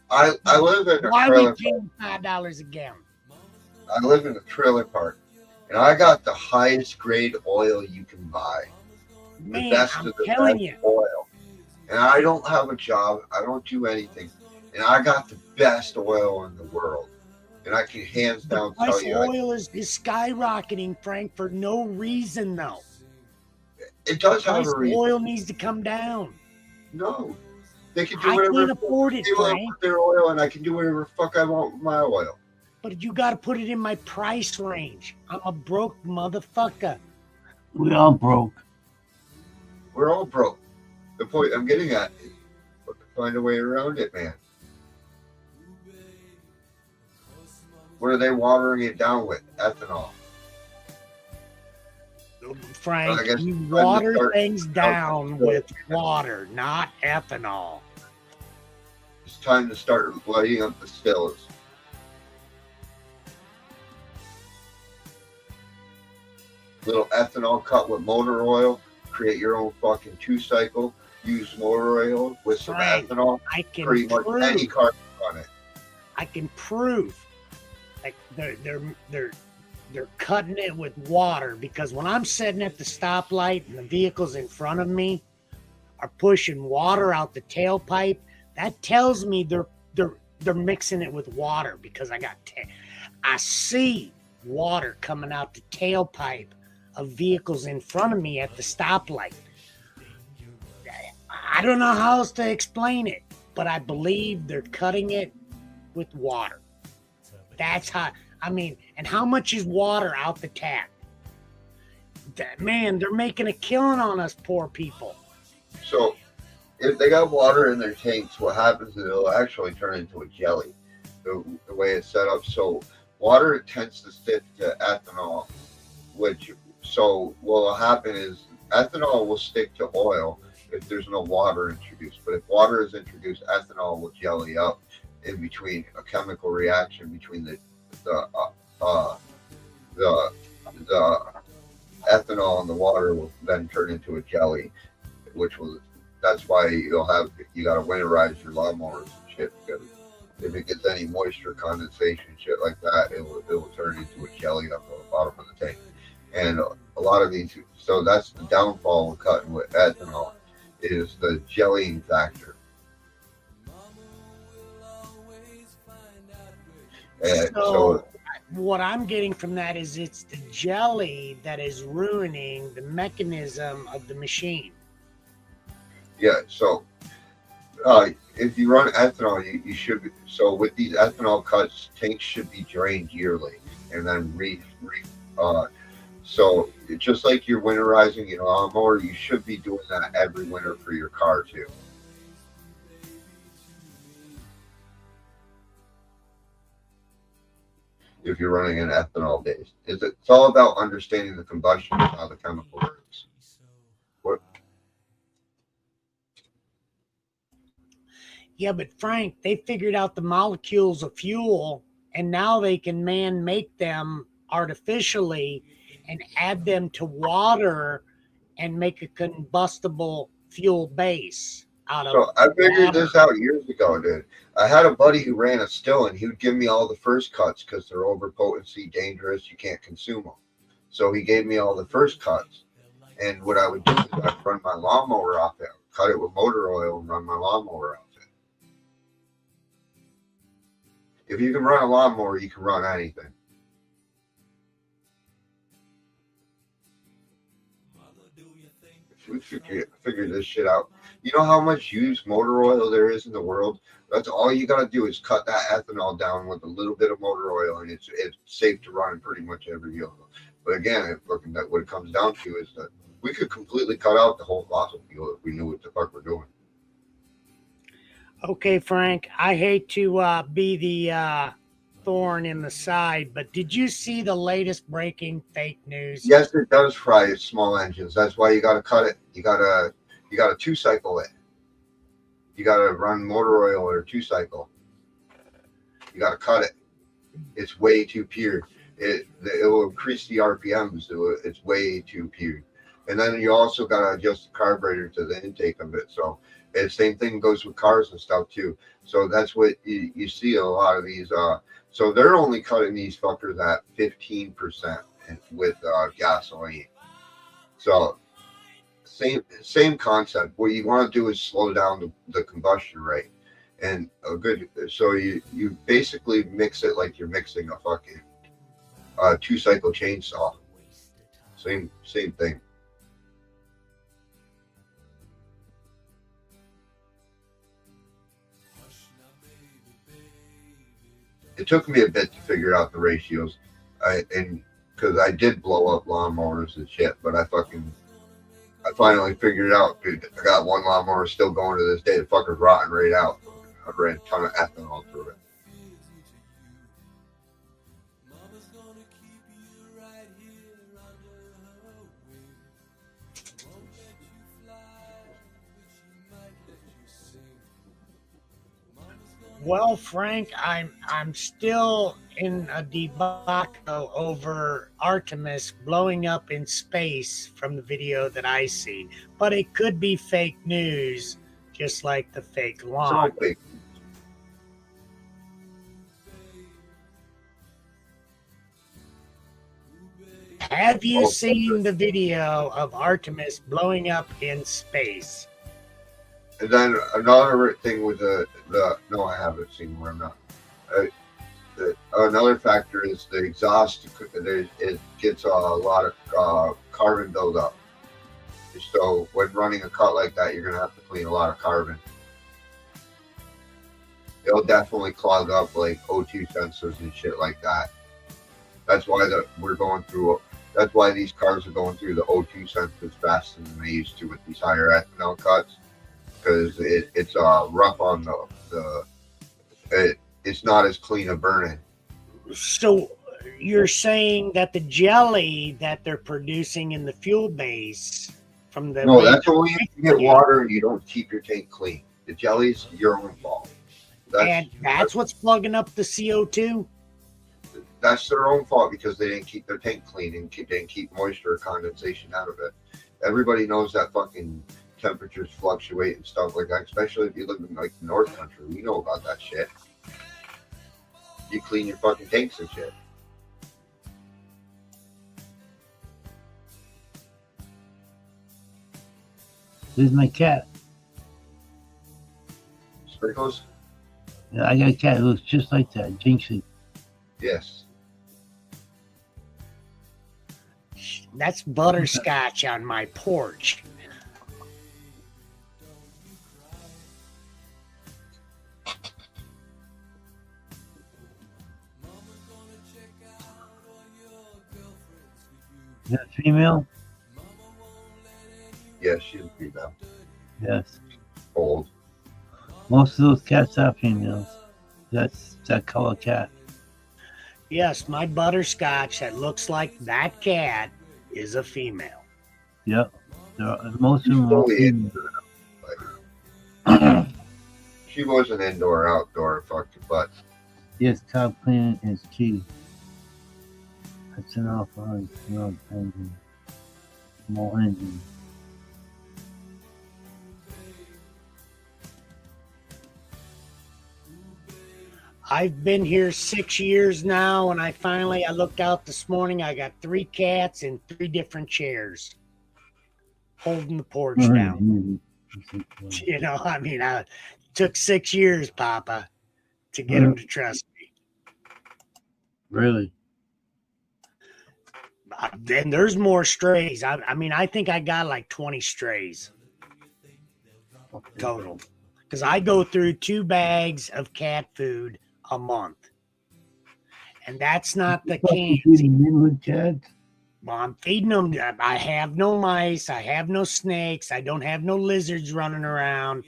I live in a Why are trailer we paying $5 a gallon? I live in a trailer park, and I got the highest grade oil you can buy. Man, the best I'm of the telling best you. oil. And I don't have a job. I don't do anything. And I got the best oil in the world. And I can hands The down price tell of you, oil is skyrocketing, Frank, for no reason, though. it does The have price a of reason. oil needs to come down. No. They can do I whatever can't afford it, they want Frank. with their oil, and I can do whatever the fuck I want with my oil. But you got to put it in my price range. I'm a broke motherfucker. We all broke. We're all broke. The point I'm getting at is find a way around it, man. What are they watering it down with? Ethanol. Frank, I guess you it's time to water start- things down with water, not ethanol. It's time to start lighting up the stills. little ethanol cut with motor oil. Create your own fucking 2-cycle. Use motor oil with some Frank, ethanol. I can Pretty much any prove. car can run it. I can prove. Like they're cutting it with water, because when I'm sitting at the stoplight and the vehicles in front of me are pushing water out the tailpipe, that tells me they're mixing it with water, because I see water coming out the tailpipe of vehicles in front of me at the stoplight. I don't know how else to explain it, but I believe they're cutting it with water. That's how, I mean, and how much is water out the tap? Man, they're making a killing on us poor people. So if they got water in their tanks, what happens is it'll actually turn into a jelly. The way it's set up. So water tends to stick to ethanol, so what will happen is ethanol will stick to oil if there's no water introduced. But if water is introduced, ethanol will jelly up in between a chemical reaction between the ethanol and the water will then turn into a jelly, that's why you got to winterize your lawnmowers and shit, because if it gets any moisture, condensation, shit like that, it will turn into a jelly up on the bottom of the tank. And a lot of these, so that's the downfall of cutting with ethanol, is the jellying factor. And so what I'm getting from that is it's the jelly that is ruining the mechanism of the machine. Yeah, so if you run ethanol, you should be, so with these ethanol cuts, tanks should be drained yearly and then so just like you're winterizing your lawnmower, you should be doing that every winter for your car too. If you're running an ethanol base, it's all about understanding the combustion of how the chemical works. What? Yeah, but Frank, they figured out the molecules of fuel, and now they can make them artificially and add them to water and make a combustible fuel base out of So I figured water. this out years ago, dude. I had a buddy who ran a still, and he would give me all the first cuts because they're over potency, dangerous, you can't consume them. So he gave me all the first cuts, and what I would do is I'd run my lawnmower off it, cut it with motor oil, and run my lawnmower off it. If you can run a lawnmower, you can run anything. We figure this shit out. You know how much used motor oil there is in the world? That's all you got to do is cut that ethanol down with a little bit of motor oil, and it's safe to run in pretty much every vehicle. But again, what it comes down to is that we could completely cut out the whole fossil fuel if we knew what the fuck we're doing. Okay, Frank, I hate to be the thorn in the side, but did you see the latest breaking fake news? Yes, it does fry small engines. That's why you got to cut it. You got to 2-cycle it. You got to run motor oil or 2-cycle. You got to cut it. It's way too pure. It will increase the RPMs. It's way too pure. And then you also got to adjust the carburetor to the intake of it. So the same thing goes with cars and stuff too. So that's what you see a lot of these. So they're only cutting these fuckers at 15% with gasoline. So same concept. What you want to do is slow down the combustion rate, and so you basically mix it like you're mixing a fucking 2-cycle chainsaw. Same thing. It took me a bit to figure out the ratios, because I did blow up lawnmowers and shit, but I finally figured it out, dude. I got one lawnmower still going to this day. The fucker's rotting right out. I ran a ton of ethanol through it. Well, Frank, I'm still in a debacle over Artemis blowing up in space from the video that I see. But it could be fake news, just like the fake It's all launch. fake. Have you Oh, seen the video of Artemis blowing up in space? And then another thing with the no, I haven't seen where I'm not. Another factor is the exhaust. It gets a lot of carbon buildup. So when running a cut like that, you're gonna have to clean a lot of carbon. It'll definitely clog up like O2 sensors and shit like that. That's why we're going through. That's why these cars are going through the O2 sensors faster than they used to with these higher ethanol cuts, because it's rough on it's not as clean a burning. So you're saying that the jelly that they're producing in the fuel base from the No, that's only if you get water and you don't keep your tank clean. The jelly's your own fault. That's what's plugging up the CO2. That's their own fault because they didn't keep their tank clean and didn't keep moisture or condensation out of it. Everybody knows that fucking temperatures fluctuate and stuff like that, especially if you live in like the North Country. We know about that shit. You clean your fucking tanks and shit. This is my cat. Sprinkles? Yeah, I got a cat who looks just like that, Jinxie. Yes. That's butterscotch on my porch. Is that female? Yes, she's a female. Yes. Old. Most of those cats are females. That's that color cat. Yes, my butterscotch that looks like that cat is a female. Yep. Most of them are Fully female. She wasn't indoor or outdoor, fuck your butt. Yes, carb cleaning is key. That's an awful engine. More engine. I've been here 6 years now, and I looked out this morning. I got 3 cats in 3 different chairs holding the porch down. You know, I mean, it took 6 years, Papa, to get them to trust me. Really? Then there's more strays. I mean, I think I got like 20 strays total, because I go through 2 bags of cat food a month, and that's not the cans. Neighborhood cats? Well, I'm feeding them. I have no mice. I have no snakes. I don't have no lizards running around.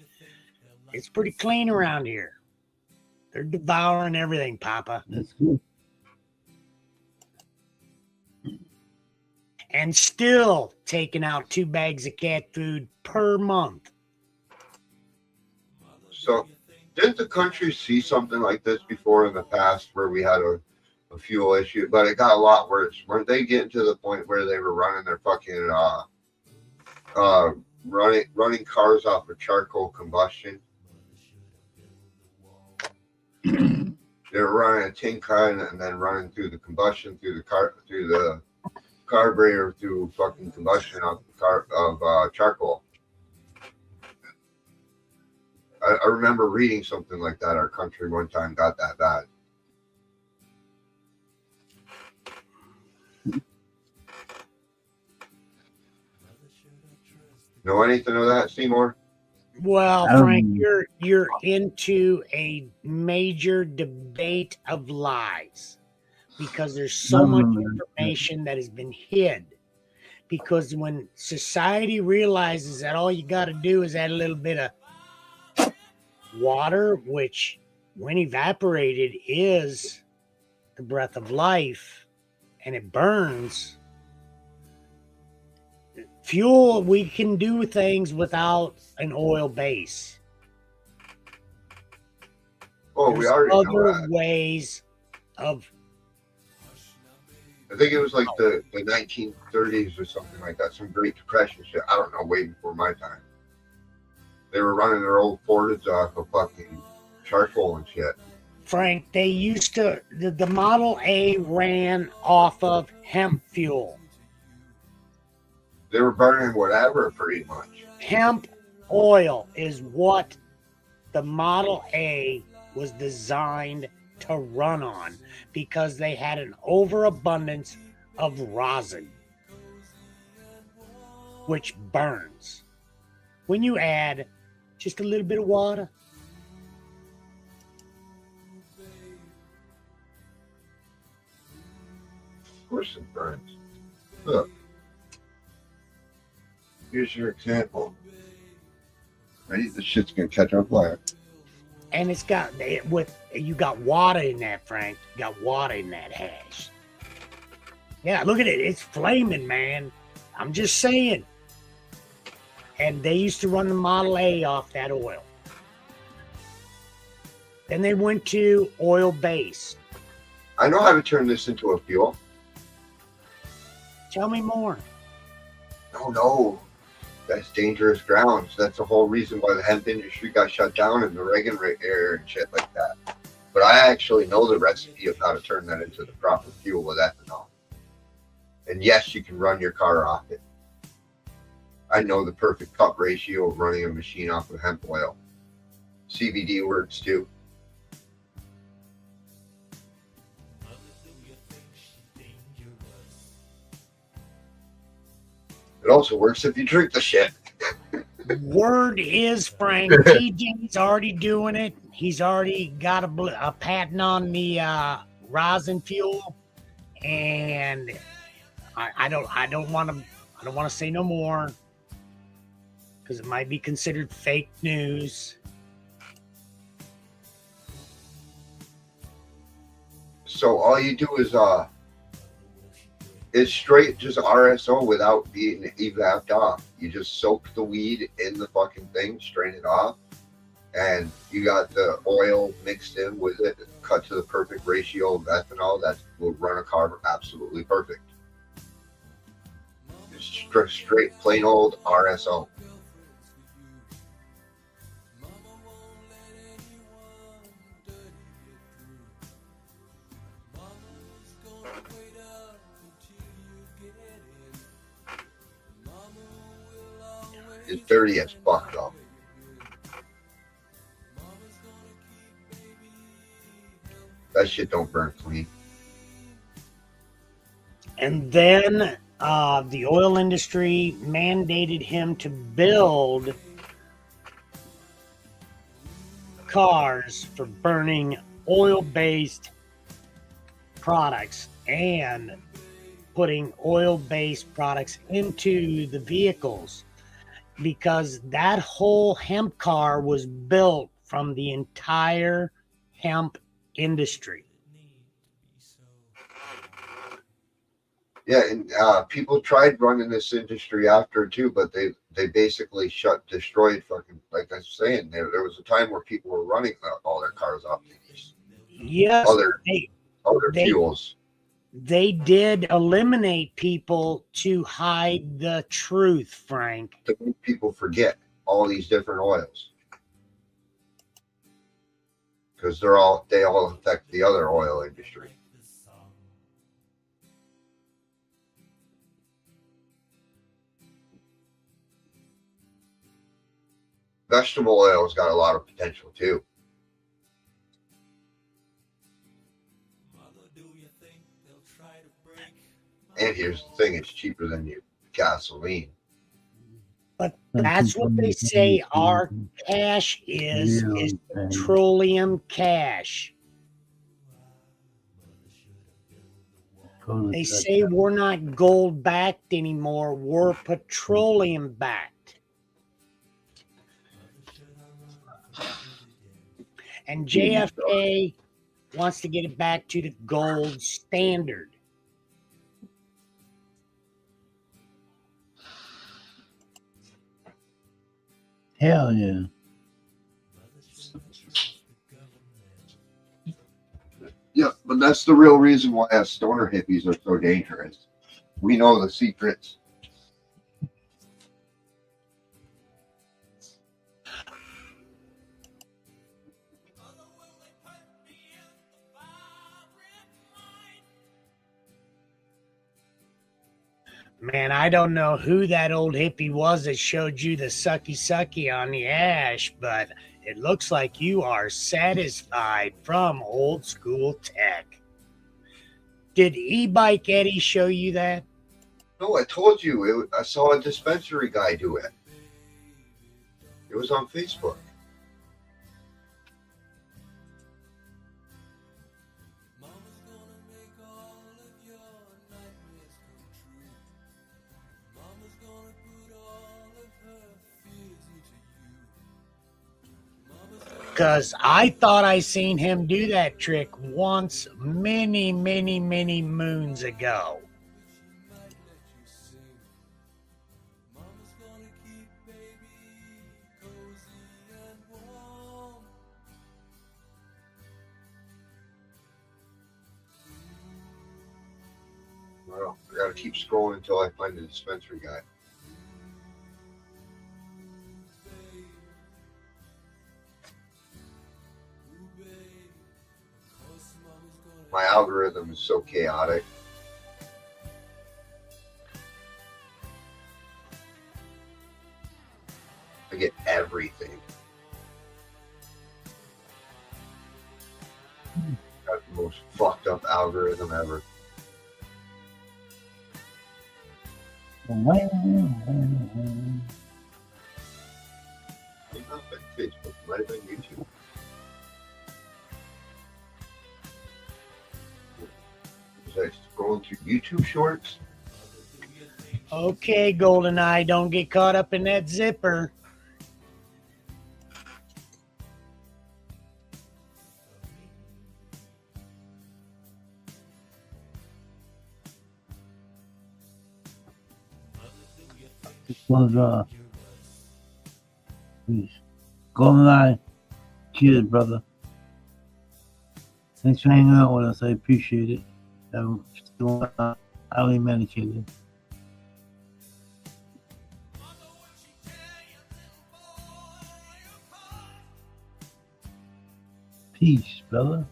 It's pretty clean around here. They're devouring everything, Papa. That's good. And still taking out 2 bags of cat food per month. So, didn't the country see something like this before in the past where we had a fuel issue? But it got a lot worse. Weren't they getting to the point where they were running their fucking running cars off of charcoal combustion? They were running a tin can and then running through the combustion through the carburetor through fucking combustion of charcoal. I remember reading something like that. Our country one time got that bad. Know anything of that, Seymour? Well, Frank, you're into a major debate of lies, because there's so much information that has been hid. Because when society realizes that all you got to do is add a little bit of water, which when evaporated is the breath of life, and it burns. Fuel, we can do things without an oil base. Oh, we There's already know other that. ways of I think it was like the 1930s or something like that. Some Great Depression shit. I don't know, way before my time. They were running their old Fords off of fucking charcoal and shit. Frank. They used to the Model A ran off of hemp fuel. They were burning whatever pretty much. Hemp oil is what the Model A was designed to run on because they had an overabundance of rosin, which burns. When you add just a little bit of water, Of course it burns. Look. Here's your example. Ready? This shit's gonna catch on fire. and it's got you got water in that, Frank. You got water in that hash. Yeah, look at it. It's flaming, man. I'm just saying. And they used to run the Model A off that oil. Then they went to oil base. I know how to turn this into a fuel. Tell me more. No. That's dangerous grounds. That's the whole reason why the hemp industry got shut down in the Reagan era and shit like that. But I actually know the recipe of how to turn that into the proper fuel with ethanol. And yes, you can run your car off it. I know the perfect cup ratio of running a machine off of hemp oil. CBD works too. It also works if you drink the shit. Word is, Frank, TJ's already doing it. He's already got a patent on the rosin fuel, and I don't want to say no more because it might be considered fake news. So all you do is it's straight just RSO without being evapped off. You just soak the weed in the fucking thing, strain it off, and you got the oil mixed in with it, cut to the perfect ratio of ethanol that will run a car absolutely perfect. It's straight plain old RSO. It's dirty as fuck though. That shit don't burn clean. And then the oil industry mandated him to build cars for burning oil-based products and putting oil-based products into the vehicles, because that whole hemp car was built from the entire hemp industry. Yeah, and people tried running this industry after too, but they basically destroyed fucking, like I was saying, there was a time where people were running all their cars off these Yes, other fuels. They did eliminate people to hide the truth, Frank. To make people forget all these different oils, because they all affect the other oil industry. Vegetable oil's got a lot of potential too. And here's the thing, it's cheaper than your gasoline. But that's what they say our cash is petroleum cash. They say we're not gold backed anymore, we're petroleum backed. And JFK wants to get it back to the gold standard. Hell yeah. But that's the real reason why us stoner hippies are so dangerous. We know the secrets. Man, I don't know who that old hippie was that showed you the sucky on the ash, but it looks like you are satisfied from old school tech. Did E-Bike Eddie show you that? No, I told you. I saw a dispensary guy do it. It was on Facebook. Because I thought I seen him do that trick once many moons ago. Well, I gotta keep scrolling until I find the dispensary guy. My algorithm is so chaotic. I get everything. Got the most fucked up algorithm ever. Might not have been Facebook, might have been YouTube. Was I scrolling through YouTube shorts? Okay, GoldenEye, don't get caught up in that zipper. This was please. GoldenEye. Cheers, brother. Thanks for hanging out with us. I appreciate it. I'm still highly medicated. Peace, brother.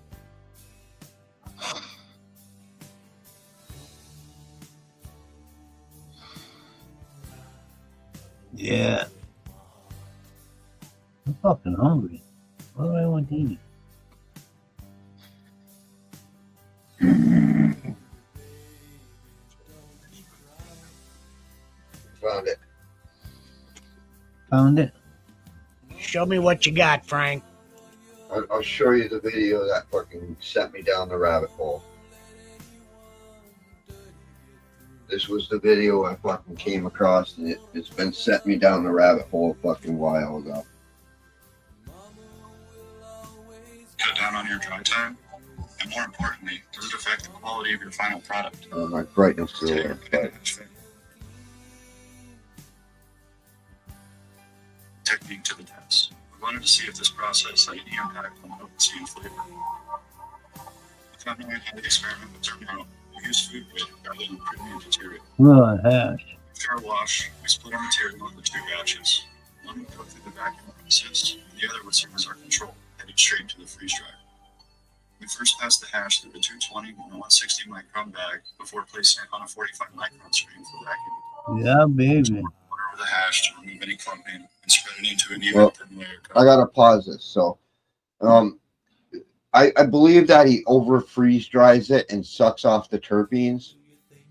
Yeah. I'm fucking hungry. What do I want to eat? Found it. Found it. Show me what you got, Frank. I'll show you the video that fucking sent me down the rabbit hole. This was the video I fucking came across, and it's been setting me down the rabbit hole a fucking while ago. Cut down on your dry time, and more importantly, does it affect the quality of your final product? My brightness is Take lower, a but technique to the test. We wanted to see if this process had any impact on potency and flavor. The company had the experiment with terminal. We used food grade rather than premium material. Well, hash. After our wash, we split our material into two batches. One would go through the vacuum process, and the other would serve as our control, headed straight to the freeze dryer. We first passed the hash through the 220 and 160 micron bag before placing it on a 45 micron screen for vacuum. Yeah, baby. Pour over the hash to remove any clumping and spread it into an Well, even thin layer. I gotta pause this. So, I believe that he over freeze dries it and sucks off the terpenes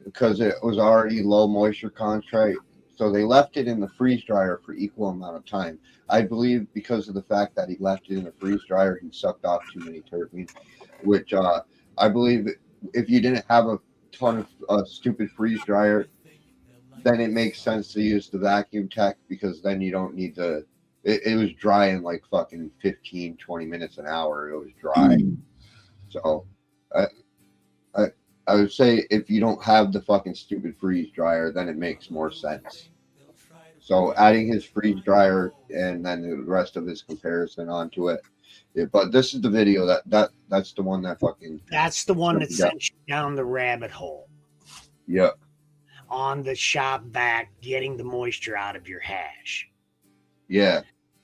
because it was already low moisture content. So they left it in the freeze dryer for equal amount of time. I believe because of the fact that he left it in the freeze dryer, he sucked off too many terpenes, which I believe if you didn't have a ton of stupid freeze dryer, then it makes sense to use the vacuum tech because then you don't need to. It was dry in like fucking 15, 20 minutes an hour. It was dry. So I would say if you don't have the fucking stupid freeze dryer, then it makes more sense. So adding his freeze dryer and then the rest of his comparison onto it. Yeah, but this is the video that's the one that fucking That's the one that Yeah. sent you down the rabbit hole yeah. on the shop vac, getting the moisture out of your hash. Yeah.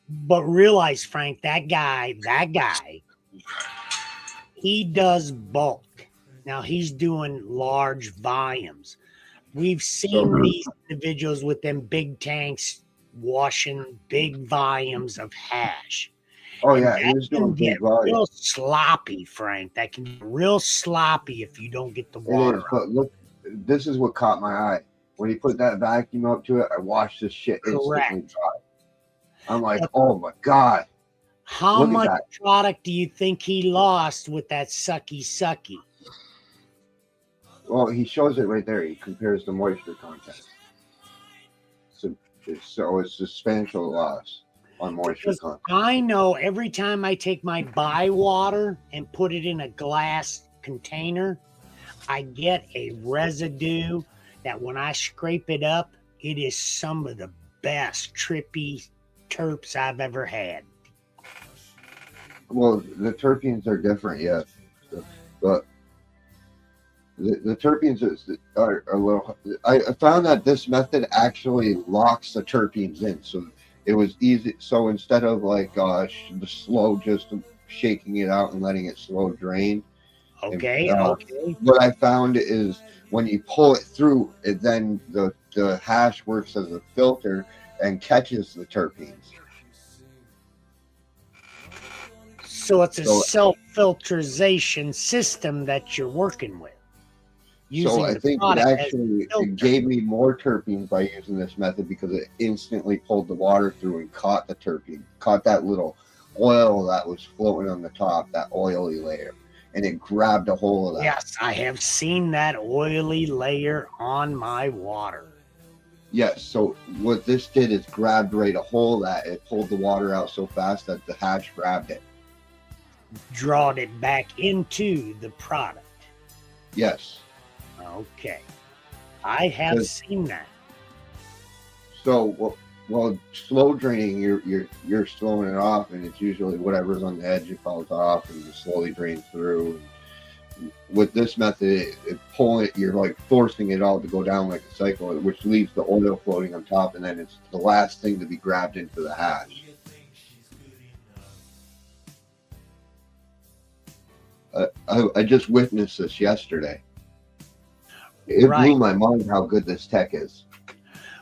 But realize, Frank, that guy, he does bulk. Now he's doing large volumes. We've seen these individuals with them big tanks washing big volumes of hash. Oh And yeah, he that was can doing get big volume. real sloppy, Frank. That can get real sloppy if you don't get the It water is, out. but look, this is what caught my eye. When he put that vacuum up to it, I watched this shit instantly Correct. dry. I'm like, But oh my god. how Look at much that. product do you think he lost with that sucky? Well, he shows it right there. He compares the moisture content. So it's substantial loss on moisture Because content. I know every time I take my buy water and put it in a glass container, I get a residue that when I scrape it up, it is some of the best trippy terps I've ever had. Well, the terpenes are different, yes, but the terpenes are a little. I found that this method actually locks the terpenes in, so it was easy. So instead of like the slow, just shaking it out and letting it slow drain. Okay, And, okay. What I found is when you pull it through, then the hash works as a filter and catches the terpenes. So it's a So- self-filtration system that you're working with. So I the think it product as a actually filter. it gave me more terpenes by using this method because it instantly pulled the water through and caught the terpene, caught that little oil that was floating on the top, that oily layer, and it grabbed a hold of that. Yes, I have seen that oily layer on my water. Yes. So what this did is grabbed right a hold of that. It pulled the water out so fast that the hash grabbed it. Drawed it back into the product. Yes. Okay. I have Because- seen that. So well, slow draining, you're slowing it off, and it's usually whatever's on the edge it falls off, and you slowly drain through. With this method, it pulling it, you're like forcing it all to go down like a cycle, which leaves the oil floating on top, and then it's the last thing to be grabbed into the hash. I just witnessed this yesterday. It Right. blew my mind how good this tech is.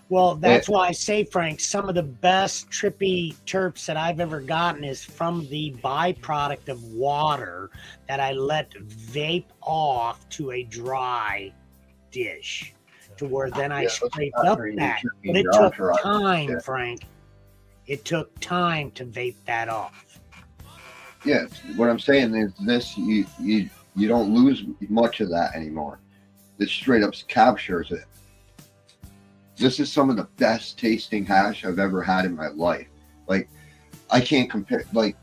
Well, that's why I say, Frank, some of the best trippy terps that I've ever gotten is from the byproduct of water that I let vape off to a dry dish, to where then I Yeah, that's scraped not up very that. trippy, But it your took entourage, time, yeah. Frank. It took time to vape that off. Yeah, what I'm saying is this: you don't lose much of that anymore. This straight up captures it. This is some of the best tasting hash I've ever had in my life. Like, I can't compare. Like,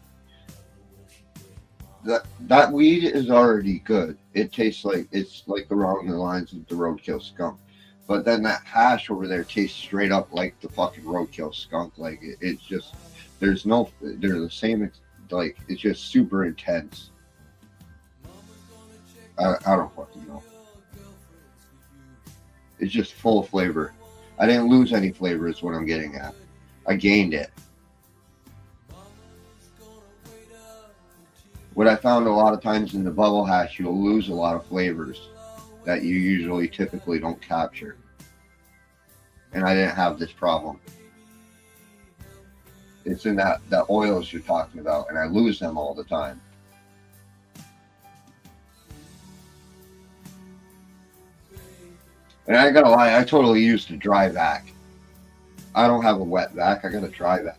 that weed is already good. It tastes like it's like along the lines of the Roadkill Skunk. But then that hash over there tastes straight up like the fucking Roadkill Skunk. Like it's just they're the same. Like it's just super intense. I don't fucking know. It's just full of flavor. I didn't lose any flavor is what I'm getting at. I gained it. What I found a lot of times in the bubble hash, you'll lose a lot of flavors that you typically don't capture. And I didn't have this problem. It's in that oils you're talking about, and I lose them all the time. And I ain't gonna lie, I totally used a dry vac. I don't have a wet vac, I got a dry vac.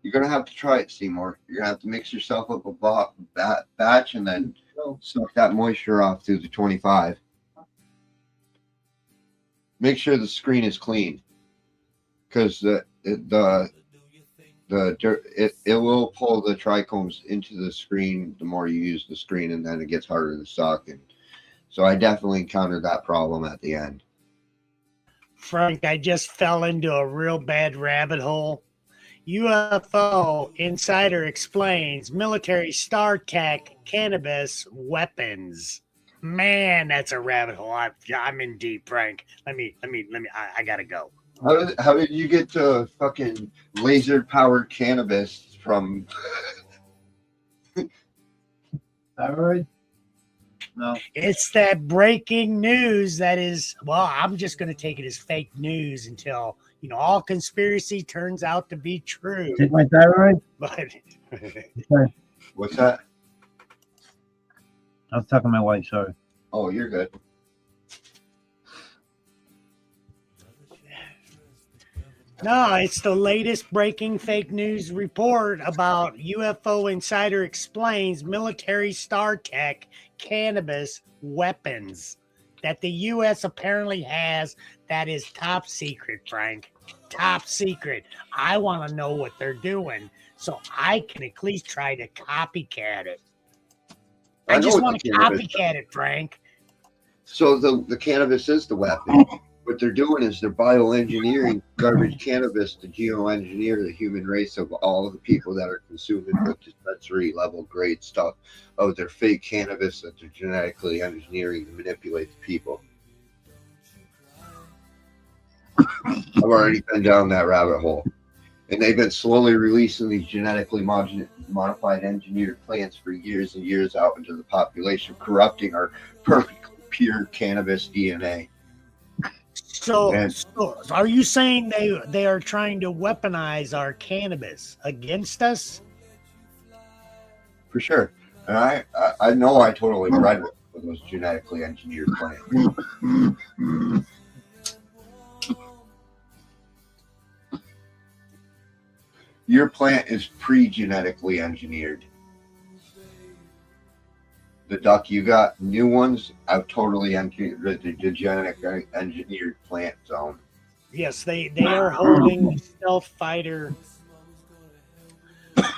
You're gonna have to try it, Seymour. You're gonna have to mix yourself up a batch and then suck that moisture off through the 25. Make sure the screen is clean, because it will pull the trichomes into the screen the more you use the screen, and then it gets harder to suck. And so I definitely encountered that problem at the end. Frank, I just fell into a real bad rabbit hole. UFO Insider explains military StarTech cannabis weapons. Man, that's a rabbit hole. I'm in deep, Frank. Let me. I gotta go. How did you get to fucking laser powered cannabis from? Thyroid? No. It's that breaking news that is. Well, I'm just gonna take it as fake news until all conspiracy turns out to be true. Take my thyroid? But Sorry. What's that? I was talking to my wife, sorry. Oh, you're good. no, it's the latest breaking fake news report about UFO Insider explains military StarTech cannabis weapons that the U.S. apparently has that is top secret, Frank. Top secret. I want to know what they're doing so I can at least try to copycat it. I know just what want the to cannabis- copycat it, Frank. So the cannabis is the weapon. What they're doing is they're bioengineering garbage cannabis to geoengineer the human race of all of the people that are consuming the dispensary level grade stuff of their fake cannabis that they're genetically engineering to manipulate the people. I've already been down that rabbit hole. And they've been slowly releasing these genetically modified engineered plants for years and years out into the population, corrupting our perfectly pure cannabis DNA. So are you saying they are trying to weaponize our cannabis against us? For sure. And I know I totally read with those genetically engineered plants. Your plant is pre-genetically engineered. The duck you got, new ones, I've totally engineered the genetic engineered plant zone. Yes, they are holding the stealth fighter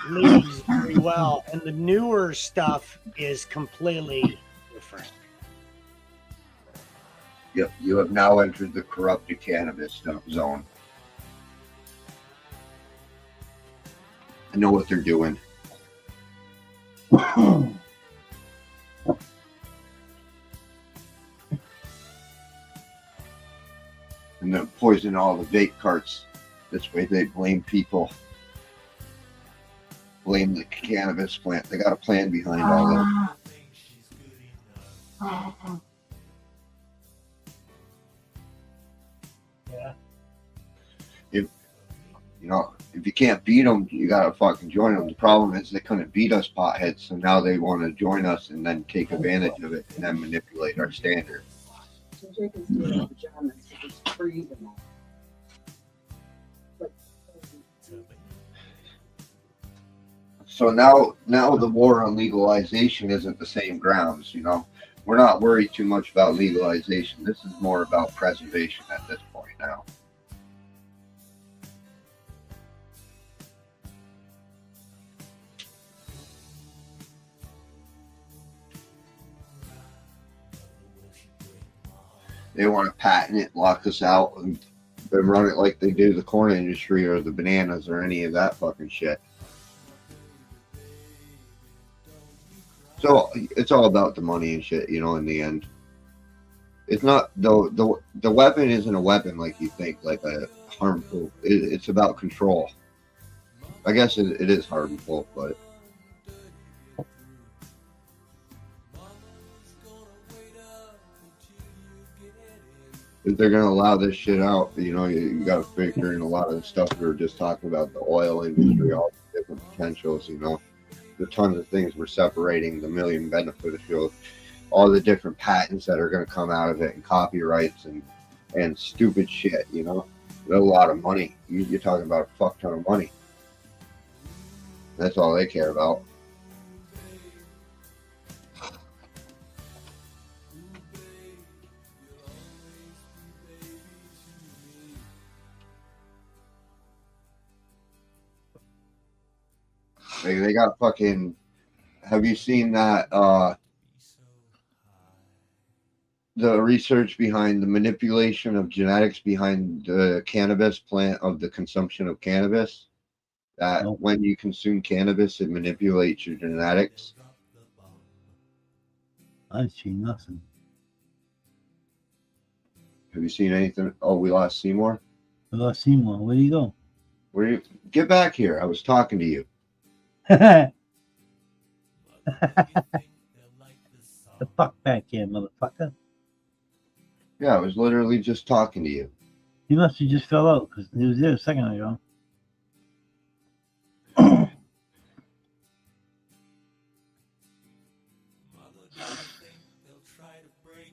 leads very well, and the newer stuff is completely different. Yep, you have now entered the corrupted cannabis zone. I know what they're doing. And then poison all the vape carts. This way they blame people. Blame the cannabis plant. They got a plan behind all that. Yeah. If you can't beat them, you gotta fucking join them. The problem is they couldn't beat us potheads, so now they want to join us and then take advantage of it and then manipulate our standard. So now the war on legalization isn't the same grounds. We're not worried too much about legalization. This is more about preservation at this point now. They want to patent it, lock us out, and run it like they do the corn industry or the bananas or any of that fucking shit. So it's all about the money and shit, in the end. It's not the weapon isn't a weapon like you think, like a harmful. It's about control. I guess it is harmful, but if they're gonna allow this shit out, you got to figure in a lot of the stuff we were just talking about, the oil industry, all the different potentials. The tons of things we're separating, the million beneficial, all the different patents that are going to come out of it, and copyrights and stupid shit. A lot of money. You're talking about a fuck ton of money. That's all they care about. They got fucking. Have you seen that? The research behind the manipulation of genetics behind the cannabis plant, of the consumption of cannabis. That Nope. when you consume cannabis, it manipulates your genetics. I see nothing. Have you seen anything? Oh, we lost Seymour. I lost Seymour. Where'd he go? Where you get back here? I was talking to you. The fuck back here, motherfucker. Yeah, I was literally just talking to you. He must have just fell out because he was there a second ago.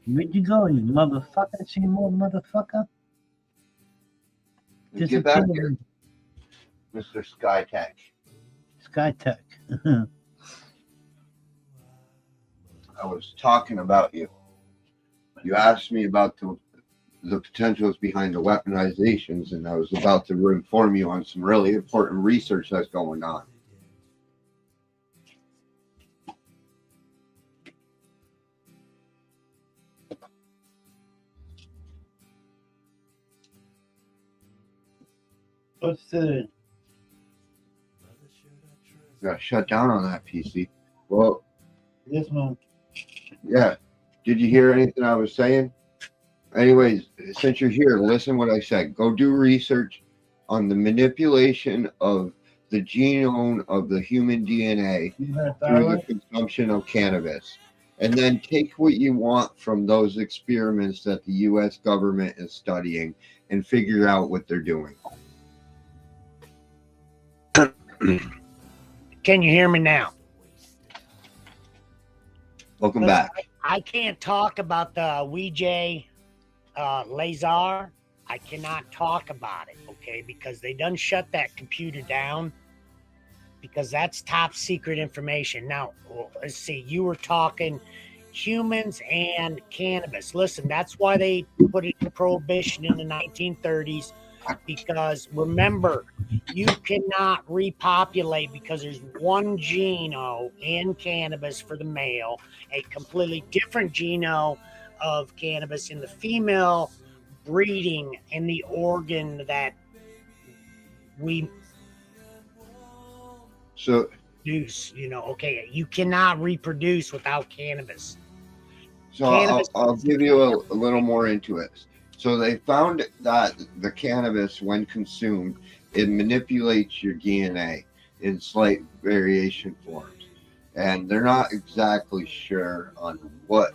Where'd you go, you motherfucker? Seymour, motherfucker? Get back here, Mr. Skytech. Skytech. I was talking about you. You asked me about the potentials behind the weaponizations, and I was about to inform you on some really important research that's going on. What's the... Got shut down on that PC. Well, This one. yeah. Did you hear anything I was saying? Anyways, since you're here, listen what I said. Go do research on the manipulation of the genome of the human DNA through the consumption of cannabis. And then take what you want from those experiments that the U.S. government is studying and figure out what they're doing. Can you hear me now? Welcome Listen, back. I can't talk about the Ouija laser. I cannot talk about it, okay? Because they done shut that computer down because that's top secret information. Now, let's see. You were talking humans and cannabis. Listen, that's why they put it in prohibition in the 1930s. Because remember, you cannot repopulate because there's one genome in cannabis for the male, a completely different genome of cannabis in the female, breeding in the organ that we produce. You know, okay, you cannot reproduce without cannabis. So I'll give you a little more into it. So they found that the cannabis, when consumed, it manipulates your DNA in slight variation forms. And they're not exactly sure on what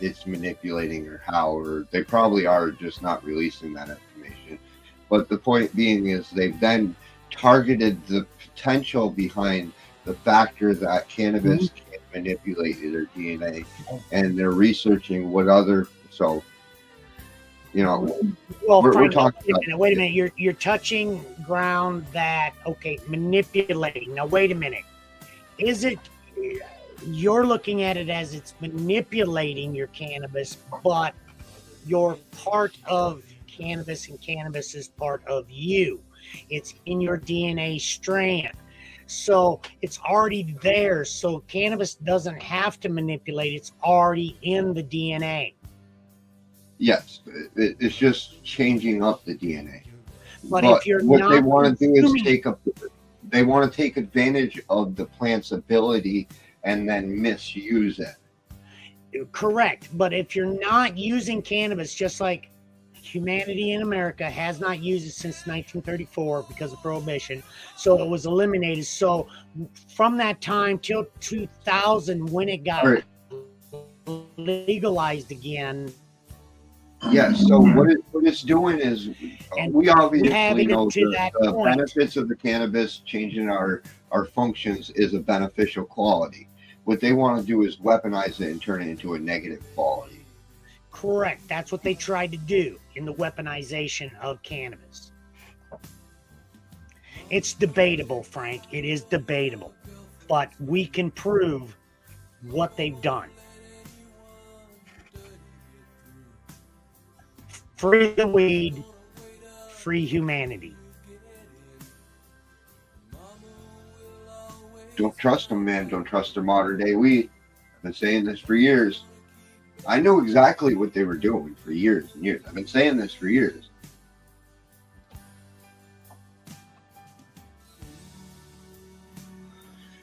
it's manipulating or how, or they probably are just not releasing that information. But the point being is they've then targeted the potential behind the factor that cannabis can manipulate their DNA. And they're researching what other, so you know, well, we're Frank, talking. wait a minute. You're touching ground that manipulating. Now, wait a minute. Is it? You're looking at it as it's manipulating your cannabis, but you're part of cannabis, and cannabis is part of you. It's in your DNA strand, so it's already there. So cannabis doesn't have to manipulate; it's already in the DNA. Yes, it's just changing up the DNA. But if you're what not they want to do is consuming- they want to take advantage of the plant's ability and then misuse it. Correct. But if you're not using cannabis, just like humanity in America has not used it since 1934 because of prohibition, so it was eliminated. So from that time till 2000, when it got legalized again. Yes. So what it's doing is we obviously know the benefits of the cannabis changing our functions is a beneficial quality. What they want to do is weaponize it and turn it into a negative quality. Correct. That's what they tried to do in the weaponization of cannabis. It's debatable, Frank. It is debatable. But we can prove what they've done. Free the weed, free humanity. Don't trust them, man. Don't trust their modern day weed. I've been saying this for years. I know exactly what they were doing for years and years. I've been saying this for years.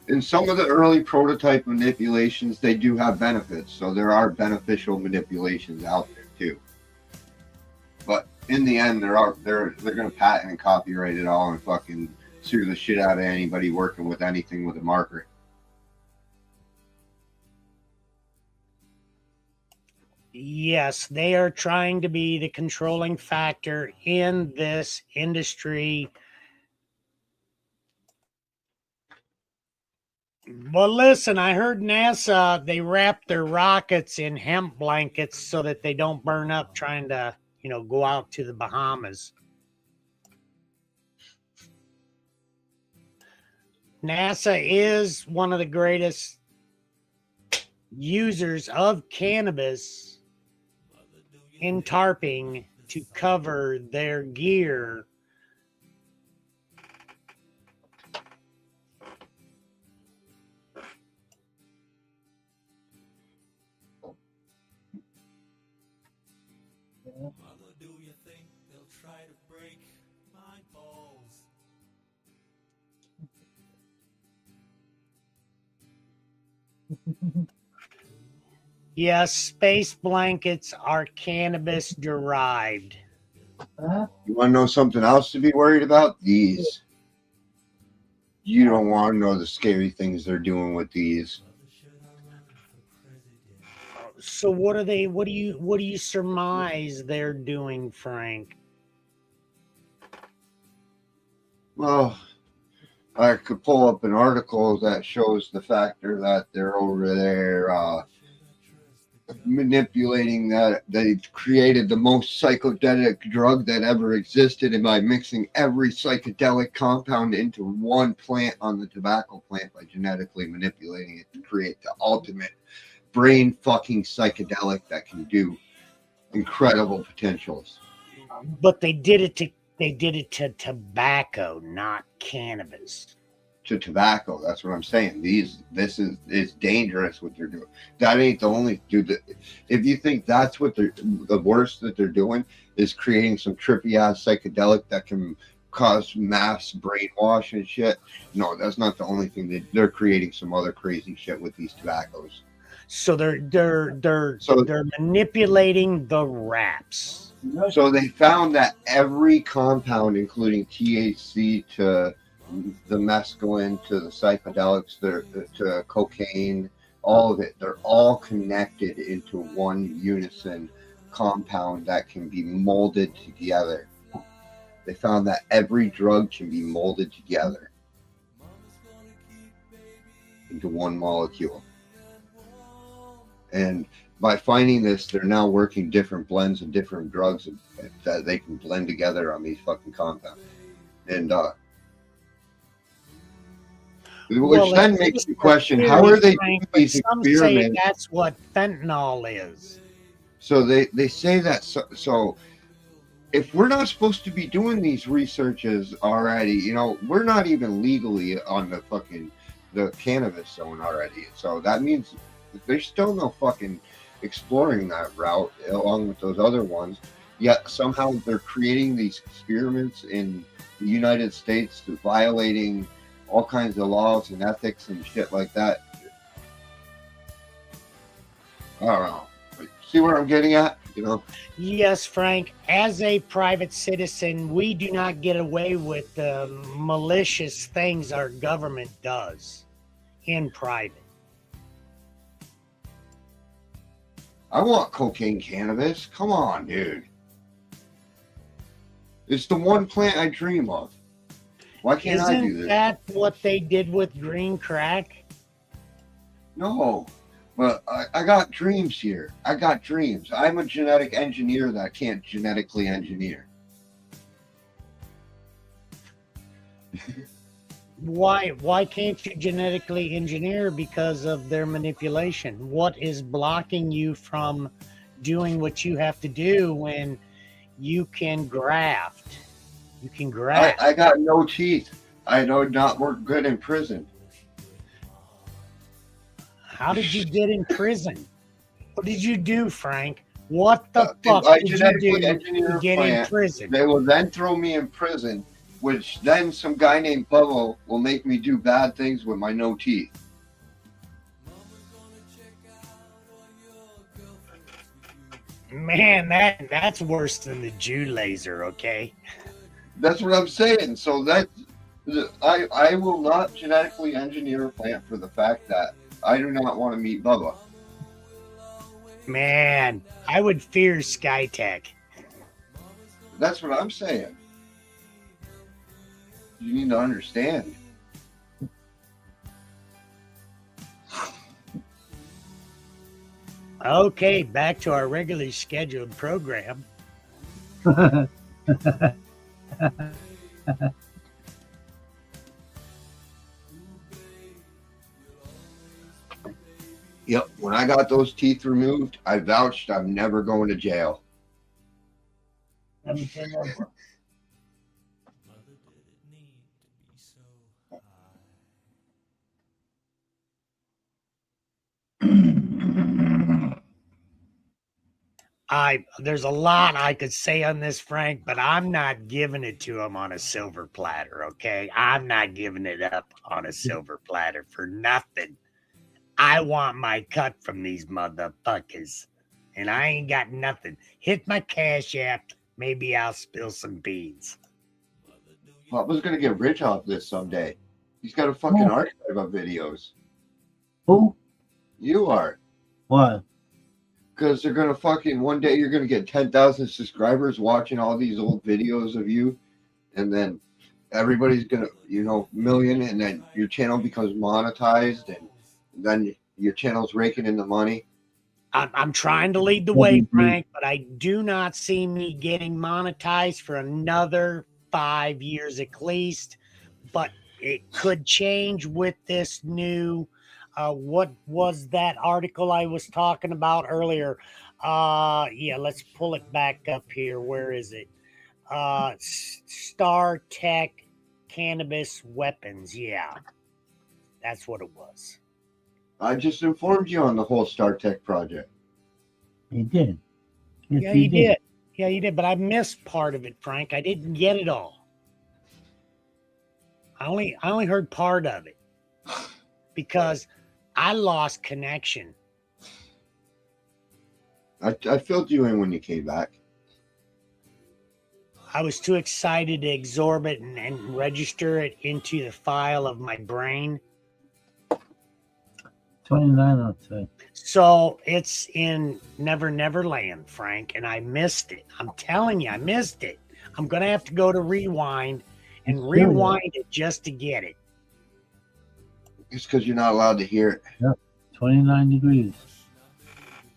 In some of the early prototype manipulations, they do have benefits. So there are beneficial manipulations out there too. But in the end, they're going to patent and copyright it all and fucking sue the shit out of anybody working with anything with a marker. Yes, they are trying to be the controlling factor in this industry. Well, listen, I heard NASA, they wrap their rockets in hemp blankets so that they don't burn up trying to, go out to the Bahamas. NASA is one of the greatest users of cannabis in tarping to cover their gear. Mother, do you think they'll try to break my balls? Yes, space blankets are cannabis derived. You want to know something else to be worried about? These. You don't want to know the scary things they're doing with these. So what are they? What do you surmise they're doing, Frank? Well, I could pull up an article that shows the factor that they're over there manipulating that they created the most psychedelic drug that ever existed, and by mixing every psychedelic compound into one plant on the tobacco plant by genetically manipulating it to create the ultimate brain fucking psychedelic that can do incredible potentials. But they did it to tobacco, not cannabis. To tobacco, that's what I'm saying. This is dangerous what they're doing. That ain't the only dude. If you think that's what the worst that they're doing is creating some trippy ass psychedelic that can cause mass brainwash and shit. No, that's not the only thing. They're creating some other crazy shit with these tobaccos. So they're manipulating the wraps. So they found that every compound, including THC to the mescaline to the psychedelics to cocaine, all of it, they're all connected into one unison compound that can be molded together. They found that every drug can be molded together into one molecule. And by finding this, they're now working different blends of different drugs that they can blend together on these fucking compounds. And which then makes you question, how are they doing these experiments? Some say that's what fentanyl is. So they say that, so if we're not supposed to be doing these researches already, we're not even legally on the cannabis zone already. So that means there's still no fucking exploring that route along with those other ones. Yet somehow they're creating these experiments in the United States to violating all kinds of laws and ethics and shit like that. I don't know. See where I'm getting at? Yes, Frank. As a private citizen, we do not get away with the malicious things our government does in private. I want cocaine cannabis. Come on, dude. It's the one plant I dream of. Why can't I do this? Isn't that what they did with green crack? No, but I got dreams here. I got dreams. I'm a genetic engineer that can't genetically engineer. Why can't you genetically engineer because of their manipulation? What is blocking you from doing what you have to do when you can graft? You can graft. I got no teeth. I do not work good in prison. How did you get in prison? What did you do, Frank? What the If fuck I did you genetically do engineer to a get in plant, prison? they will then throw me in prison, which then some guy named Bubba will make me do bad things with my no teeth. Man, that's worse than the Jew laser, okay? That's what I'm saying. So that I will not genetically engineer a plant for the fact that I do not want to meet Bubba. Man, I would fear Skytech. That's what I'm saying. You need to understand. Okay, back to our regularly scheduled program. Yep. When I got those teeth removed, I vouched I'm never going to jail. Let me turn over. Mother, did it need to be so There's a lot I could say on this, Frank, but I'm not giving it to him on a silver platter, okay? I'm not giving it up on a silver platter for nothing. I want my cut from these motherfuckers, and I ain't got nothing. Hit my Cash App, maybe I'll spill some beans. Papa's gonna get rich off this someday. He's got a fucking Oh. archive of videos. Who? You are. What? Because they're gonna fucking one day you're gonna get 10,000 subscribers watching all these old videos of you, and then everybody's gonna, million, and then your channel becomes monetized, and then your channel's raking in the money. I'm trying to lead the way, Frank, but I do not see me getting monetized for another 5 years at least. But it could change with this new. What was that article I was talking about earlier? Yeah, let's pull it back up here. Where is it? Star Tech Cannabis Weapons. Yeah, that's what it was. I just informed you on the whole StarTech project. He did. Yes, Yeah, you did. Yeah, you did. But I missed part of it, Frank. I didn't get it all. I only heard part of it because I lost connection. I filled you in when you came back. I was too excited to absorb it and register it into the file of my brain. 29, I'll say. So it's in Never Never Land, Frank, and I missed it. I'm telling you, I missed it. I'm going to have to go to Rewind and rewind it just to get it. It's because you're not allowed to hear it. 29 degrees.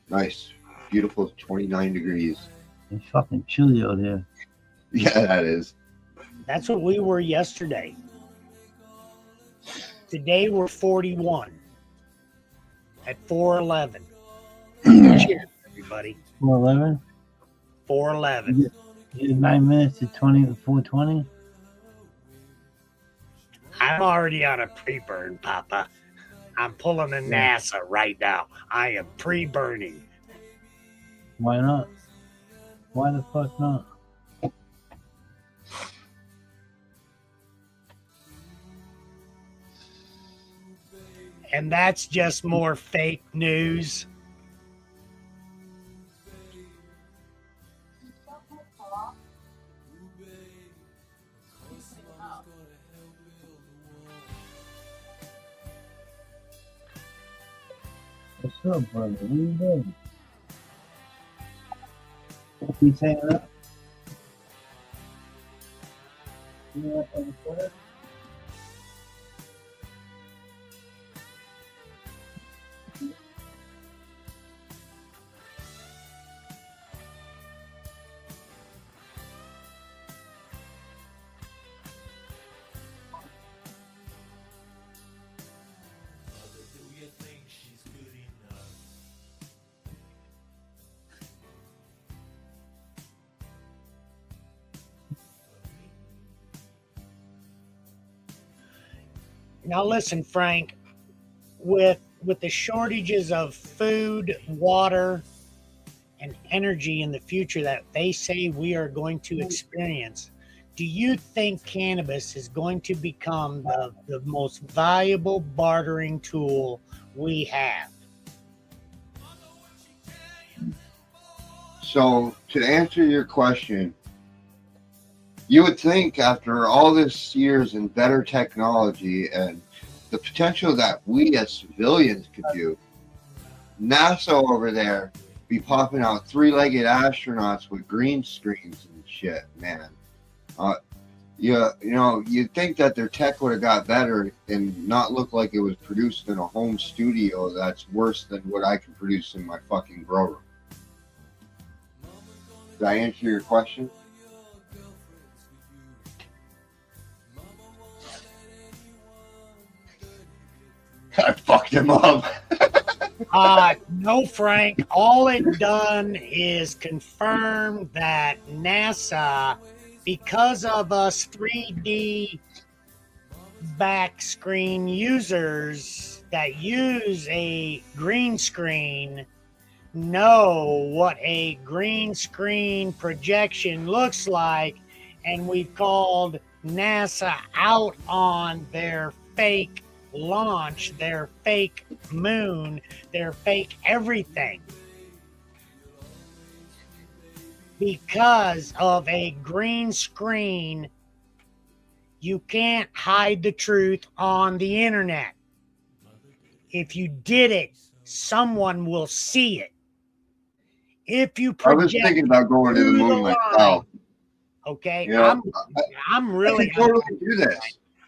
Nice. Beautiful 29 degrees. It's fucking chilly out here. Yeah, that is. That's what we were yesterday. Today we're 41 at 411. Cheers, everybody. 411? 411. You did 9 minutes to 420? I'm already on a pre-burn, Papa. I'm pulling a NASA right now. I am pre-burning. Why not? Why the fuck not? And that's just more fake news. What's up, brother? What are you doing? He's hanging up. You up on the Twitter? Now listen, Frank, with the shortages of food, water, and energy in the future that they say we are going to experience, do you think cannabis is going to become the most valuable bartering tool we have? So to answer your question, you would think after all this years and better technology and the potential that we as civilians could do, NASA over there be popping out three-legged astronauts with green screens and shit, man. You know, you'd think that their tech would have got better and not look like it was produced in a home studio that's worse than what I can produce in my fucking grow room. Did I answer your question? I fucked him up. No, Frank. All it done is confirm that NASA, because of us 3D back screen users that use a green screen, know what a green screen projection looks like, and we've called NASA out on their fake launch, their fake moon, their fake everything, because of a green screen. You can't hide the truth on the internet. If you did it, someone will see it. If you I was project thinking about going to the through moon line, myself. okay, Yeah, I'm I really can totally do this.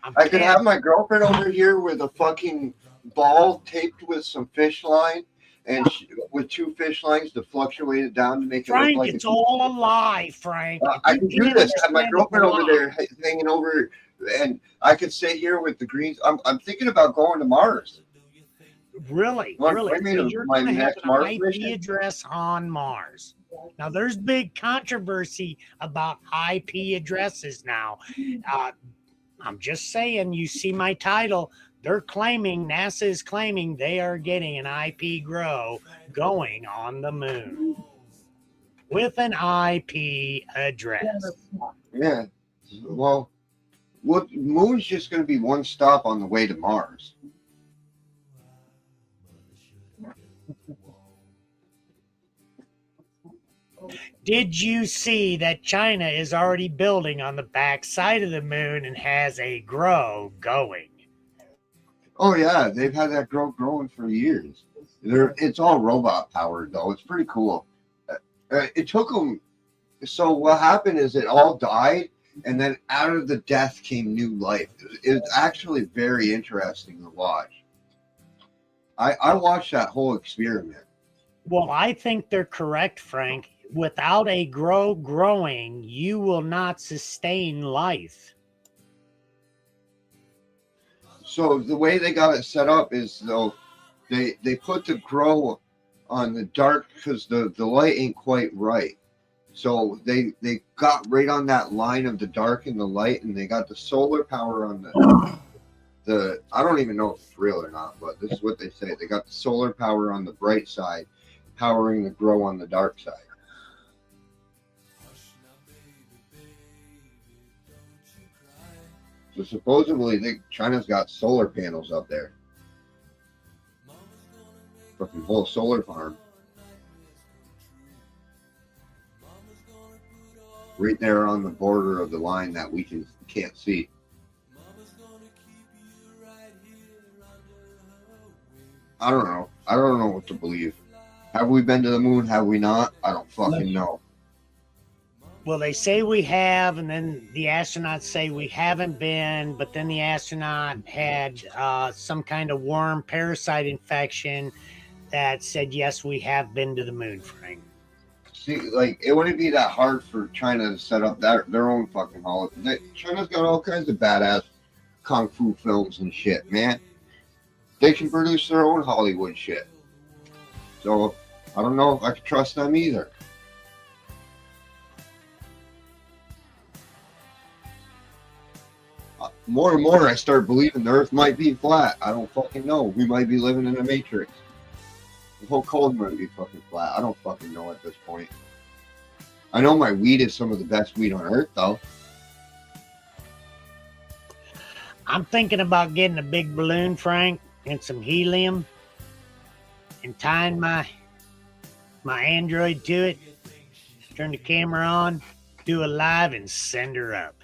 I'm I could kidding. have my girlfriend over here with a fucking ball taped with some fish line and with two fish lines to fluctuate it down to make it look Frank, like it's all a lie, Frank. If I you can do can't this. Have my understand girlfriend it's a over lie. there hanging over, and I could sit here with the greens. I'm thinking about going to Mars. Really, Like, really. I mean, So you're my going to have next an Mars IP mission? address on Mars. Now, there's big controversy about IP addresses now. I'm just saying, you see my title. They're claiming, NASA is claiming they are getting an IP grow going on the moon with an IP address. Yeah. Well, Moon's just going to be one stop on the way to Mars. Did you see that China is already building on the back side of the moon and has a grow going? Oh yeah, they've had that growing for years. It's all robot powered though. It's pretty cool. It took them. So what happened is it all died, and then out of the death came new life. It's actually very interesting to watch. I watched that whole experiment. Well, I think they're correct, Frank. Without a growing, you will not sustain life. So the way they got it set up is though they put the grow on the dark because the light ain't quite right. So they got right on that line of the dark and the light, and they got the solar power on the I don't even know if it's real or not, but this is what they say. They got the solar power on the bright side, powering the grow on the dark side. So supposedly China's got solar panels up there. Fucking whole solar farm. Right there on the border of the line that we can't see. I don't know. I don't know what to believe. Have we been to the moon? Have we not? I don't fucking know. Well, they say we have, and then the astronauts say we haven't been, but then the astronaut had some kind of worm parasite infection that said, yes, we have been to the moon, Frank. See, like, it wouldn't be that hard for China to set up their own fucking holiday. China's got all kinds of badass kung fu films and shit, man. They can produce their own Hollywood shit. So, I don't know if I can trust them either. More and more, I start believing the Earth might be flat. I don't fucking know. We might be living in a matrix. The whole cold might be fucking flat. I don't fucking know at this point. I know my weed is some of the best weed on Earth, though. I'm thinking about getting a big balloon, Frank, and some helium, and tying my Android to it. Turn the camera on, do a live, and send her up.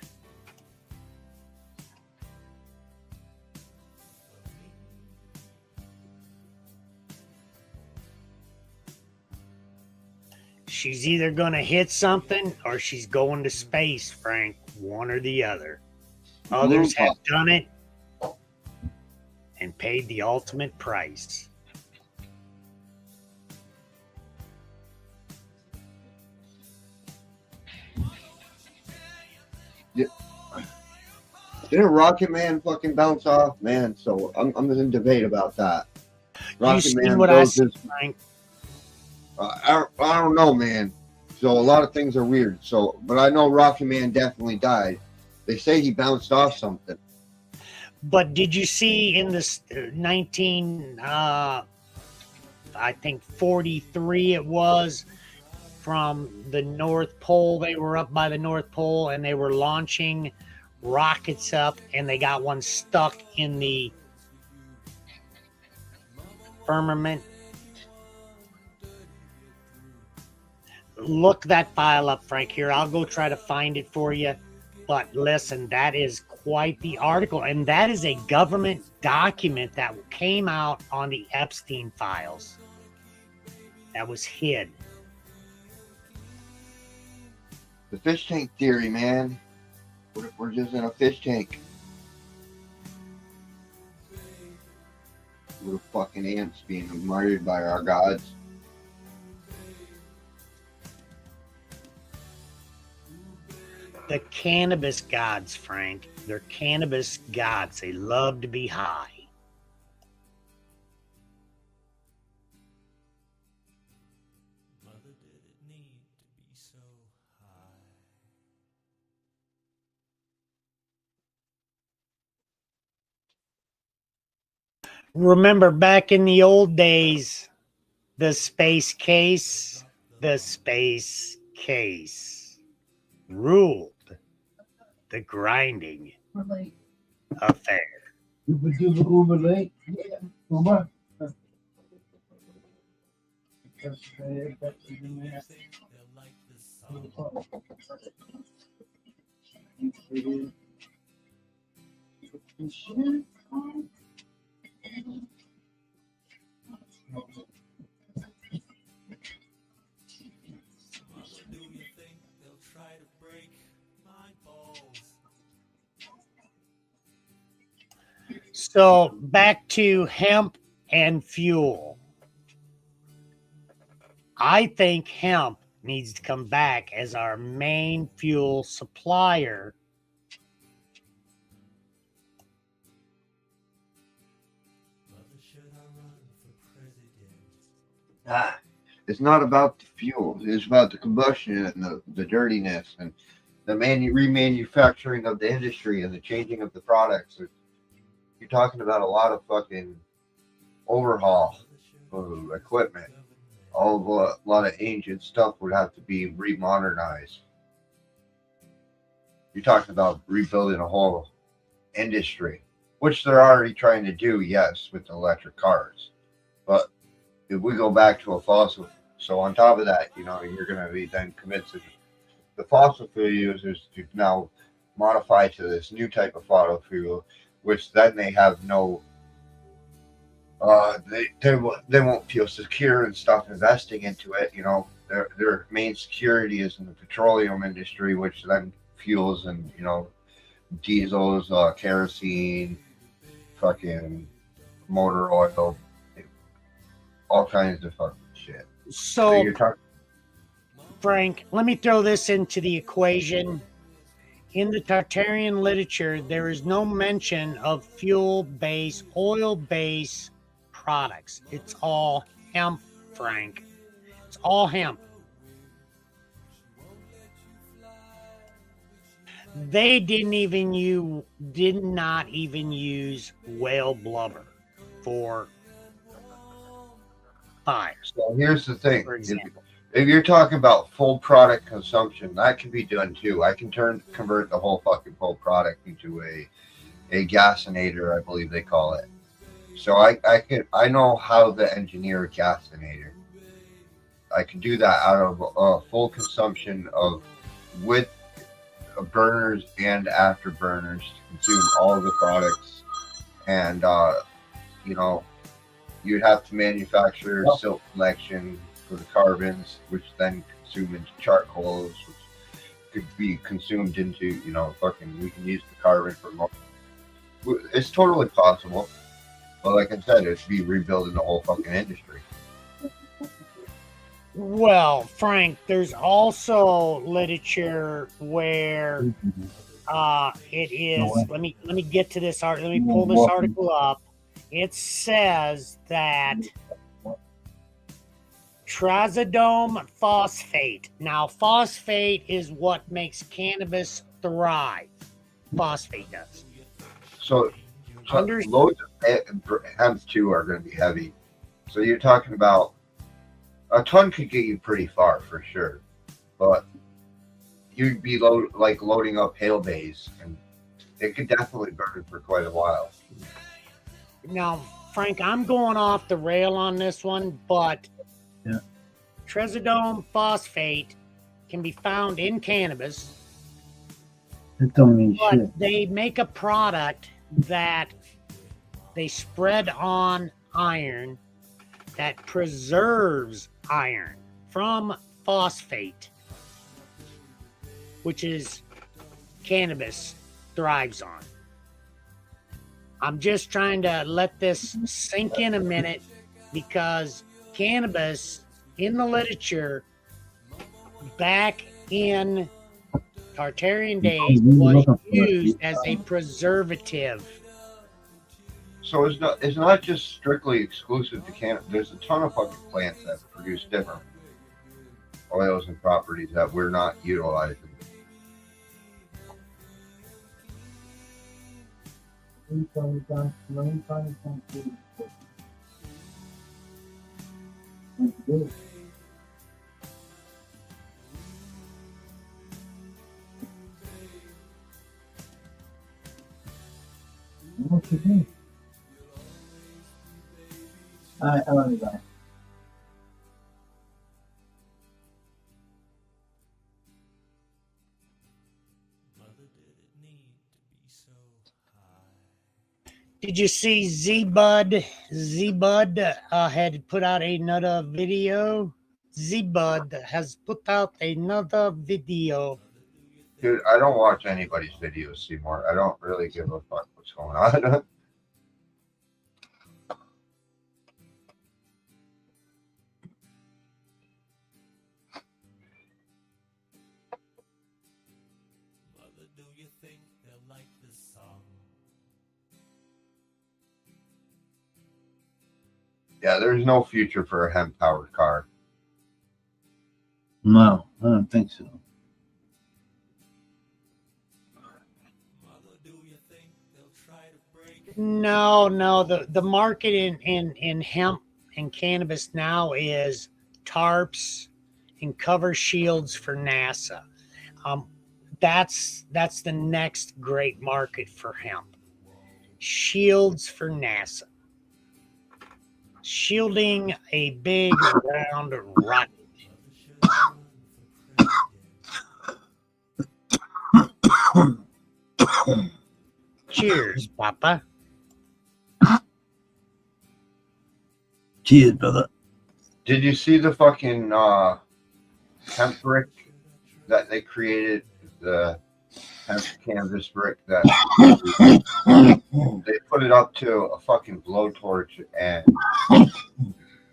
She's either going to hit something or she's going to space, Frank. One or the other. Others have done it and paid the ultimate price. Didn't Rocket Man fucking bounce off? Man, so I'm in debate about that. You seen what I said, Frank? I don't know, man. So a lot of things are weird. So, but I know Rocket Man definitely died. They say he bounced off something. But did you see in this 43 it was, from the North Pole? They were up by the North Pole and they were launching rockets up, and they got one stuck in the firmament. Look that file up, Frank. Here, I'll go try to find it for you. But listen, that is quite the article, and that is a government document that came out on the Epstein files that was hid. The fish tank theory, man. We're just in a fish tank. Little fucking ants being admired by our gods. The cannabis gods, Frank. They're cannabis gods. They love to be high. Mother, did it need to be so high? Remember back in the old days, the space case ruled the grinding affair. Uber late? Yeah. Uber. They'll like this song. Do you think they'll try to break my balls? So back to hemp and fuel. I think hemp needs to come back as our main fuel supplier. Mother, should I run for president? Ah, it's not about the fuel. It's about the combustion and the dirtiness and the remanufacturing of the industry and the changing of the products. You're talking about a lot of fucking overhaul of equipment. A lot of ancient stuff would have to be remodernized. You're talking about rebuilding a whole industry, which they're already trying to do, yes, with electric cars. But if we go back to a fossil, so on top of that, you're going to be then convincing the fossil fuel users to now modify to this new type of fossil fuel, which then they have no. They won't feel secure and stop investing into it. Their main security is in the petroleum industry, which then fuels and diesels, kerosene, fucking motor oil, all kinds of fucking shit. So you're talking. Frank, let me throw this into the equation. In the Tartarian literature, there is no mention of fuel-based, oil-based products. It's all hemp, Frank. It's all hemp. they did not even use whale blubber for fire, So here's the thing. for example. If you're talking about full product consumption, that can be done too. I can convert the whole fucking full product into a gasinator, I believe they call it. So I know how to engineer a gasinator. I can do that out of full consumption of with burners and afterburners to consume all of the products. And you know, you'd have to manufacture silk collection for the carbons, which then consume into charcoals, which could be consumed into, you know, fucking, we can use the carbon for more. It's totally possible. But like I said, it'd be rebuilding the whole fucking industry. Well, Frank, there's also literature where it is. Let me get to this art. Let me pull this article up. It says that trazodone phosphate. Now, phosphate is what makes cannabis thrive. Phosphate does. So loads of hemp too are going to be heavy. So you're talking about a ton could get you pretty far for sure, but you'd be loading up hail bays, and it could definitely burn for quite a while. Now, Frank, I'm going off the rail on this one, but Yeah. trazodone phosphate can be found in cannabis, That don't mean but shit. they make a product that they spread on iron that preserves iron from phosphate, which is cannabis thrives on. I'm just trying to let this sink in a minute, because cannabis in the literature back in Tartarian days was used as a preservative. So it's not just strictly exclusive to cannabis. There's a ton of fucking plants that produce different oils and properties that we're not utilizing. What you think? I love you guys. Did you see Z-Bud? Z-Bud had put out another video. Z-Bud has put out another video. Dude, I don't watch anybody's videos anymore. I don't really give a fuck what's going on. Mother, do you think they'll like this song? Yeah, there's no future for a hemp-powered car. No, I don't think so. Mother, do you think they'll try to break? No, the market in hemp and cannabis now is tarps and cover shields for NASA. That's the next great market for hemp. Shields for NASA. Shielding a big round rocket. Cheers, Papa. Cheers, brother. Did you see the fucking hemp brick that they created? The hemp canvas brick that they put it up to a fucking blowtorch and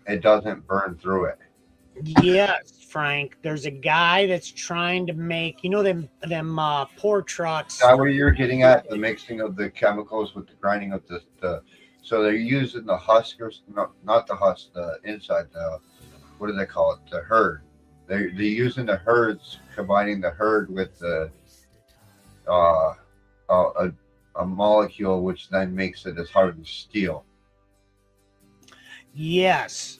it doesn't burn through it. Yes, Frank. There's a guy that's trying to make, them pour trucks. Is that where you're getting at? The mixing of the chemicals with the grinding of the so they're using the huskers, not the husk, the inside, what do they call it? The herd. They're using the herds, combining the herd with the a molecule which then makes it as hard as steel. Yes.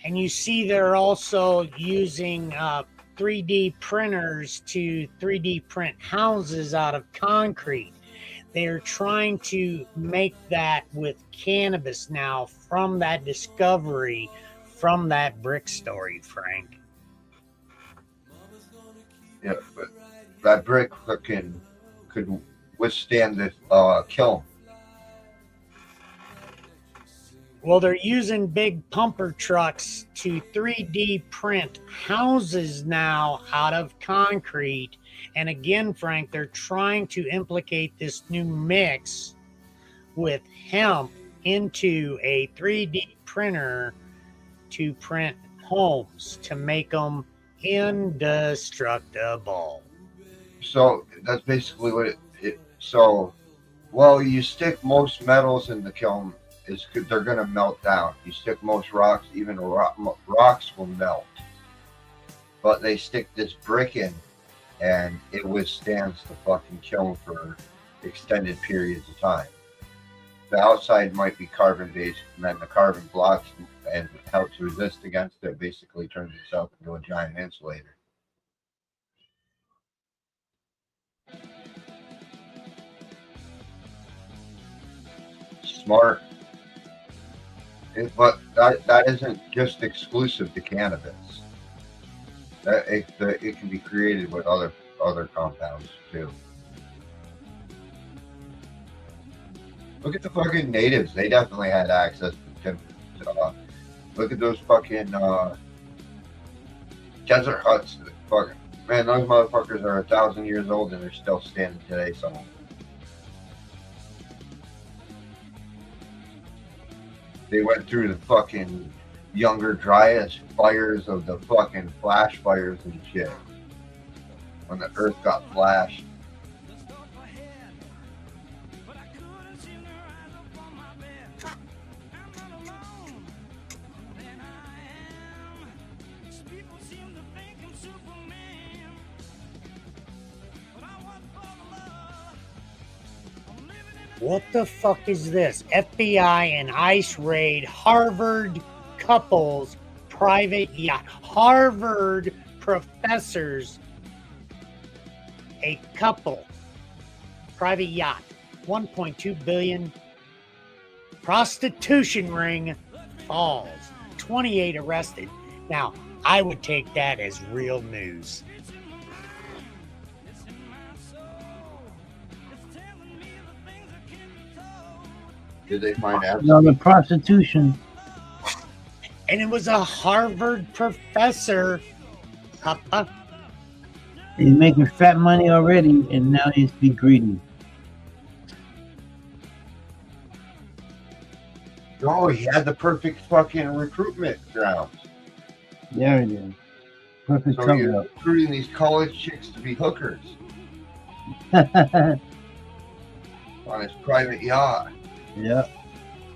And you see they're also using 3D printers to 3D print houses out of concrete. They're trying to make that with cannabis now from that discovery, from that brick story, Frank. Yeah, but that brick fucking could withstand this kiln. Well, they're using big pumper trucks to 3D print houses now out of concrete. And again, Frank, they're trying to implicate this new mix with hemp into a 3D printer to print homes to make them indestructible. So that's basically what it so, well, you stick most metals in the kiln, they're going to melt down. You stick most rocks, even rocks will melt. But they stick this brick in, and it withstands the fucking kiln for extended periods of time. The outside might be carbon based, and then the carbon blocks and helps resist against it. Basically turns itself into a giant insulator. Smart. But that isn't just exclusive to cannabis. It can be created with other compounds too. Look at the fucking natives. They definitely had access to look at those fucking desert huts. Fucking man, those motherfuckers are 1,000 years old and they're still standing today. Some of them. They went through the fucking Younger Dryas fires of the fucking flash fires and shit. When the earth got flashed. What the fuck is this? FBI and ICE raid Harvard couples private yacht. Harvard professors, a couple, private yacht, 1.2 billion. Prostitution ring falls, 28 arrested. Now, I would take that as real news. Did they find out? No, the prostitution. And it was a Harvard professor. He's making fat money already, and now he's be greedy. Oh, he had the perfect fucking recruitment grounds. There it is. Perfect So cover you're up. recruiting these college chicks to be hookers on his private yacht. Yeah.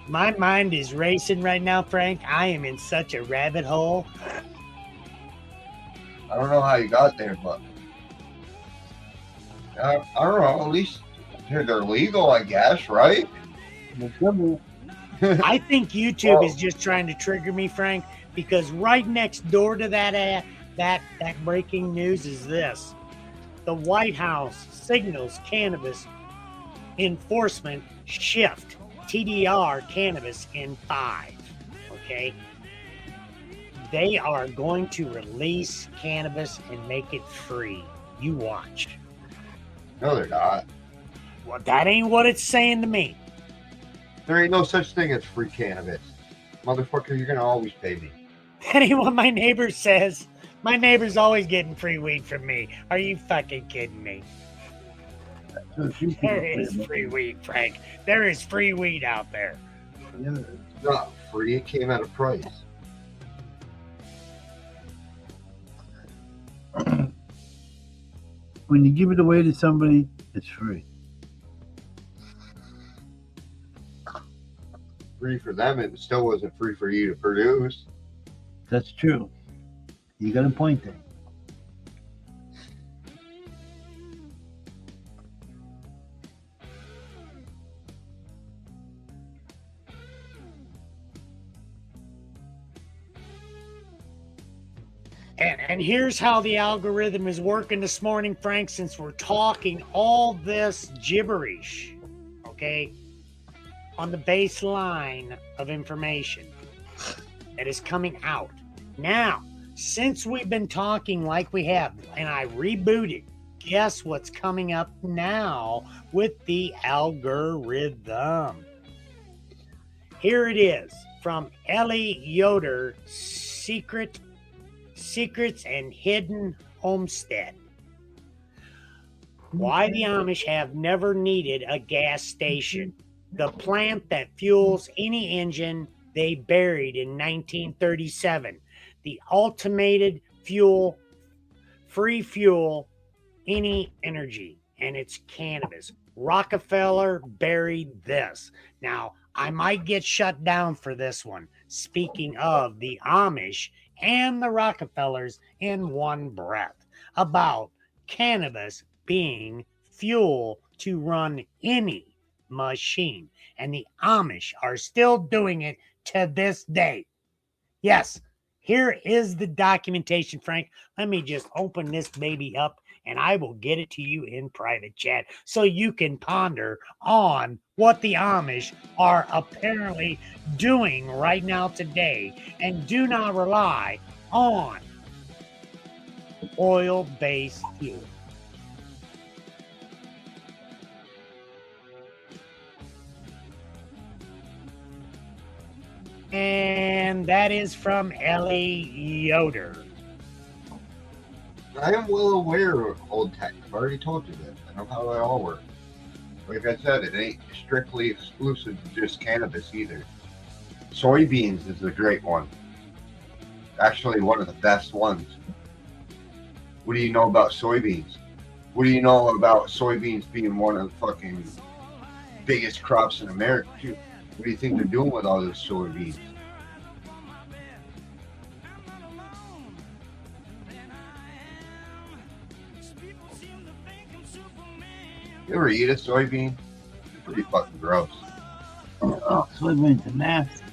My mind is racing right now, Frank. I am in such a rabbit hole. I don't know how you got there, but I don't know. At least they're legal, I guess, right? I think YouTube is just trying to trigger me, Frank, because right next door to that breaking news is this. The White House signals cannabis enforcement shift. TDR cannabis in 5. Okay. They are going to release cannabis and make it free. You watch. No, they're not. Well, that ain't what it's saying to me. There ain't no such thing as free cannabis. Motherfucker, you're gonna always pay me. That ain't what my neighbor says. My neighbor's always getting free weed from me. Are you fucking kidding me? There is free weed, Frank. There is free weed out there. It's not free, it came at a price. When you give it away to somebody, it's free. Free for them, it still wasn't free for you to produce. That's true. You got a point there. And here's how the algorithm is working this morning, Frank, since we're talking all this gibberish, okay, on the baseline of information that is coming out. Now, since we've been talking like we have, and I rebooted, guess what's coming up now with the algorithm? Here it is from Ellie Yoder, Secrets and Hidden Homestead. Why the Amish have never needed a gas station. The plant that fuels any engine they buried in 1937. The ultimated fuel, free fuel, any energy, and it's cannabis. Rockefeller buried this. Now, I might get shut down for this one. Speaking of the Amish and the Rockefellers in one breath about cannabis being fuel to run any machine. And the Amish are still doing it to this day. Yes, here is the documentation, Frank. Let me just open this baby up and I will get it to you in private chat so you can ponder on what the Amish are apparently doing right now today, and do not rely on oil-based fuel. And that is from Ellie Yoder. I am well aware of old tech. I've already told you this. I know how they all work. Like I said, it ain't strictly exclusive to just cannabis either. Soybeans is a great one. Actually, one of the best ones. What do you know about soybeans? What do you know about soybeans being one of the fucking biggest crops in America, too? What do you think they're doing with all those soybeans? You ever eat a soybean? It's pretty fucking gross. Oh, soybeans are nasty.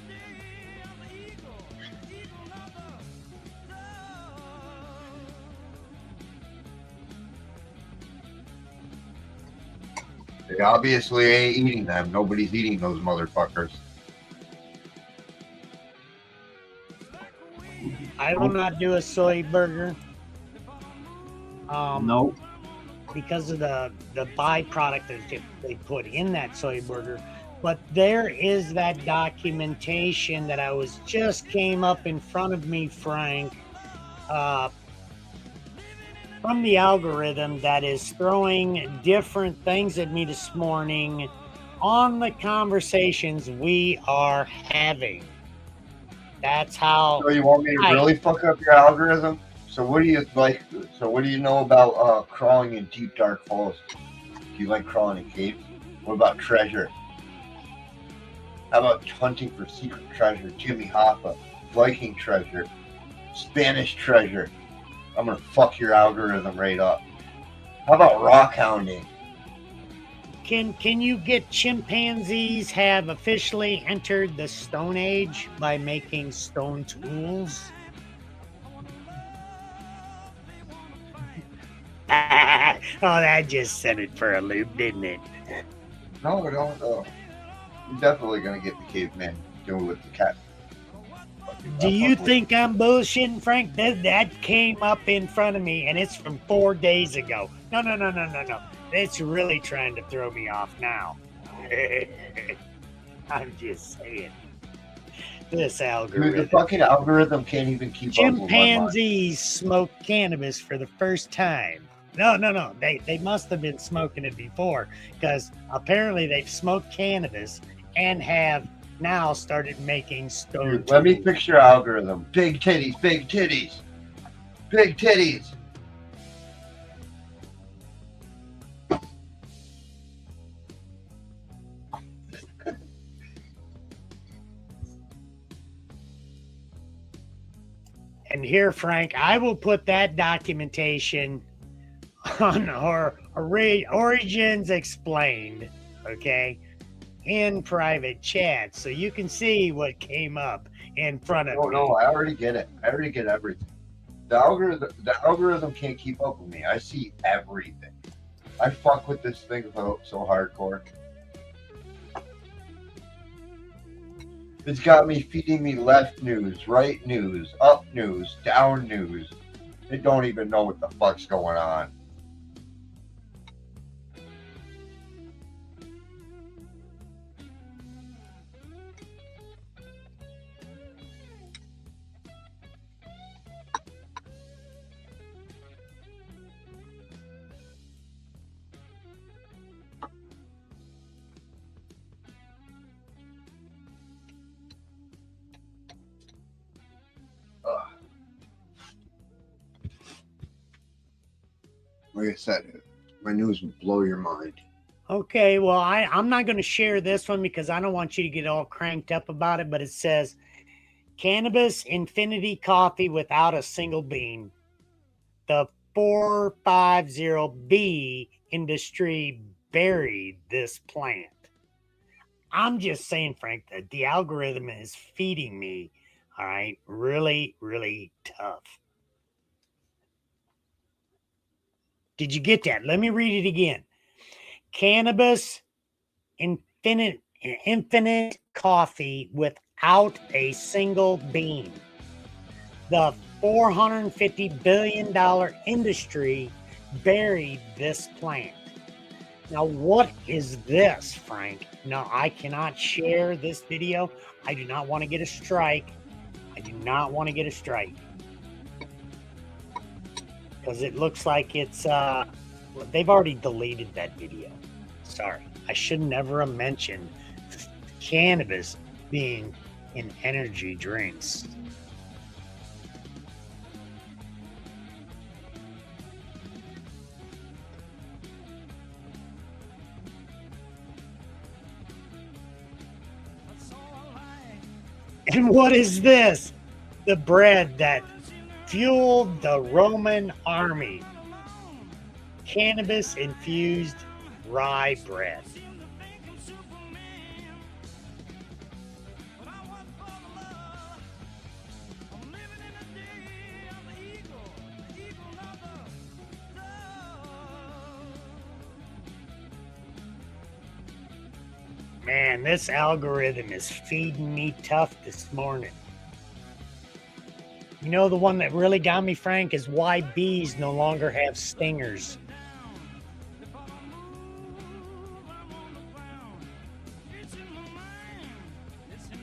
They obviously ain't eating them. Nobody's eating those motherfuckers. I will not do a soy burger. Nope. Because of the byproduct that they put in that soy burger. But there is that documentation that I was just came up in front of me, Frank, from the algorithm that is throwing different things at me this morning on the conversations we are having. That's how. So you want me to really fuck up your algorithm? So what do you like? So what do you know about crawling in deep dark holes? Do you like crawling in caves? What about treasure? How about hunting for secret treasure? Jimmy Hoffa, Viking treasure, Spanish treasure. I'm gonna fuck your algorithm right up. How about rock hounding? Can you get chimpanzees have officially entered the Stone Age by making stone tools? Oh, that just sent it for a loop, didn't it? No, I don't. You're definitely gonna get the caveman doing with the cat. Do you think I'm bullshitting, Frank? That came up in front of me, and it's from 4 days ago. No. It's really trying to throw me off now. I'm just saying. This algorithm. Dude, the fucking algorithm can't even keep up with my mind. Chimpanzees smoke cannabis for the first time. No. They must have been smoking it before, because apparently they've smoked cannabis and have now started making stone Dude, let me tools. fix your algorithm. Big titties, big titties, big titties. And here, Frank, I will put that documentation on our Origins Explained, okay, in private chat, so you can see what came up in front of me. No, I already get it. I already get everything. The algorithm can't keep up with me. I see everything. I fuck with this thing so hardcore. It's got me feeding me left news, right news, up news, down news. They don't even know what the fuck's going on. Like I said, my news will blow your mind. Okay, well, I'm not going to share this one because I don't want you to get all cranked up about it, but it says Cannabis Infinity Coffee without a single bean. The 450B industry buried this plant. I'm just saying, Frank, that the algorithm is feeding me, all right, really, really tough. Did you get that? Let me read it again. Cannabis infinite coffee without a single bean. The $450 billion industry buried this plant. Now, what is this, Frank? No, I cannot share this video. I do not want to get a strike. I do not want to get a strike. Because it looks like it's, they've already deleted that video. Sorry. I should never have mentioned cannabis being in energy drinks. And what is this? The bread that fueled the Roman army. Cannabis infused rye bread. Man, this algorithm is feeding me tough this morning. You know, the one that really got me, Frank, is why bees no longer have stingers.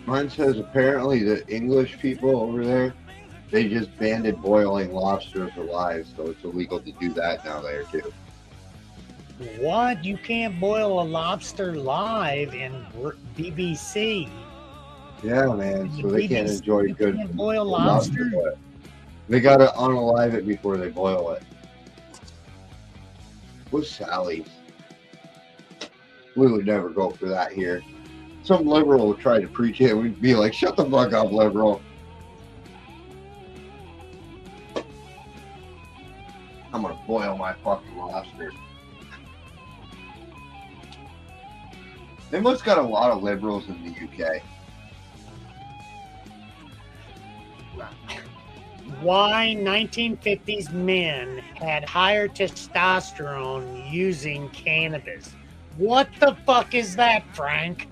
Mine says apparently the English people over there, they just banned boiling lobsters alive, so it's illegal to do that now there too. What? You can't boil a lobster live in BBC? Yeah, man. So they can't enjoy good can't boil lobster? They gotta unalive it before they boil it. With Sally's. We would never go for that here. Some liberal would try to preach it, and we'd be like, shut the fuck up, liberal. I'm gonna boil my fucking lobster. They must got a lot of liberals in the UK. Why 1950s men had higher testosterone using cannabis. What the fuck is that, Frank?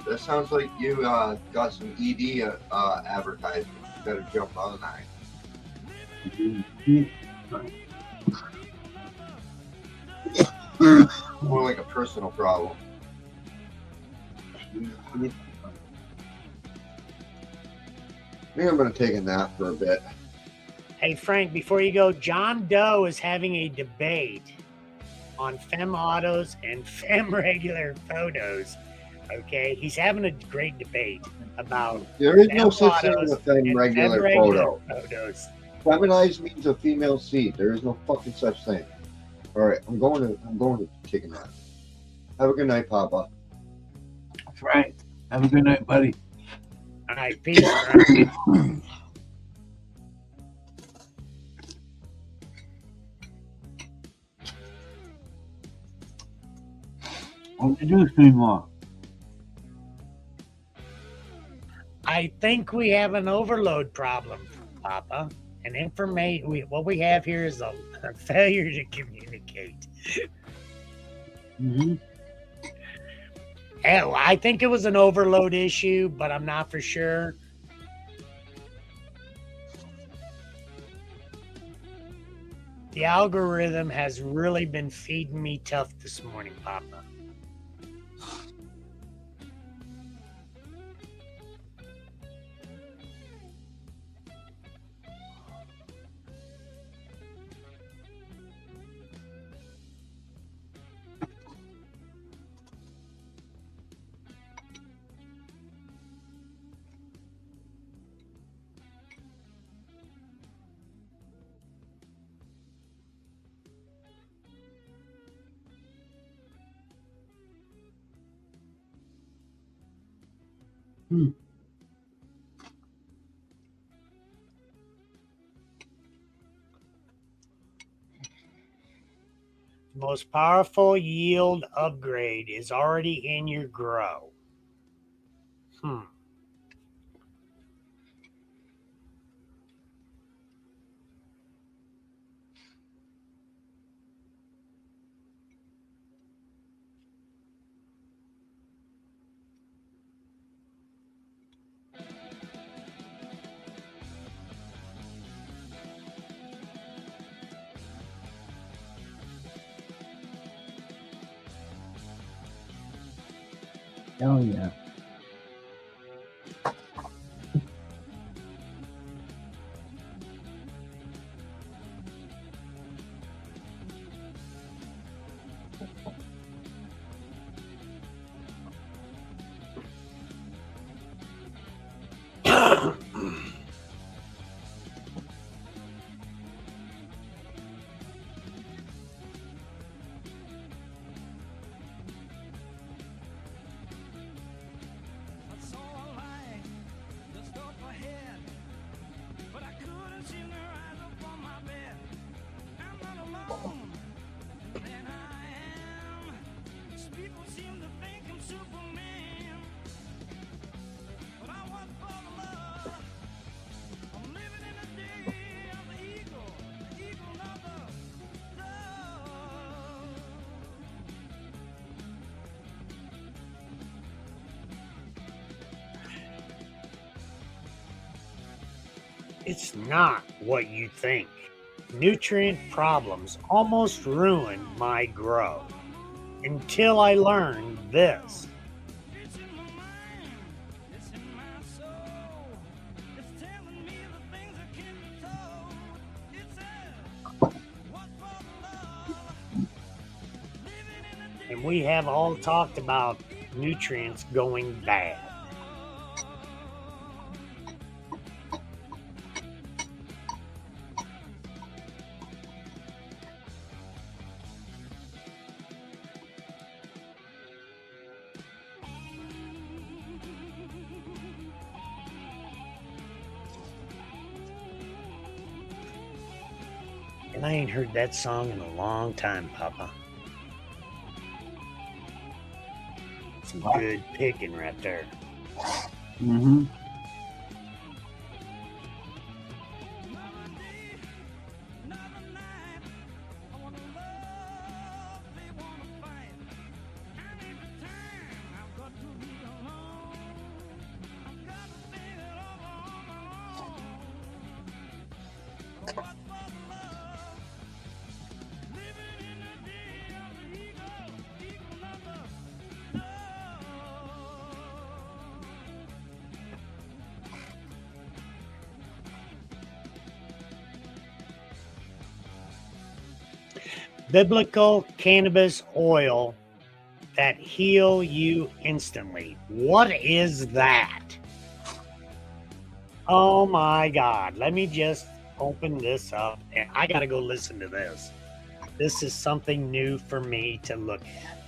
That sounds like you got some ED advertisement. You better jump on that. More like a personal problem. I think I'm going to take a nap for a bit. Hey, Frank, before you go, John Doe is having a debate on femme autos and femme regular photos. Okay, he's having a great debate about. There is no such thing as a femme regular photo. Photos. Feminized means a female seed. There is no fucking such thing. All right, I'm going to take a nap. Have a good night, Papa. That's right. Have a good night, buddy. All right, peace. Frank. Introduce me more. I think we have an overload problem, Papa. And what we have here is a failure to communicate. Mm-hmm. Hell, I think it was an overload issue, but I'm not for sure. The algorithm has really been feeding me tough this morning, Papa. Most powerful yield upgrade is already in your grow. Oh yeah. I saw a light just up ahead, but I couldn't seem to rise up from my bed. I'm not alone, and I am. These people seem to think I'm Superman, but I was for the love. I'm living in the day of the eagle of the love. It's not what you think. Nutrient problems almost ruined my grow until I learned this. It's in my mind, it's in my soul. It's telling me the things I can't be told. It says, what for the love? Living in a day And we have all talked about nutrients going bad. And I ain't heard that song in a long time, Papa. Some good picking right there. Mm-hmm. another day, another night. I wanna love, they wanna fight. And every time I've got to be alone. I've got to think it over on my own. What for the love? Living in the day of the eagle of the love. Biblical cannabis oil that heal you instantly. What is that? Oh my God. Let me just open this up and I got to go listen to this. This is something new for me to look at.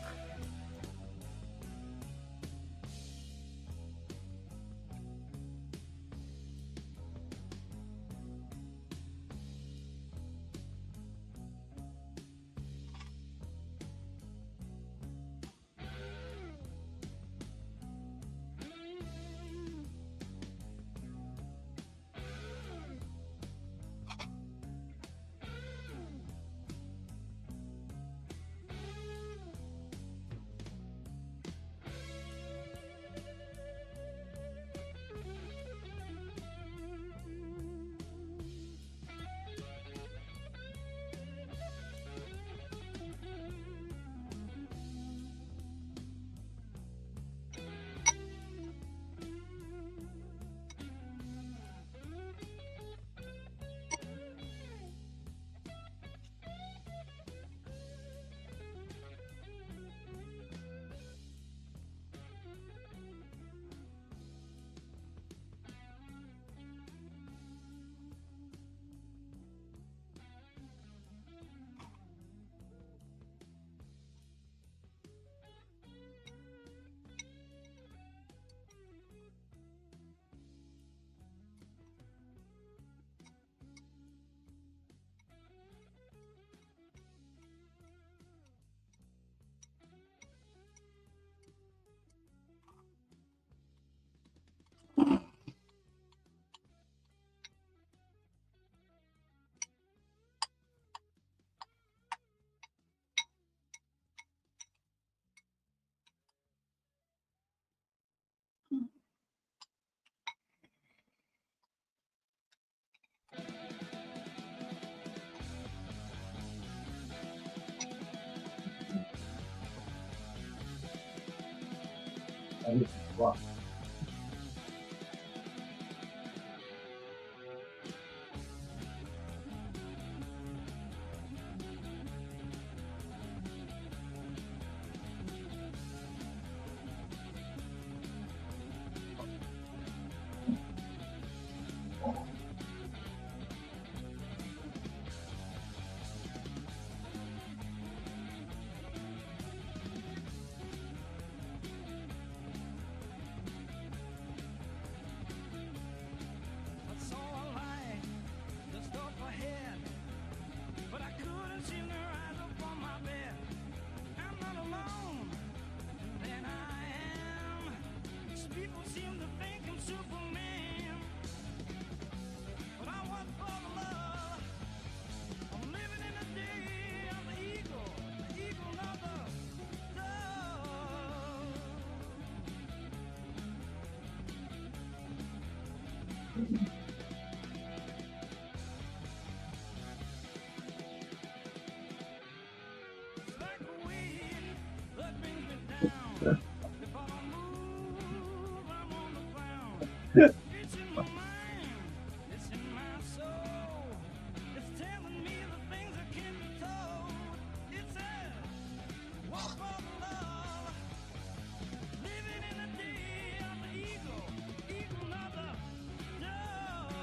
I saw a light just up ahead, but I couldn't seem to rise up on my bed. I'm not alone, then I am. These people seem to think I'm Superman, but I was for the love. I'm living in the day of the eagle of the dove. Like a wind that brings me down. If I don't move, I'm on the ground. It's in my mind, it's in my soul. It's telling me the things that can't be told. It says, walk for the love. Living in the day of the eagle of the dove.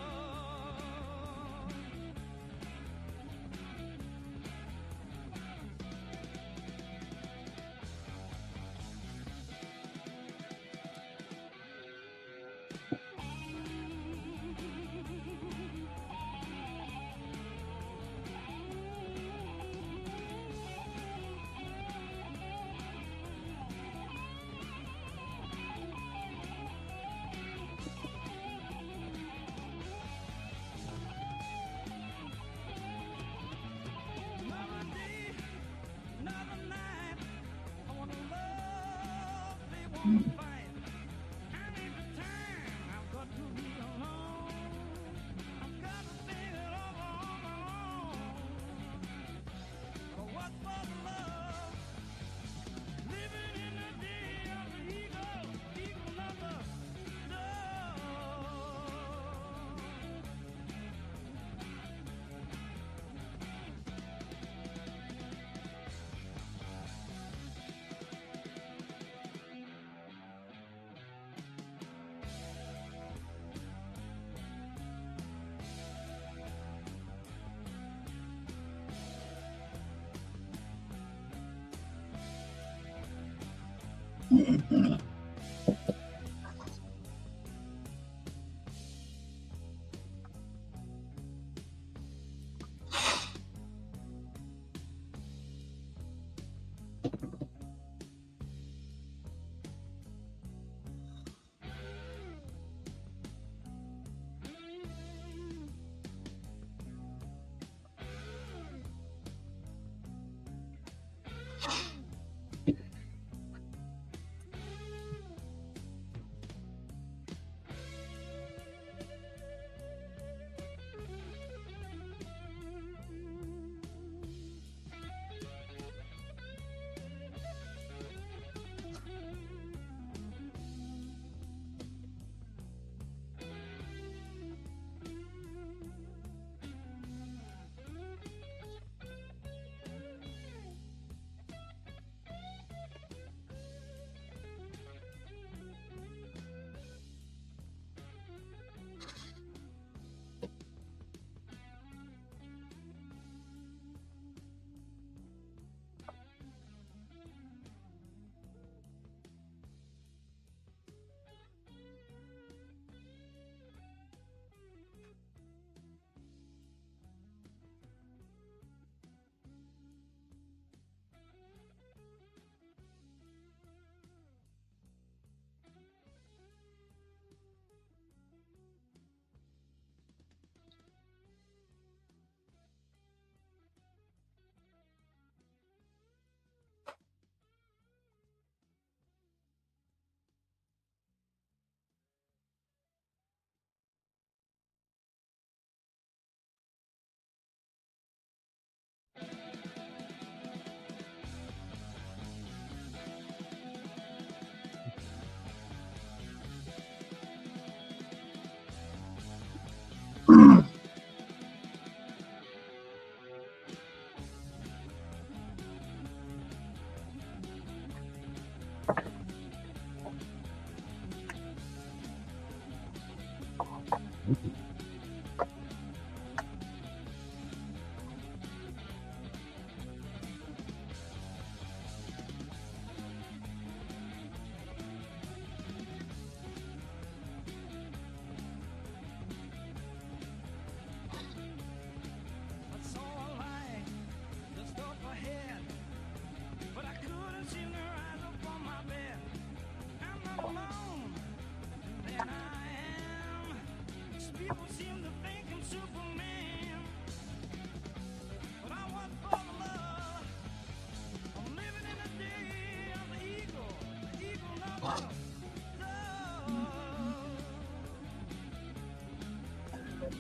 Another day, another night. I wanna love, they wanna fight. I need the time, I've got to be alone. I've got to think it over on my own. What for the love? Living in the day of the eagle of the dove.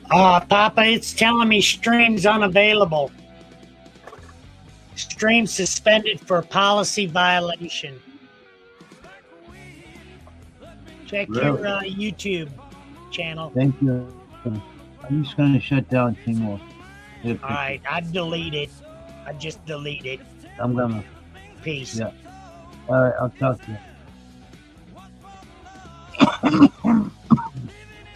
Papa, it's telling me stream's unavailable. Stream suspended for policy violation. Check your YouTube channel. Thank you. I'm just gonna shut down Timor. All right, I delete it. I just delete it. I'm gonna. Peace. Yeah. All right, I'll talk to you.